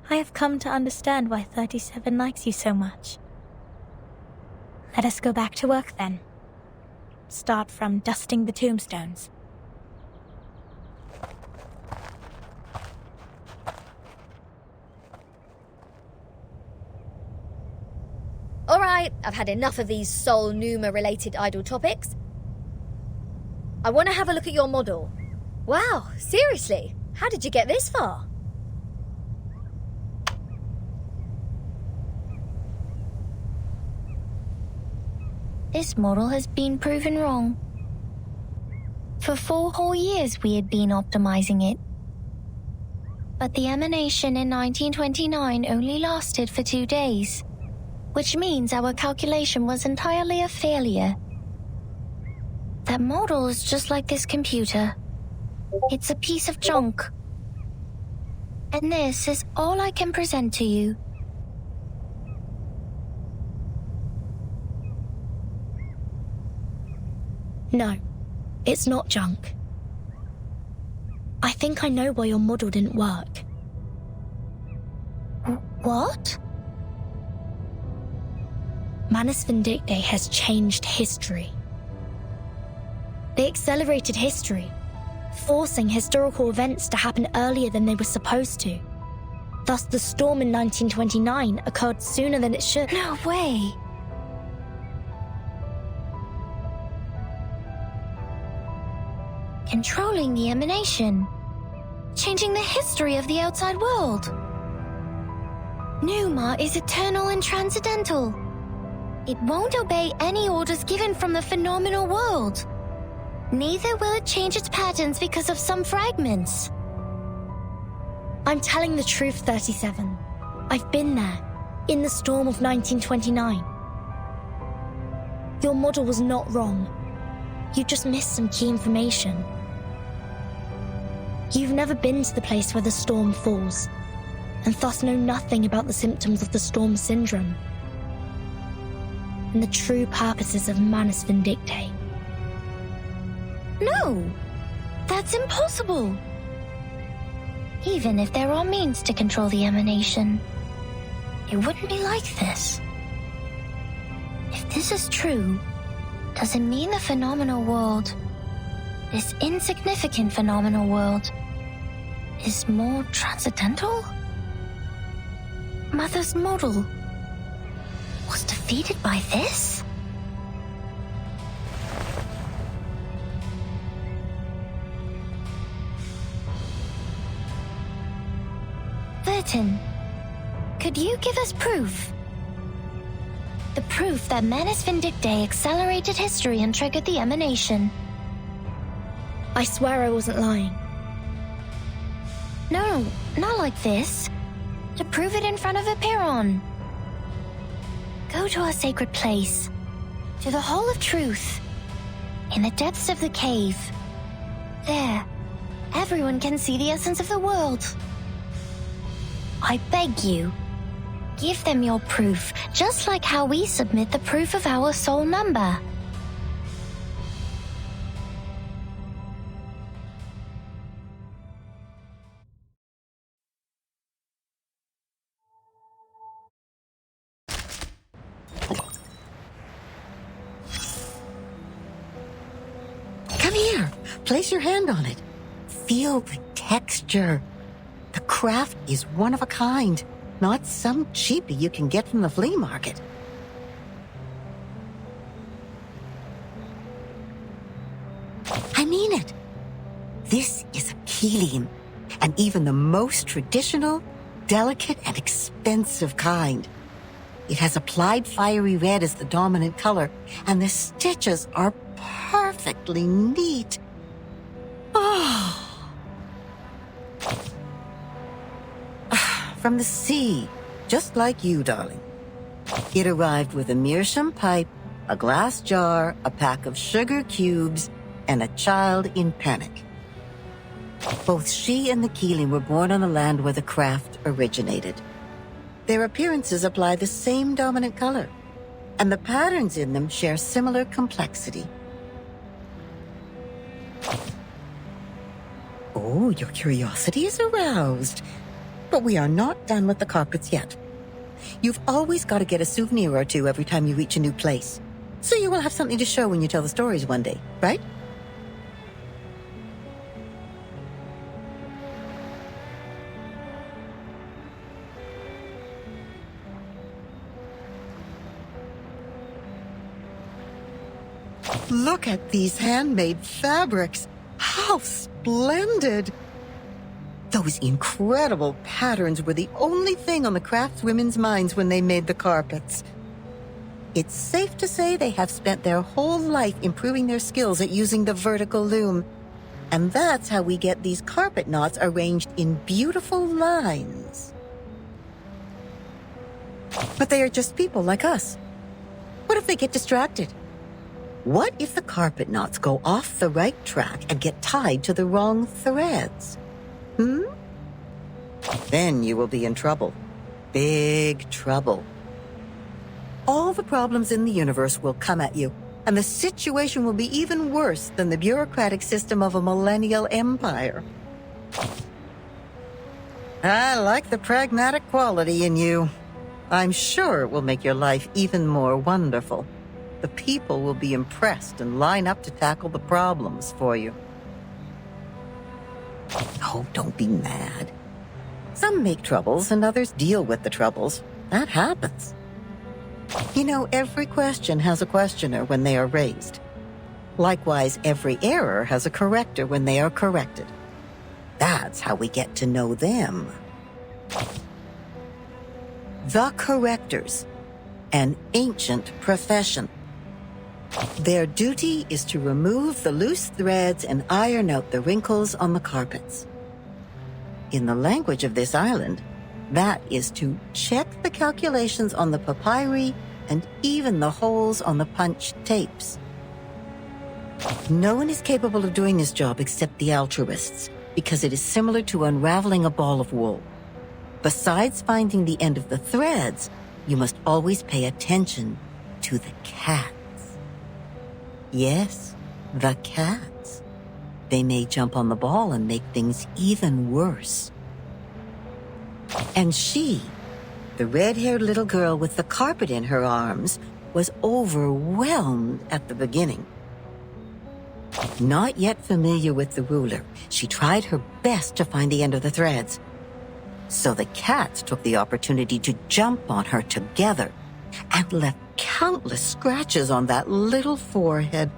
Speaker 17: I have come to understand why 37 likes you so much. Let us go back to work then. Start from dusting the tombstones.
Speaker 8: Alright, I've had enough of these Sol Numa related idle topics. I want to have a look at your model. Wow, seriously? How did you get this far?
Speaker 2: This model has been proven wrong. For 4 whole years we had been optimizing it. But the emanation in 1929 only lasted for 2 days, which means our calculation was entirely a failure. That model is just like this computer. It's a piece of junk. And this is all I can present to you.
Speaker 4: No, it's not junk. I think I know why your model didn't work.
Speaker 2: What?
Speaker 4: Manus Vindictae has changed history. They accelerated history, forcing historical events to happen earlier than they were supposed to. Thus, the storm in 1929 occurred sooner than it should.
Speaker 2: No way! Controlling the emanation. Changing the history of the outside world. Numa is eternal and transcendental. It won't obey any orders given from the phenomenal world. Neither will it change its patterns because of some fragments.
Speaker 4: I'm telling the truth, 37. I've been there, in the storm of 1929. Your model was not wrong. You just missed some key information. You've never been to the place where the storm falls, and thus know nothing about the symptoms of the storm syndrome and the true purposes of Manus Vindictae.
Speaker 2: No! That's impossible! Even if there are means to control the emanation, it wouldn't be like this. If this is true, does it mean the phenomenal world, this insignificant phenomenal world, is more transcendental? Mother's model was defeated by this? Vertin, could you give us proof? The proof that Manus Vindictae accelerated history and triggered the emanation.
Speaker 4: I swear I wasn't lying.
Speaker 2: No, not like this. To prove it in front of Epiron. Go to our sacred place, to the Hall of Truth, in the depths of the cave. There, everyone can see the essence of the world. I beg you, give them your proof, just like how we submit the proof of our soul number.
Speaker 11: here. Place your hand on it. Feel the texture. The craft is one of a kind, not some cheapie you can get from the flea market. I mean it. This is a Keeling, and even the most traditional, delicate, and expensive kind. It has applied fiery red as the dominant color, and the stitches are perfectly neat. Oh. From the sea, just like you, darling. It arrived with a meerschaum pipe, a glass jar, a pack of sugar cubes, and a child in panic. Both she and the Keeling were born on the land where the craft originated. Their appearances apply the same dominant color, and the patterns in them share similar complexity. Oh, your curiosity is aroused. But we are not done with the carpets yet. You've always got to get a souvenir or two every time you reach a new place. So you will have something to show when you tell the stories one day, right? Look at these handmade fabrics. How splendid! Those incredible patterns were the only thing on the craftswomen's minds when they made the carpets. It's safe to say they have spent their whole life improving their skills at using the vertical loom. And that's how we get these carpet knots arranged in beautiful lines. But they are just people like us. What if they get distracted? What if the carpet knots go off the right track and get tied to the wrong threads? Then you will be in trouble. Big trouble. All the problems in the universe will come at you, and the situation will be even worse than the bureaucratic system of a millennial empire. I like the pragmatic quality in you. I'm sure it will make your life even more wonderful. The people will be impressed and line up to tackle the problems for you. Oh, don't be mad. Some make troubles and others deal with the troubles. That happens. You know, every question has a questioner when they are raised. Likewise, every error has a corrector when they are corrected. That's how we get to know them. The correctors, an ancient profession. Their duty is to remove the loose threads and iron out the wrinkles on the carpets. In the language of this island, that is to check the calculations on the papyri and even the holes on the punched tapes. No one is capable of doing this job except the altruists, because it is similar to unraveling a ball of wool. Besides finding the end of the threads, you must always pay attention to the cats. Yes, the cats. They may jump on the ball and make things even worse. And she, the red-haired little girl with the carpet in her arms, was overwhelmed at the beginning. Not yet familiar with the ruler, she tried her best to find the end of the threads. So the cats took the opportunity to jump on her together and left countless scratches on that little forehead.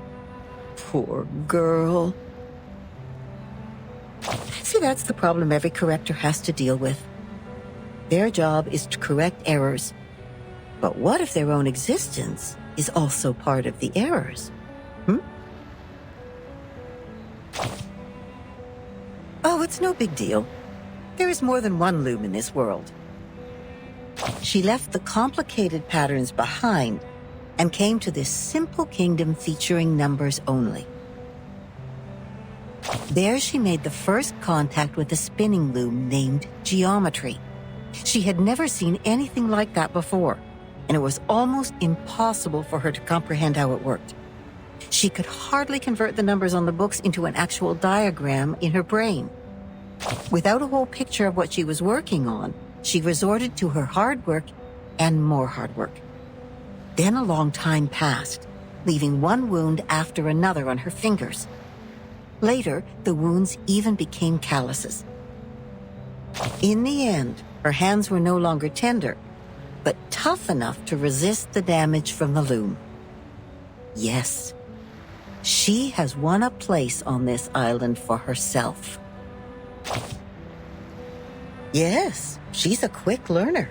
Speaker 11: Poor girl. See, that's the problem every corrector has to deal with. Their job is to correct errors. But what if their own existence is also part of the errors? Oh, it's no big deal. There is more than one loom in this world. She left the complicated patterns behind and came to this simple kingdom featuring numbers only. There she made the first contact with a spinning loom named Geometry. She had never seen anything like that before, and it was almost impossible for her to comprehend how it worked. She could hardly convert the numbers on the books into an actual diagram in her brain. Without a whole picture of what she was working on, she resorted to her hard work and more hard work. Then a long time passed, leaving one wound after another on her fingers. Later, the wounds even became calluses. In the end, her hands were no longer tender, but tough enough to resist the damage from the loom. Yes, she has won a place on this island for herself. Yes, she's a quick learner.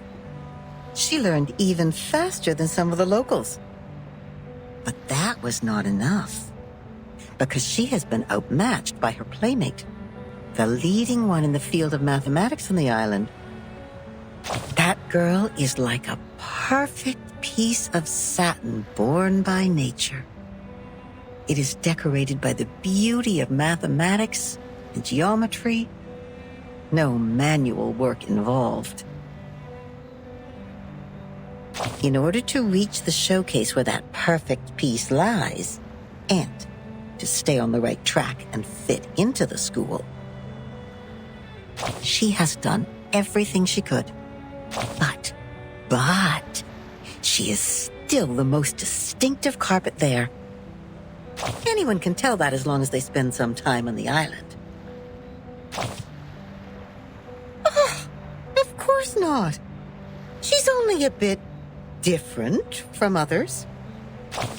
Speaker 11: She learned even faster than some of the locals. But that was not enough, because she has been outmatched by her playmate, the leading one in the field of mathematics on the island. That girl is like a perfect piece of satin born by nature. It is decorated by the beauty of mathematics and geometry. No manual work involved. In order to reach the showcase where that perfect piece lies, and to stay on the right track and fit into the school, she has done everything she could. But she is still the most distinctive carpet there. Anyone can tell that as long as they spend some time on the island. Oh, of course not. She's only a bit different from others.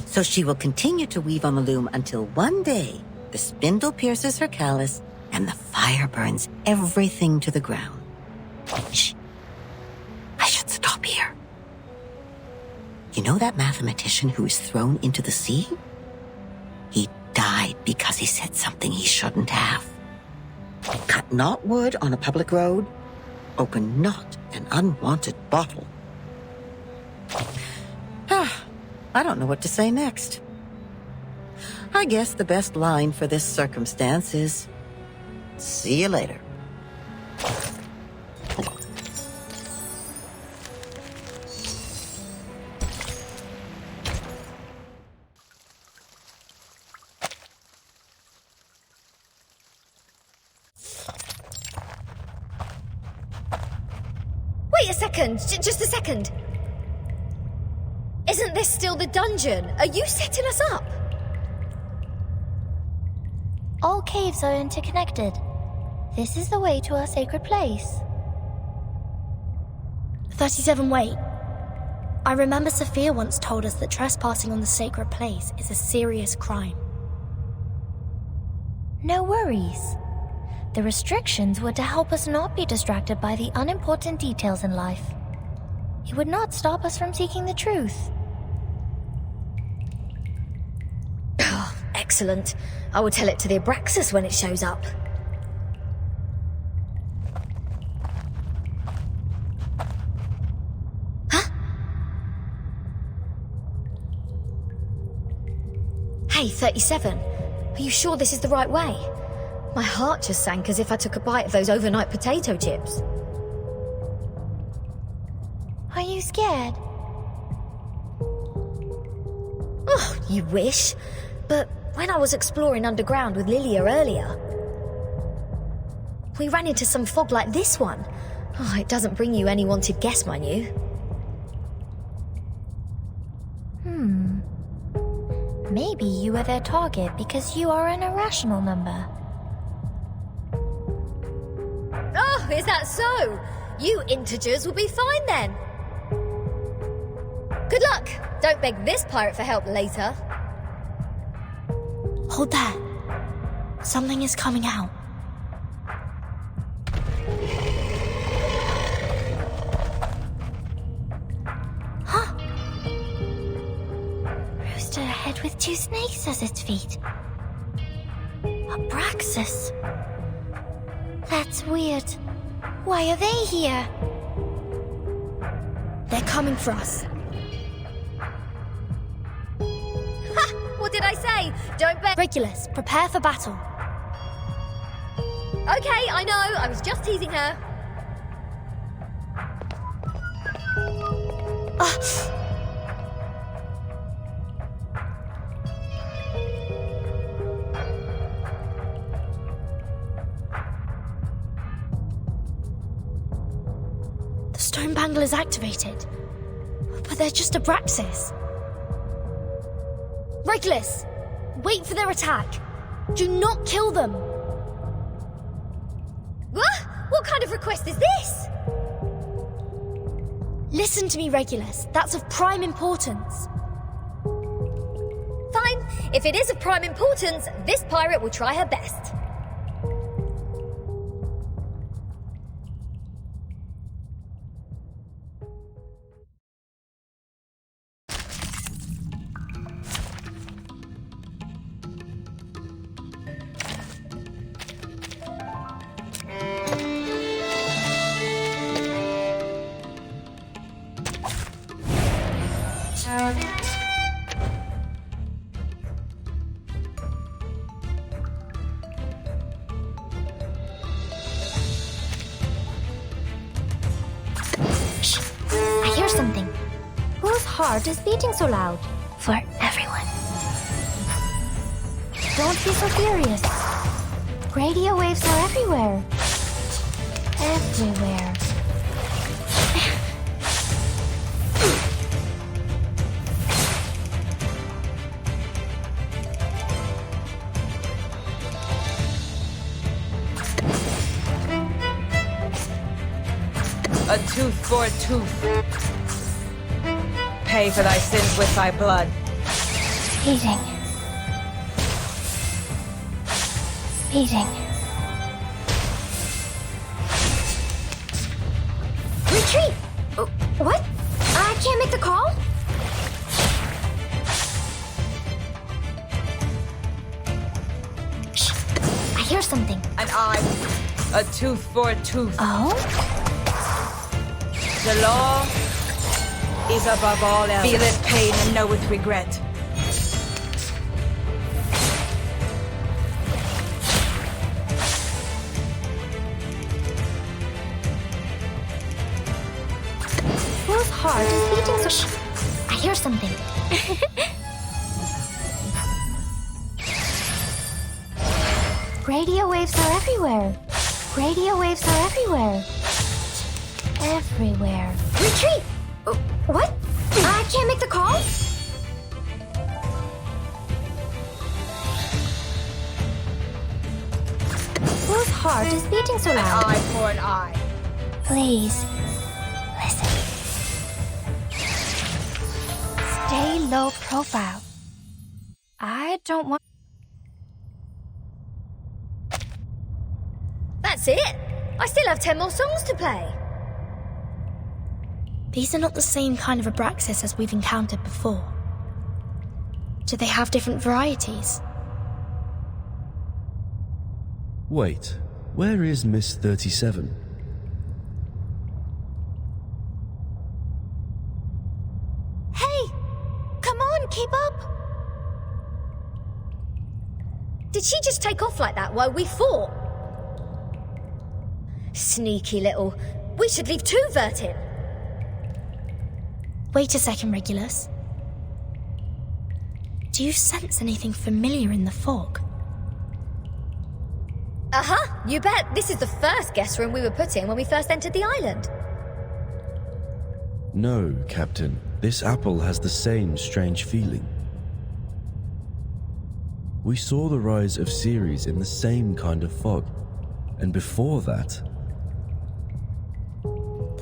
Speaker 11: So she will continue to weave on the loom until one day the spindle pierces her callus and the fire burns everything to the ground. Shh. I should stop here. You know that mathematician who was thrown into the sea? He died because he said something he shouldn't have. Cut not wood on a public road. Open not an unwanted bottle. I don't know what to say next. I guess the best line for this circumstance is, see you later.
Speaker 8: Wait a second, just a second. Isn't this still the dungeon? Are you setting us up?
Speaker 2: All caves are interconnected. This is the way to our sacred place.
Speaker 4: 37, wait. I remember Sophia once told us that trespassing on the sacred place is a serious crime.
Speaker 2: No worries. The restrictions were to help us not be distracted by the unimportant details in life. It would not stop us from seeking the truth.
Speaker 8: Excellent. I will tell it to the Abraxas when it shows up. Huh? Hey, 37. Are you sure this is the right way? My heart just sank as if I took a bite of those overnight potato chips.
Speaker 2: Are you scared?
Speaker 8: Oh, you wish. But when I was exploring underground with Lilia earlier, we ran into some fog like this one. Oh, it doesn't bring you any wanted guests, mind you.
Speaker 2: Maybe you were their target because you are an irrational number.
Speaker 8: Oh, is that so? You integers will be fine then. Good luck. Don't beg this pirate for help later.
Speaker 4: Hold that. Something is coming out.
Speaker 2: Huh? Rooster head with two snakes as its feet. Abraxas. That's weird. Why are they here?
Speaker 4: They're coming for us.
Speaker 8: Ha! What did I say? Don't beg.
Speaker 4: Regulus, prepare for battle.
Speaker 8: Okay, I know. I was just teasing her.
Speaker 4: The stone bangle is activated. But they're just Abraxas.
Speaker 8: Regulus, wait for their attack.
Speaker 4: Do not kill them!
Speaker 8: What kind of request is this?
Speaker 4: Listen to me, Regulus. That's of prime importance.
Speaker 8: Fine. If it is of prime importance, this pirate will try her best.
Speaker 2: I hear something. Whose heart is beating so loud? For everyone. Don't be so furious. Radio waves are everywhere. Everywhere.
Speaker 16: A tooth for a tooth. Pay for thy sins with thy blood.
Speaker 2: Speeding. Speeding. Retreat! What? I can't make the call? Shh. I hear something.
Speaker 16: An eye. A tooth for a tooth.
Speaker 2: Oh?
Speaker 16: The law is above all else. Feeleth pain and knoweth regret.
Speaker 2: Whose heart is beating so... Shh. I hear something. Radio waves are everywhere. Radio waves are everywhere. Everywhere. Retreat! What? I can't make the call? Whose heart is beating so loud?
Speaker 16: An eye for an eye.
Speaker 2: Please, listen. Stay low profile. I don't want...
Speaker 8: That's it. I still have 10 more songs to play.
Speaker 4: These are not the same kind of Abraxas as we've encountered before. Do they have different varieties?
Speaker 6: Wait, where is Miss 37?
Speaker 8: Hey! Come on, keep up! Did she just take off like that while we fought? Sneaky little... We should leave 2 Vert in.
Speaker 4: Wait a second, Regulus. Do you sense anything familiar in the fog?
Speaker 8: Uh-huh, you bet. This is the first guest room we were put in when we first entered the island.
Speaker 6: No, Captain. This apple has the same strange feeling. We saw the rise of Ceres in the same kind of fog. And before that...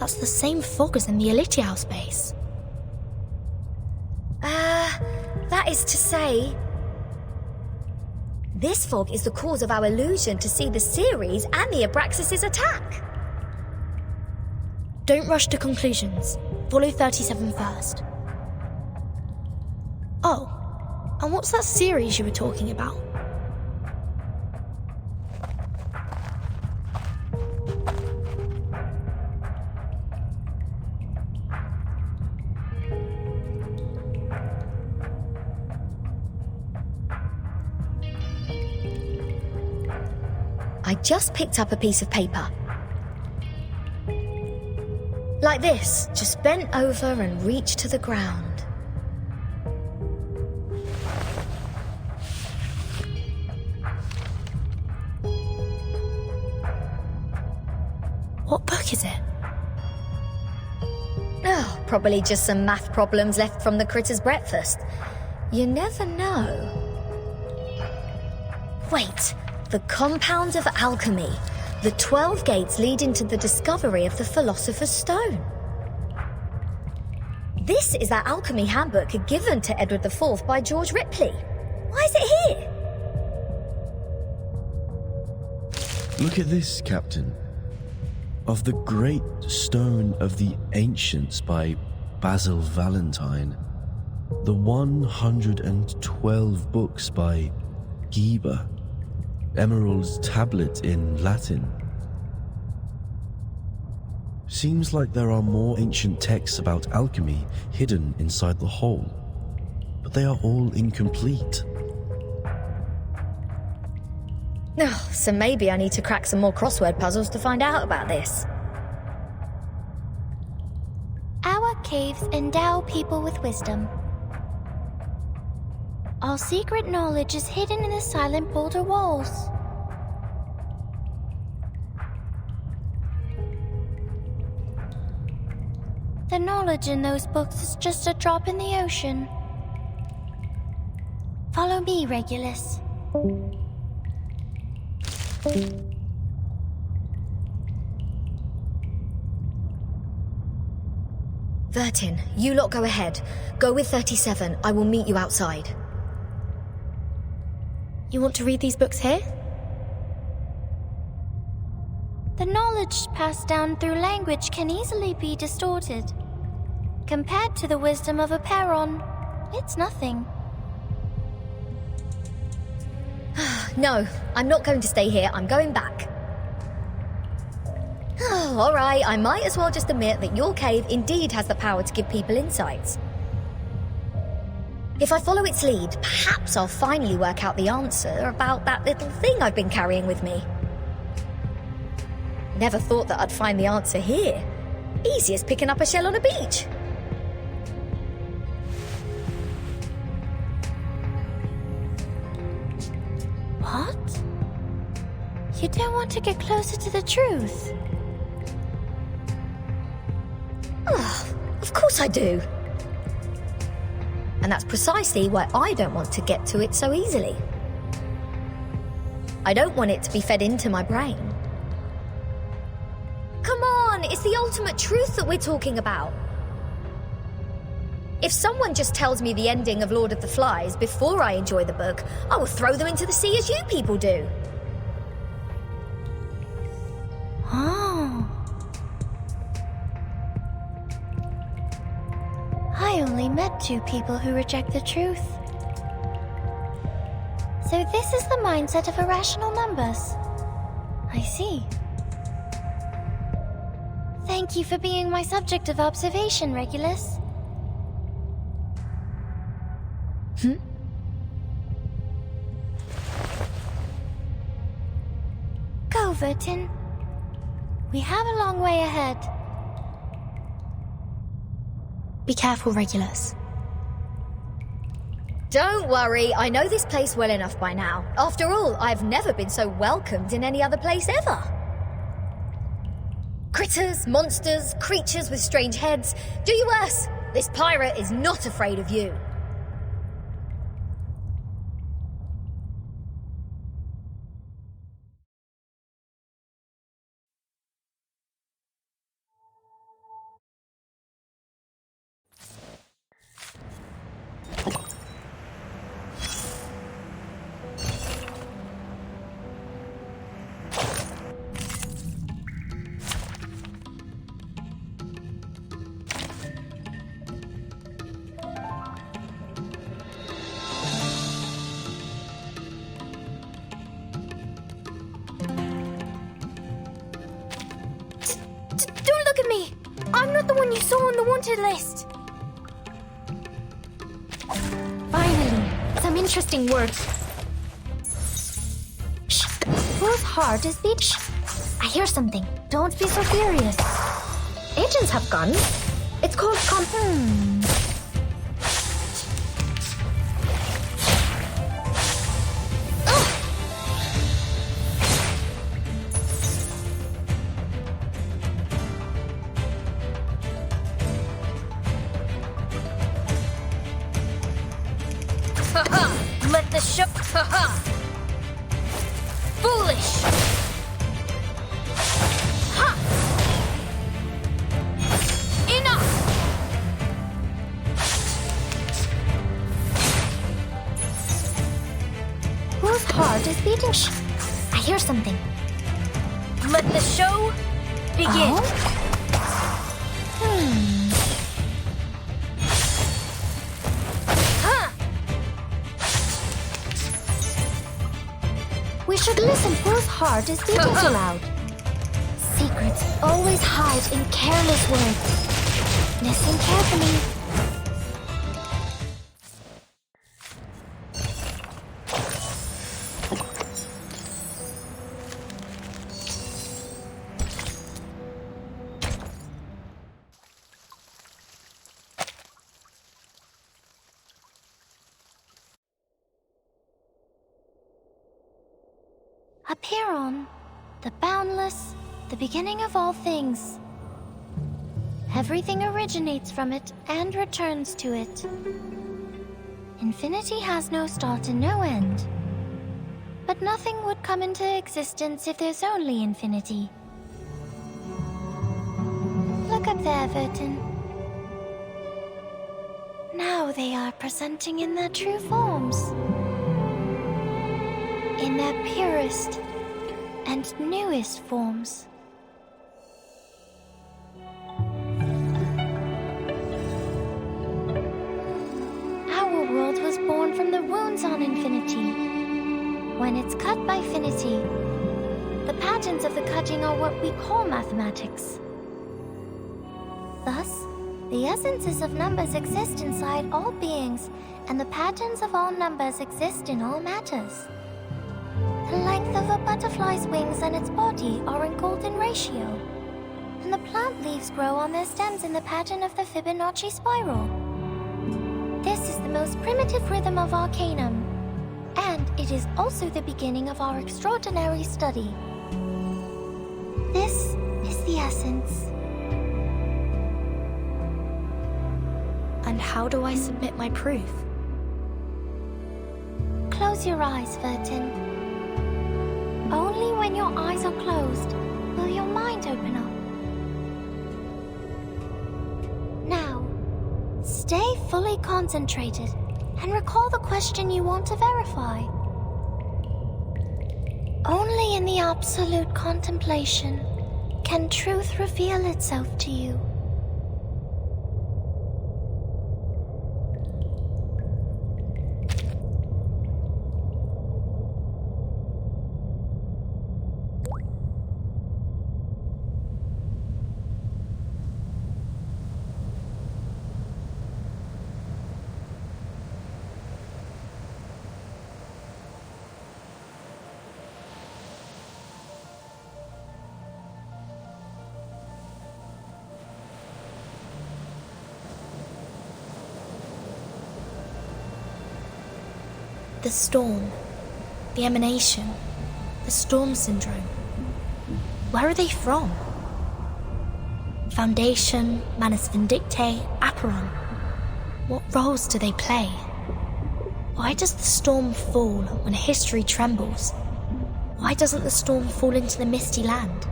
Speaker 4: That's the same fog as in the Elitial space.
Speaker 8: That is to say... This fog is the cause of our illusion to see the Ceres and the Abraxas' attack.
Speaker 4: Don't rush to conclusions. Follow 37 first. Oh, and what's that series you were talking about?
Speaker 8: I just picked up a piece of paper. Like this, just bent over and reached to the ground.
Speaker 4: What book is it?
Speaker 8: Oh, probably just some math problems left from the critter's breakfast. You never know. Wait, the compound of alchemy. The 12 gates leading to the discovery of the Philosopher's Stone. This is that alchemy handbook given to Edward IV by George Ripley. Why is it here?
Speaker 6: Look at this, Captain. Of the Great Stone of the Ancients by Basil Valentine. The 112 books by Geber. Emerald's tablet in Latin. Seems like there are more ancient texts about alchemy hidden inside the whole, but they are all incomplete.
Speaker 8: Oh, so maybe I need to crack some more crossword puzzles to find out about this.
Speaker 2: Our caves endow people with wisdom. All secret knowledge is hidden in the silent boulder walls. The knowledge in those books is just a drop in the ocean. Follow me, Regulus.
Speaker 8: Vertin, you lot go ahead. Go with 37. I will meet you outside. You want to read these books here?
Speaker 2: The knowledge passed down through language can easily be distorted. Compared to the wisdom of a Perron, it's nothing.
Speaker 8: No, I'm not going to stay here. I'm going back. Oh, all right, I might as well just admit that your cave indeed has the power to give people insights. If I follow its lead, perhaps I'll finally work out the answer about that little thing I've been carrying with me. Never thought that I'd find the answer here. Easy as picking up a shell on a beach.
Speaker 2: What? You don't want to get closer to the truth?
Speaker 8: Oh, of course I do. And that's precisely why I don't want to get to it so easily. I don't want it to be fed into my brain. Come on, it's the ultimate truth that we're talking about. If someone just tells me the ending of Lord of the Flies before I enjoy the book, I will throw them into the sea as you people do.
Speaker 2: Oh. I only met 2 people who reject the truth. So this is the mindset of irrational numbers. I see. Thank you for being my subject of observation, Regulus. Go, Vertin. We have a long way ahead.
Speaker 4: Be careful, Regulus.
Speaker 8: Don't worry, I know this place well enough by now. After all, I've never been so welcomed in any other place ever. Critters, monsters, creatures with strange heads. Do you worse. This pirate is not afraid of you.
Speaker 2: Don't look at me! I'm not the one you saw on the wanted list! Finally, some interesting work. Shh! Whose heart is beat? Shh! I hear something. Don't be so furious.
Speaker 8: Agents have guns. It's called
Speaker 1: Let the show. Haha! Demolish! Ha! Enough!
Speaker 2: Whose heart is beating? Shh! I hear something.
Speaker 1: Let the show begin.
Speaker 2: We should listen whose heart is beating so loud. Secrets always hide in careless words. Listen carefully. Apeiron, the boundless, the beginning of all things. Everything originates from it and returns to it. Infinity has no start and no end. But nothing would come into existence if there's only infinity. Look up there, Vertin. Now they are presenting in their true forms. In their purest and newest forms. Our world was born from the wounds on infinity. When it's cut by finity, the patterns of the cutting are what we call mathematics. Thus, the essences of numbers exist inside all beings, and the patterns of all numbers exist in all matters. The length of a butterfly's wings and its body are in golden ratio, and the plant leaves grow on their stems in the pattern of the Fibonacci spiral. This is the most primitive rhythm of Arcanum, and it is also the beginning of our extraordinary study. This is the essence.
Speaker 4: And how do I submit my proof?
Speaker 2: Close your eyes, Vertin. Only when your eyes are closed will your mind open up. Now, stay fully concentrated and recall the question you want to verify. Only in the absolute contemplation can truth reveal itself to you.
Speaker 4: The storm, the emanation, the storm syndrome. Where are they from? Foundation, Manus Vindictae, Apeiron. What roles do they play? Why does the storm fall when history trembles? Why doesn't the storm fall into the misty land?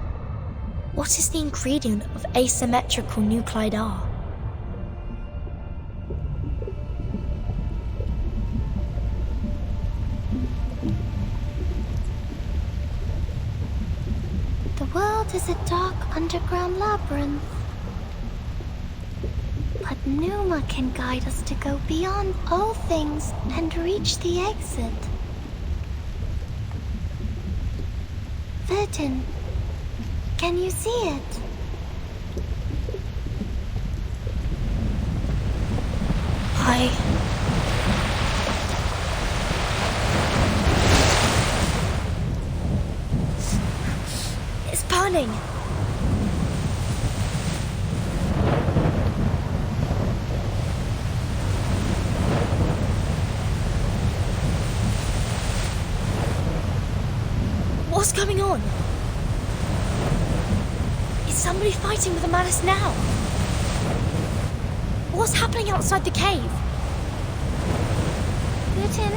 Speaker 4: What is the ingredient of asymmetrical nuclide R?
Speaker 2: The world is a dark underground labyrinth. But Numa can guide us to go beyond all things and reach the exit. Vertin, can you see it?
Speaker 4: It's burning! What's going on? Is somebody fighting with the Manus now? What's happening outside the cave?
Speaker 2: Vertin,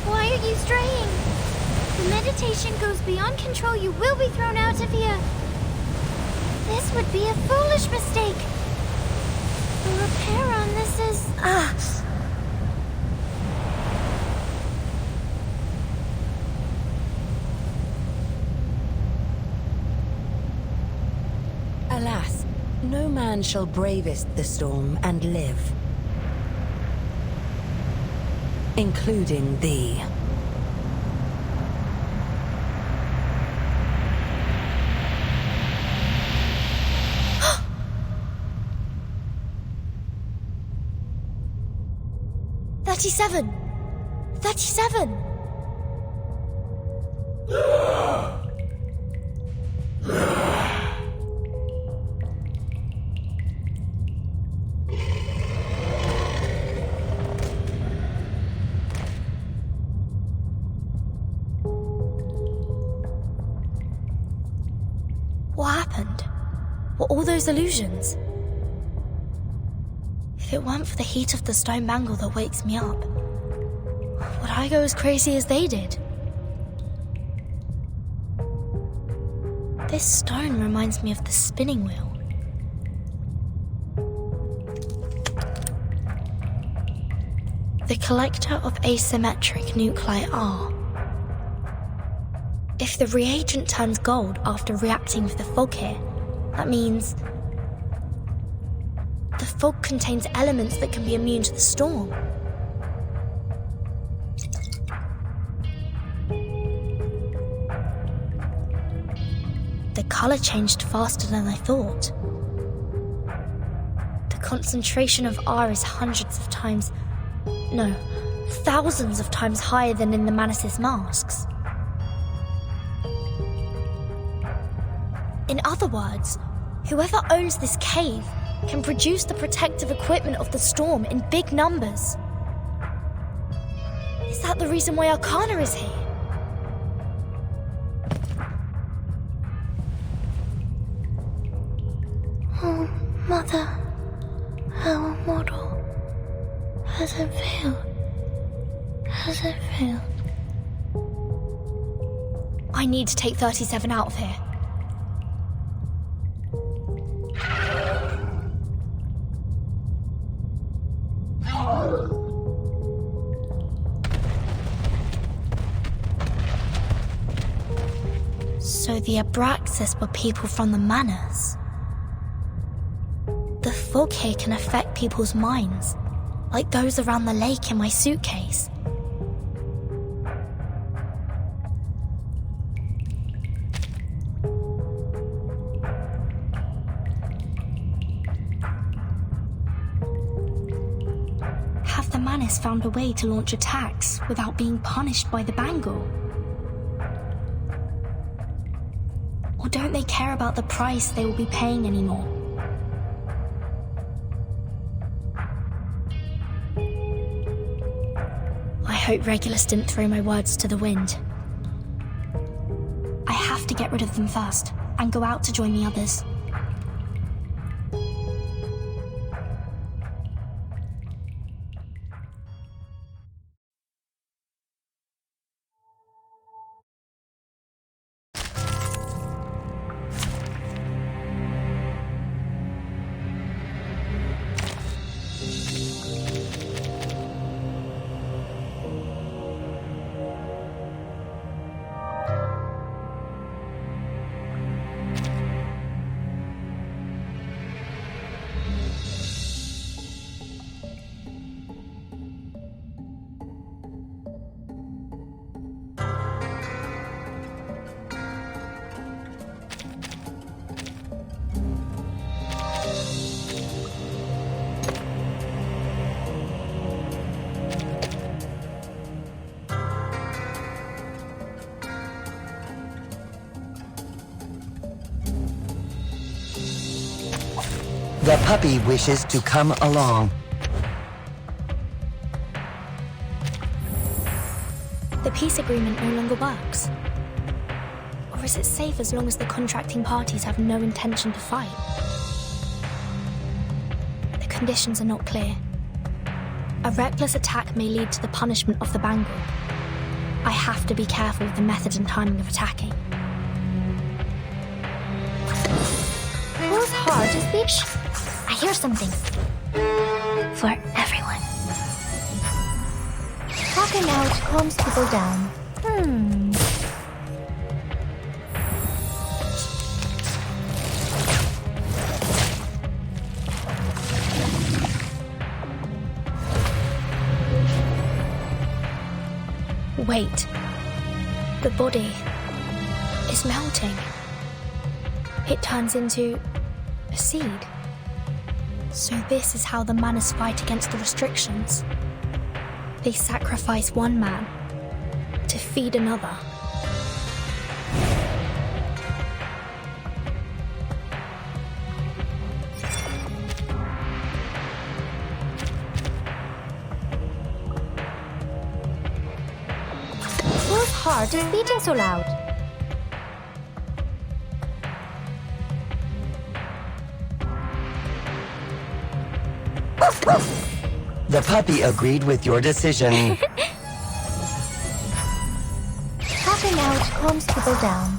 Speaker 2: why are you straying? the meditation goes beyond control, you will be thrown out of here. This would be a foolish mistake. The repair on this is...
Speaker 14: Alas, no man shall bravest the storm and live. Including thee.
Speaker 3: "37! 37! What happened? Were all those illusions? If it weren't for the heat of the stone bangle that wakes me up, would I go as crazy as they did? This stone reminds me of the spinning wheel. The collector of asymmetric nuclei are. If the reagent turns gold after reacting with the fog here, that means the fog contains elements that can be immune to the storm. The color changed faster than I thought. The concentration of R is hundreds of times, no, thousands of times higher than in the Manus' masks. In other words, whoever owns this cave can produce the protective equipment of the storm in big numbers. Is that the reason why Arcana is here?
Speaker 2: Oh, Mother, our model. Has it failed? Has it failed?
Speaker 3: I need to take 37 out of here. So the Abraxas were people from the Manus. The fog here can affect people's minds, like those around the lake in my suitcase. Have the Manus found a way to launch attacks without being punished by the bangle? Or don't they care about the price they will be paying anymore? I hope Regulus didn't throw my words to the wind. I have to get rid of them first, and go out to join the others.
Speaker 20: The puppy wishes to come along.
Speaker 3: The peace agreement no longer works. Or is it safe as long as the contracting parties have no intention to fight? The conditions are not clear. A reckless attack may lead to the punishment of the bangle.
Speaker 4: I have to be careful with the method and timing of attacking.
Speaker 2: Whose heart is beating? I hear something. For everyone. Talking out calms people down.
Speaker 4: Wait. The body is melting. It turns into a seed. So this is how the Manus fight against the restrictions. They sacrifice one man to feed another.
Speaker 2: Whose heart is beating so loud?
Speaker 20: The puppy agreed with your decision.
Speaker 2: Talking out calms people down.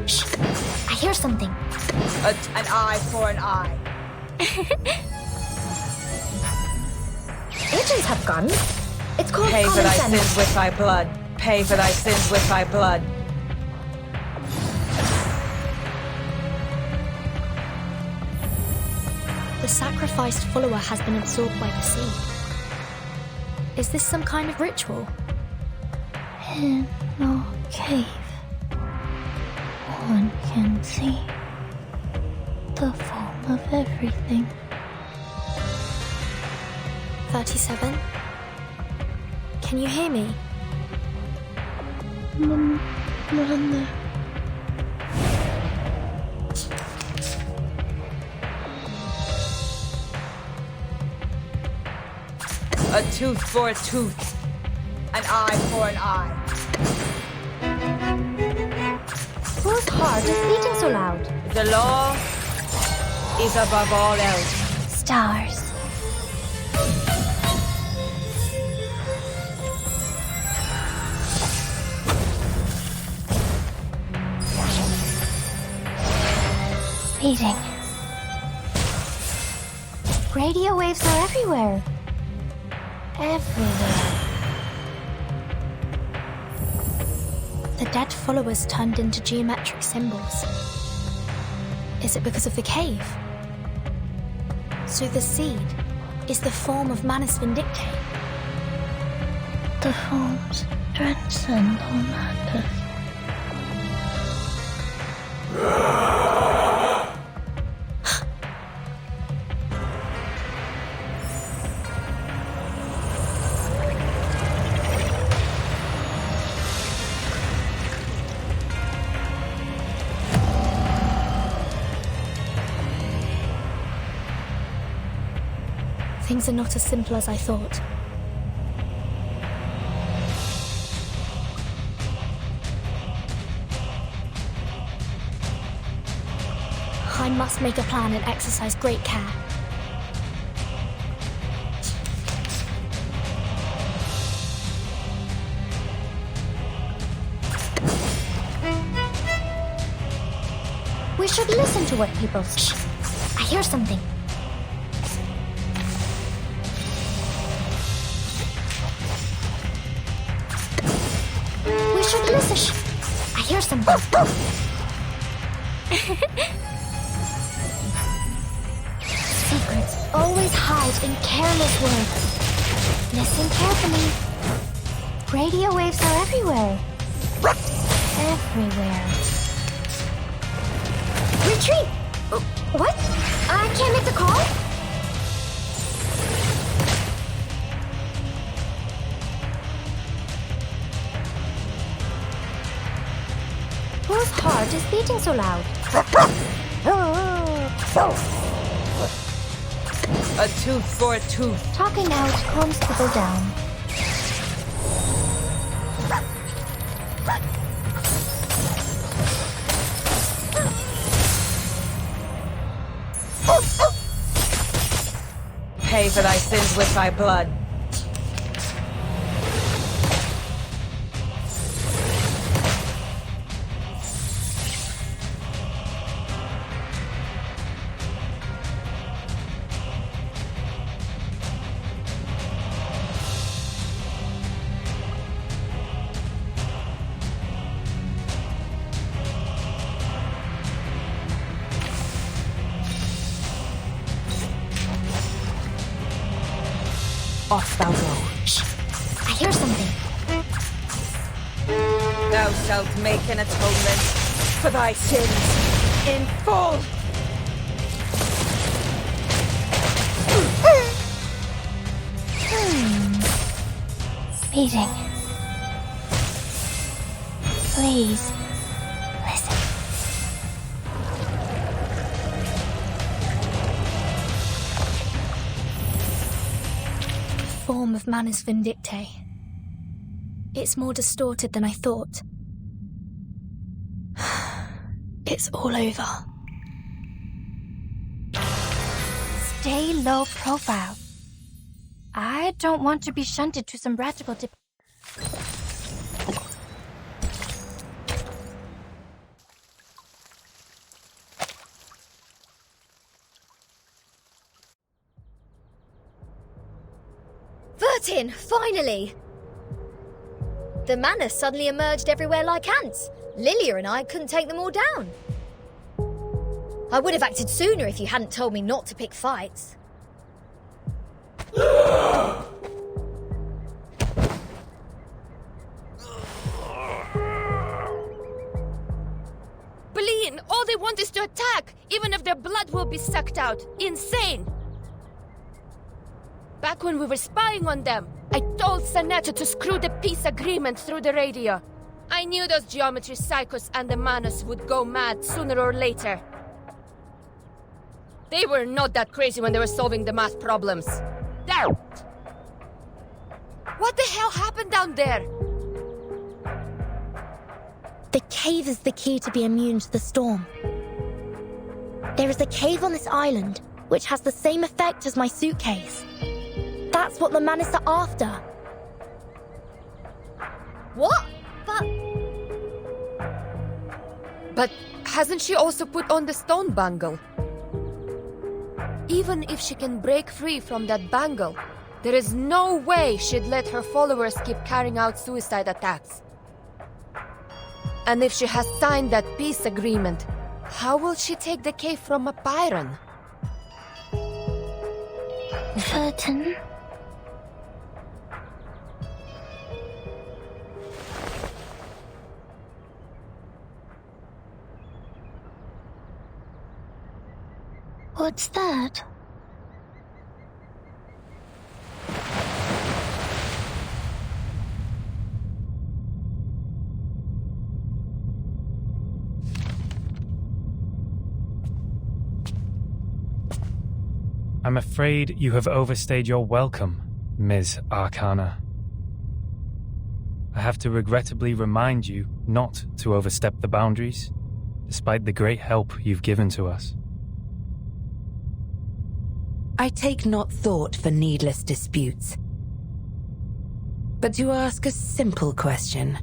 Speaker 2: Shh! I hear something.
Speaker 16: An eye for an eye.
Speaker 2: Agents have guns. It's called
Speaker 16: Pay for
Speaker 2: common
Speaker 16: thy
Speaker 2: sense.
Speaker 16: sins with thy blood. Pay for thy sins with thy blood.
Speaker 4: The sacrificed follower has been absorbed by the seed. Is this some kind of ritual?
Speaker 2: In no cave, one can see the form of everything.
Speaker 4: 37? Can you hear me?
Speaker 2: Run there.
Speaker 16: A tooth for a tooth. An eye for an eye.
Speaker 2: Whose heart is beating so loud?
Speaker 16: The law is above all else.
Speaker 2: Stars. Beating. Radio waves are everywhere. Everywhere.
Speaker 4: The dead followers turned into geometric symbols. Is it because of the cave? So the seed is the form of Manus Vindictae.
Speaker 2: The forms transcend all matters.
Speaker 4: Things are not as simple as I thought. I must make a plan and exercise great care.
Speaker 2: We should listen to what people say. I hear something. We should listen. I hear something. Secrets always hide in careless words. Listen carefully. Radio waves are everywhere. Everywhere. Retreat! What? I can't make the call? Whose heart is beating so loud?
Speaker 16: A tooth for a tooth.
Speaker 2: Talking out calms people down.
Speaker 16: for thy sins with thy blood.
Speaker 17: Off thou go.
Speaker 2: I hear something.
Speaker 16: Thou shalt make an atonement for thy sins in full.
Speaker 2: Meeting. Please, listen.
Speaker 4: Form of Manus Vindictae. It's more distorted than I thought. It's all over.
Speaker 2: Stay low profile. I don't want to be shunted to some radical dip.
Speaker 8: Vertin, finally! The Manus suddenly emerged everywhere like ants. Lilia and I couldn't take them all down. I would have acted sooner if you hadn't told me not to pick fights.
Speaker 5: Bleen, all they want is to attack, even if their blood will be sucked out. Insane! Back when we were spying on them, I told Sanetta to screw the peace agreement through the radio. I knew those geometry psychos and the Manus would go mad sooner or later. They were not that crazy when they were solving the math problems. There! What the hell happened down there?
Speaker 4: The cave is the key to be immune to the storm. There is a cave on this island which has the same effect as my suitcase. That's what the Manus are after.
Speaker 8: What?
Speaker 5: But hasn't she also put on the stone bangle? Even if she can break free from that bangle, there is no way she'd let her followers keep carrying out suicide attacks. And if she has signed that peace agreement, how will she take the cave from a Byron?
Speaker 2: Vertin. What's that?
Speaker 12: I'm afraid you have overstayed your welcome, Ms. Arcana. I have to regrettably remind you not to overstep the boundaries, despite the great help you've given to us.
Speaker 14: I take not thought for needless disputes. But to ask a simple question.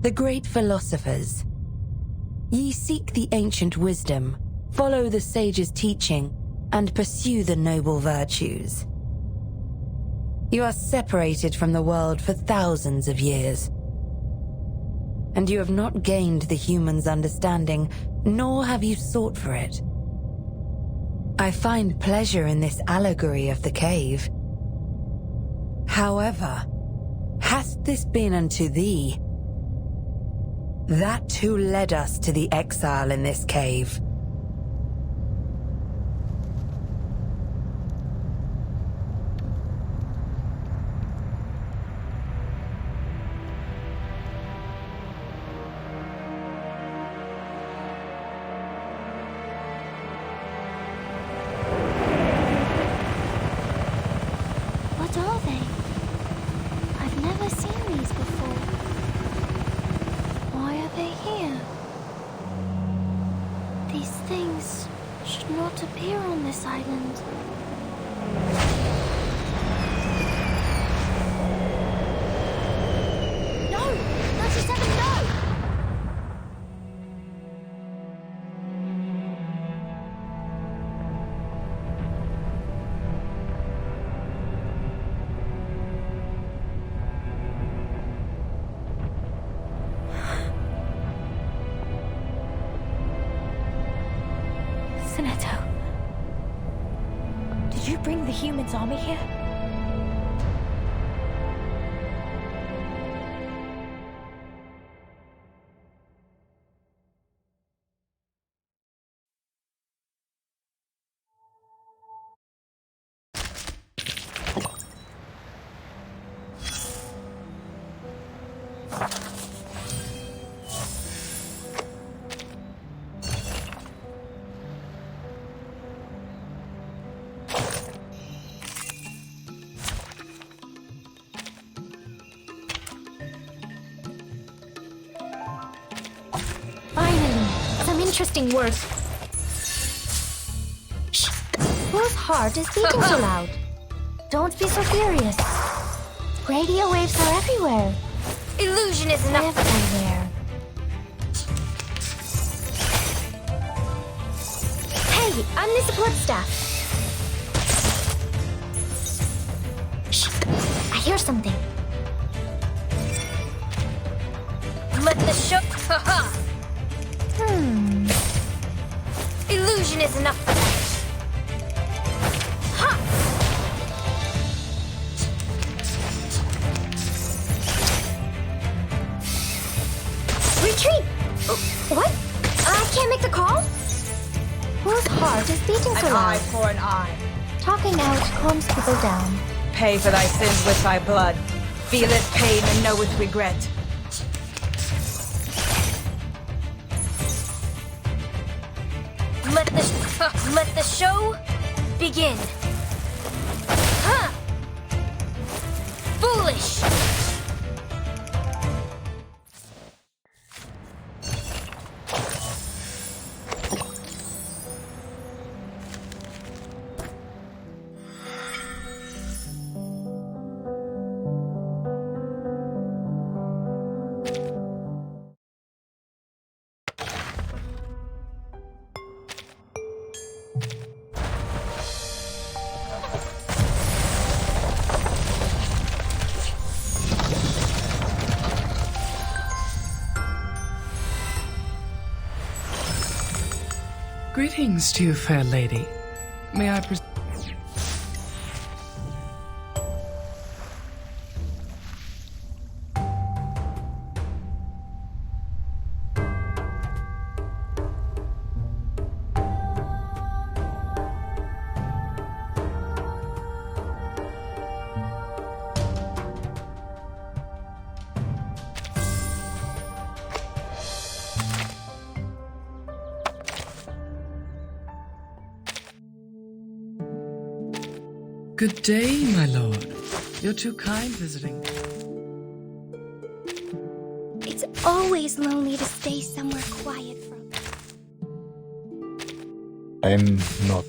Speaker 14: The great philosophers, ye seek the ancient wisdom, follow the sage's teaching, and pursue the noble virtues. You are separated from the world for thousands of years. And you have not gained the human's understanding, nor have you sought for it. I find pleasure in this allegory of the cave. However, hast this been unto thee? That who led us to the exile in this cave.
Speaker 2: What are they? I've never seen these before. Why are they here? They island.
Speaker 8: No! 37, no!
Speaker 17: Sonetto, did you bring the humans' army here?
Speaker 2: Finally, some interesting work. Shh! Whose heart is beating so loud? Don't be so furious. Radio waves are everywhere.
Speaker 1: Illusion is enough.
Speaker 2: Everywhere. Hey, I'm Miss Bloodstaff. Shh! I hear something.
Speaker 1: Let the show. Haha! Illusion is enough for that. Ha!
Speaker 2: Retreat! What? I can't make the call? Whose heart is beating so
Speaker 16: An
Speaker 2: loud?
Speaker 16: eye for an eye.
Speaker 2: Talking out calms people down.
Speaker 16: Pay for thy sins with thy blood. Feel its pain and know its regret.
Speaker 1: Let the show begin. Huh! Foolish!
Speaker 21: Greetings to you, fair lady. May I present? Good day, my lord. You're too kind visiting.
Speaker 2: It's always lonely to stay somewhere quiet for
Speaker 22: I'm not.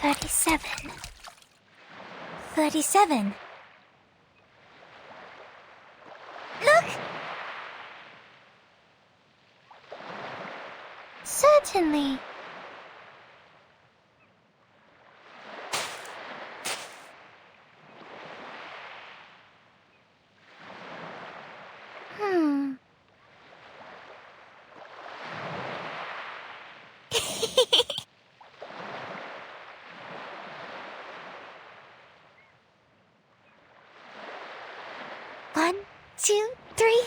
Speaker 2: 37. 37. Look! Certainly. Hmm. One, two, three.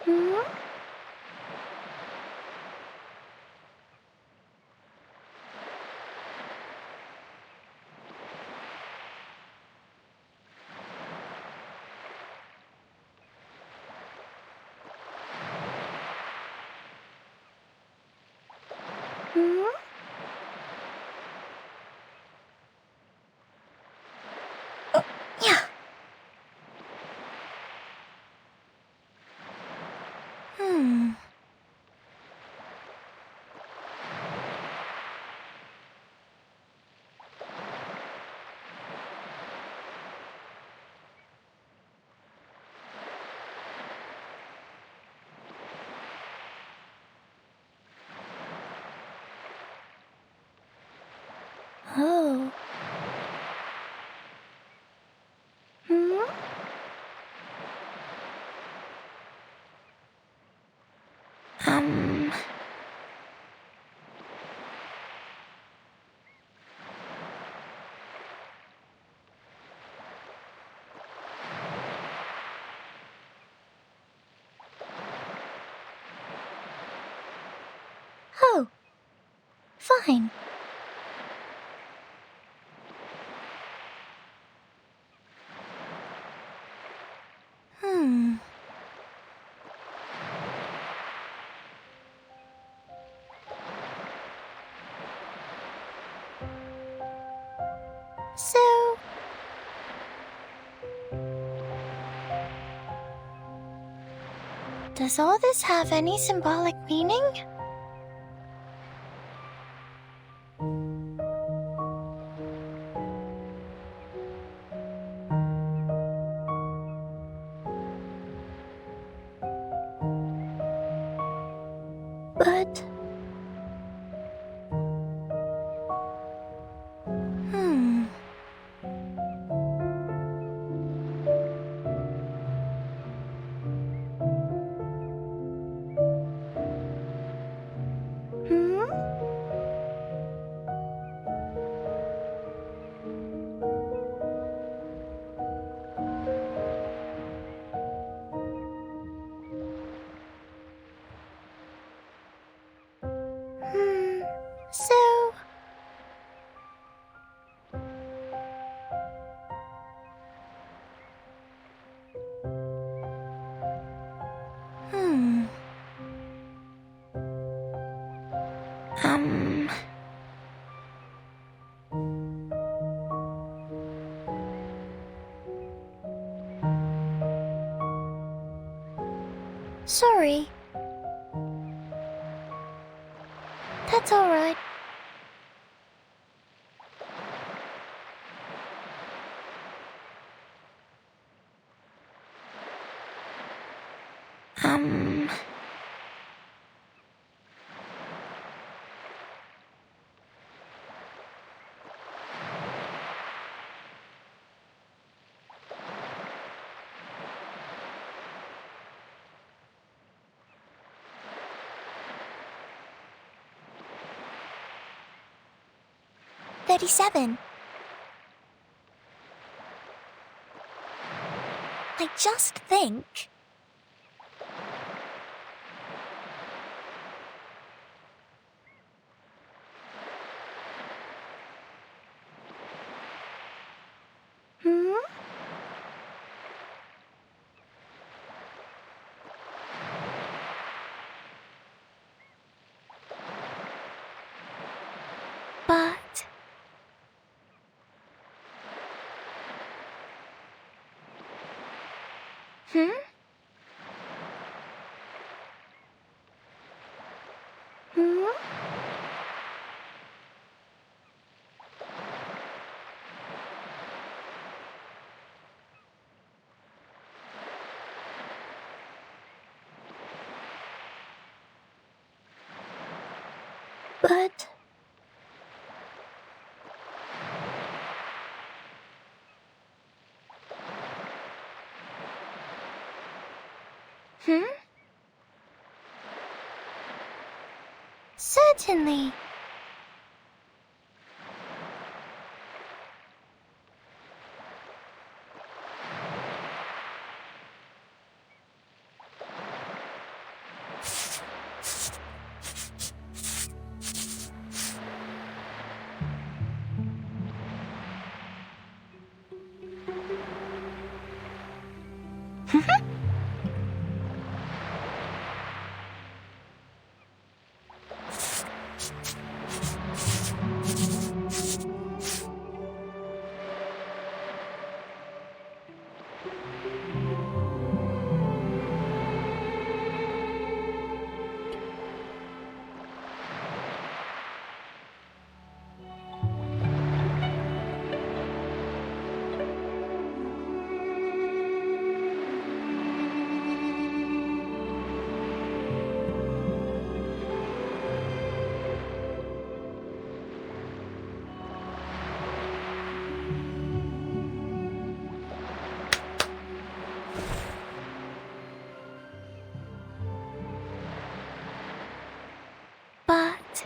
Speaker 2: Hmm? Hmm? Yeah. Hmm. Oh. Hmm? Um. Oh. Fine. Hmm. So... does all this have any symbolic meaning? But... Hmm... Hmm? So... Hmm... Um... Sorry. That's all right. Um... 37. I just think... Hmm? But... But... Certainly. But...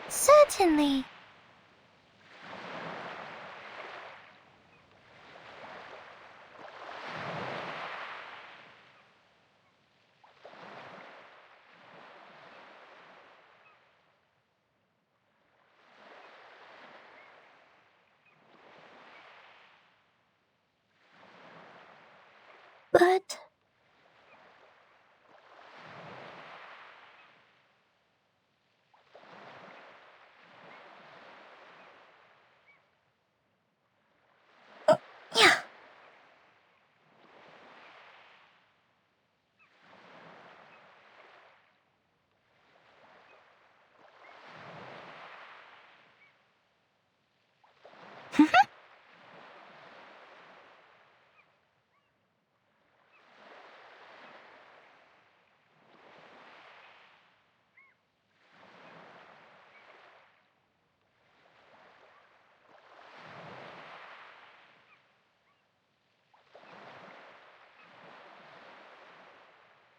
Speaker 2: Certainly. But... Yeah.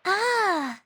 Speaker 2: Ah.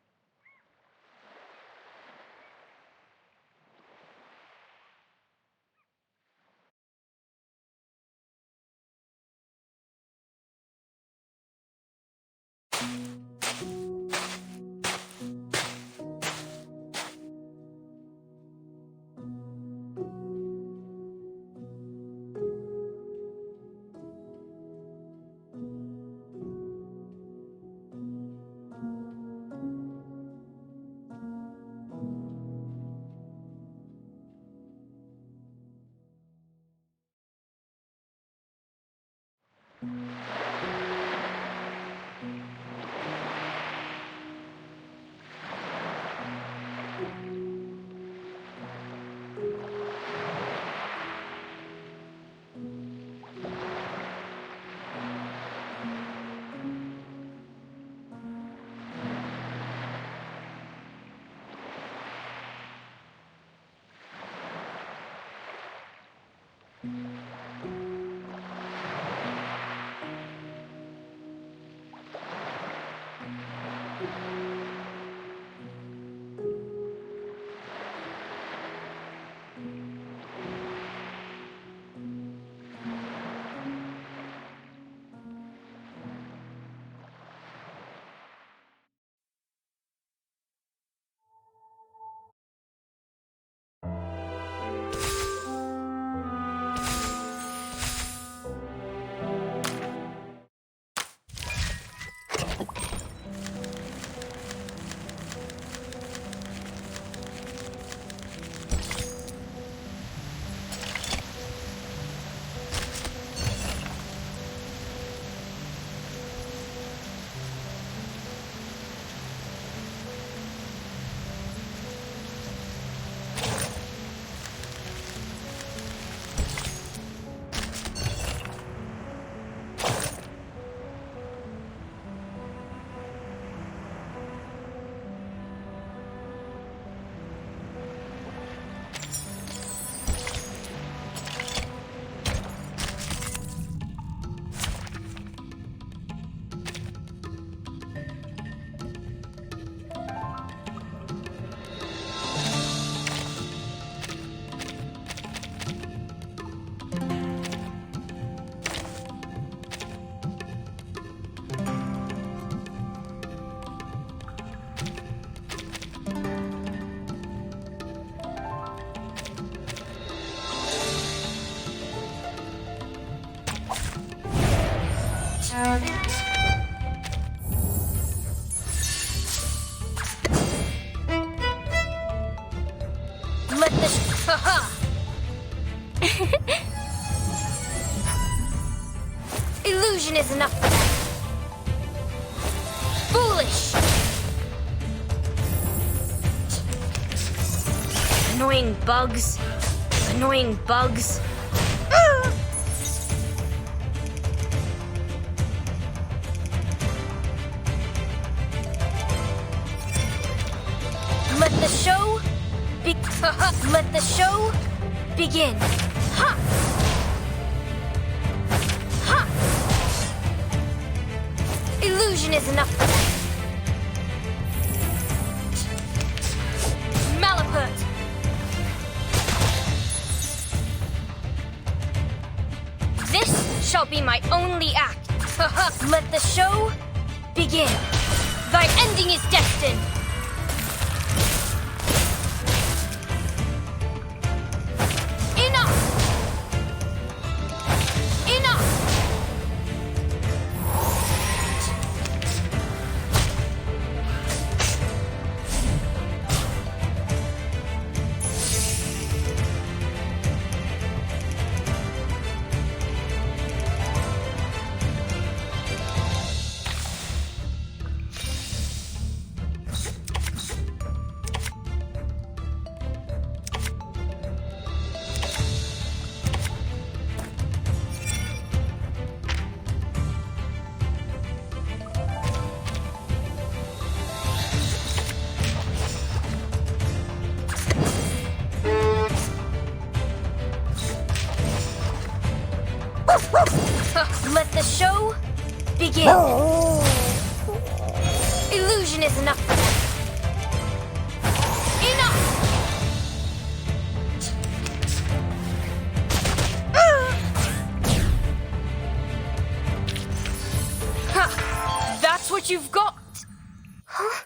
Speaker 1: Let the haha. Illusion is enough. Foolish. Annoying bugs. Annoying bugs. Let the show be. Let the show begin. Ha! Ha! Illusion is enough. Malapert. This shall be my only act. Let the show begin. Thy ending is destined. Enough! Enough! Let the show begin. Illusion is enough. Enough! Ha! That's what you've got. Huh?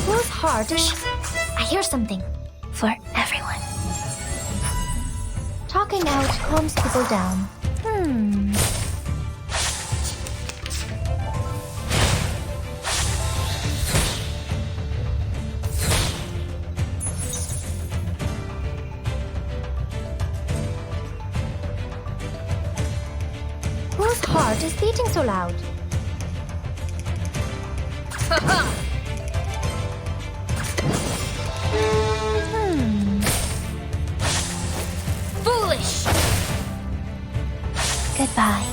Speaker 2: Whose heart? I hear something. For everyone. Talking out calms people down. Whose heart is beating so loud?
Speaker 1: Foolish!
Speaker 2: Goodbye.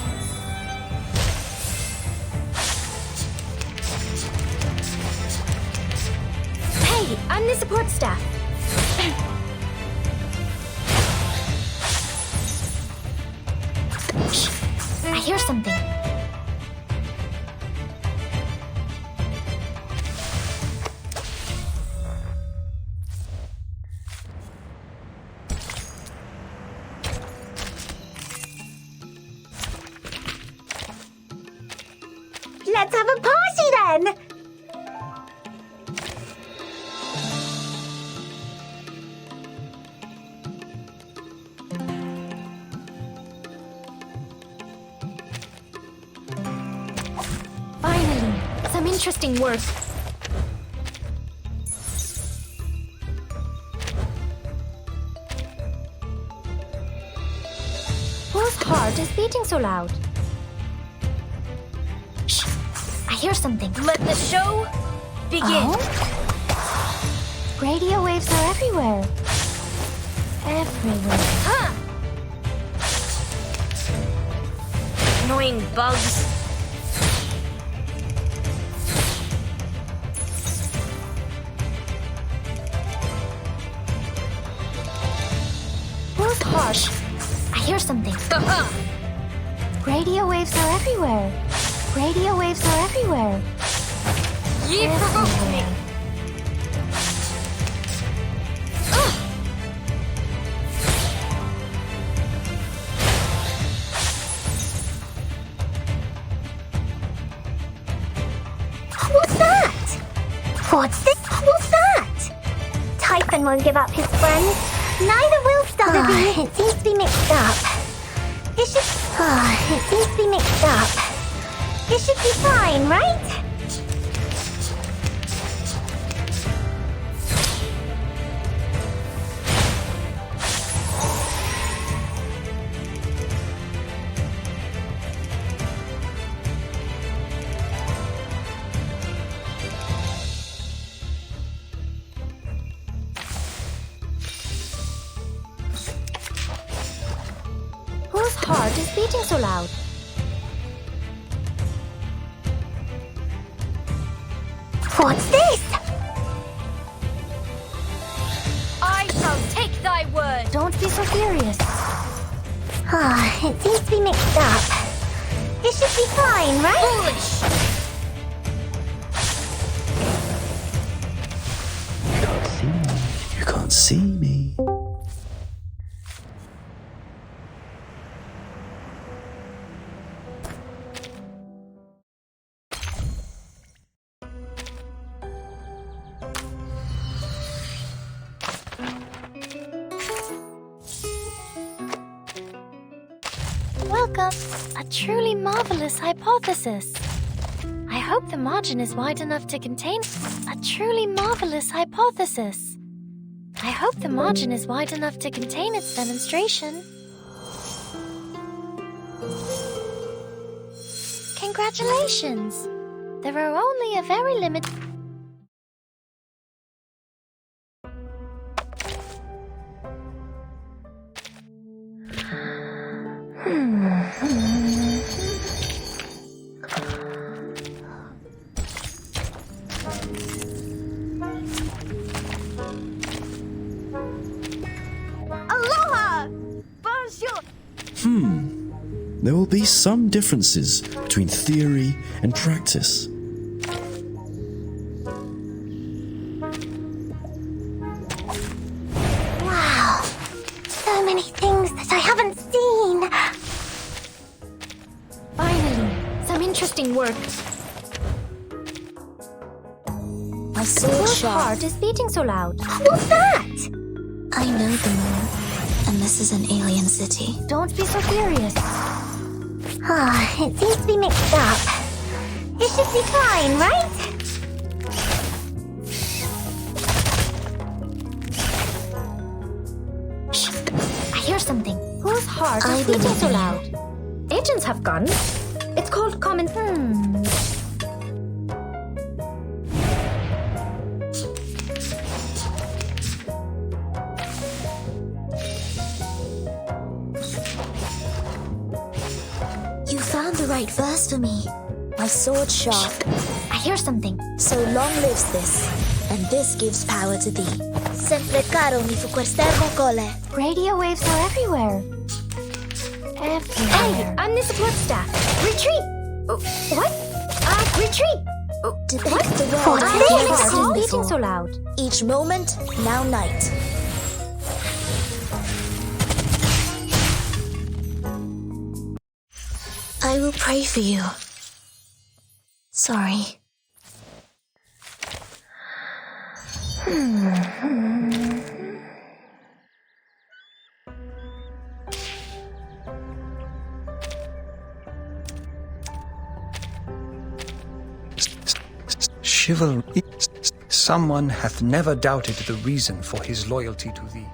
Speaker 8: Hey, I'm the support staff.
Speaker 2: I hear something.
Speaker 19: Let's have a party then!
Speaker 2: Finally, some interesting work. Whose heart is beating so loud? Shh! I hear something.
Speaker 1: Let the show begin.
Speaker 2: Oh? Radio waves are everywhere. Everywhere.
Speaker 1: Huh! Annoying bugs.
Speaker 2: Hush! I hear something. Radio waves are everywhere. Radio waves are everywhere.
Speaker 1: Ye provoked me.
Speaker 2: What's that? What's this? What's that? Typhon won't give up his friends. Neither will Star. It seems to be mixed up. It should... it seems to be mixed up. It should be fine, right? Whose heart is beating so loud? What's this?
Speaker 1: I shall take thy word.
Speaker 2: Don't be so furious. It seems to be mixed up. It should be fine, right?
Speaker 1: Foolish.
Speaker 6: You can't see me.
Speaker 2: Welcome. A truly marvelous hypothesis. I hope the margin is wide enough to contain a truly marvelous hypothesis. I hope the margin is wide enough to contain its demonstration. Congratulations. There are only a very limited...
Speaker 19: Aloha! Bonjour!
Speaker 6: There will be some differences between theory and practice.
Speaker 2: Wow. So many things that I haven't seen.
Speaker 1: Finally, some interesting work.
Speaker 3: My sword
Speaker 2: Whose
Speaker 3: sharp.
Speaker 2: heart is beating so loud? What's that?
Speaker 3: I know the moon, and this is an alien city.
Speaker 2: Don't be so furious. It seems to be mixed up. It should be fine, right? Shh. I hear something. Whose heart is beating so loud? Agents have guns. It's called common...
Speaker 3: You found the right verse for me. My sword sharp.
Speaker 2: I hear something.
Speaker 3: So long lives this, and this gives power to thee. Sempre caro mi fu quest'ermo cole.
Speaker 2: Radio waves are everywhere. Everywhere.
Speaker 1: Hey, I'm the support staff. Retreat!
Speaker 2: What?
Speaker 1: Retreat!
Speaker 3: Depict the world
Speaker 2: What's
Speaker 3: I've
Speaker 2: this?
Speaker 3: never
Speaker 2: What's
Speaker 3: seen
Speaker 2: beating
Speaker 3: before.
Speaker 2: so loud?
Speaker 3: Each moment, now night. I will pray for you. Sorry.
Speaker 9: Chivalry. Someone hath never doubted the reason for his loyalty to thee.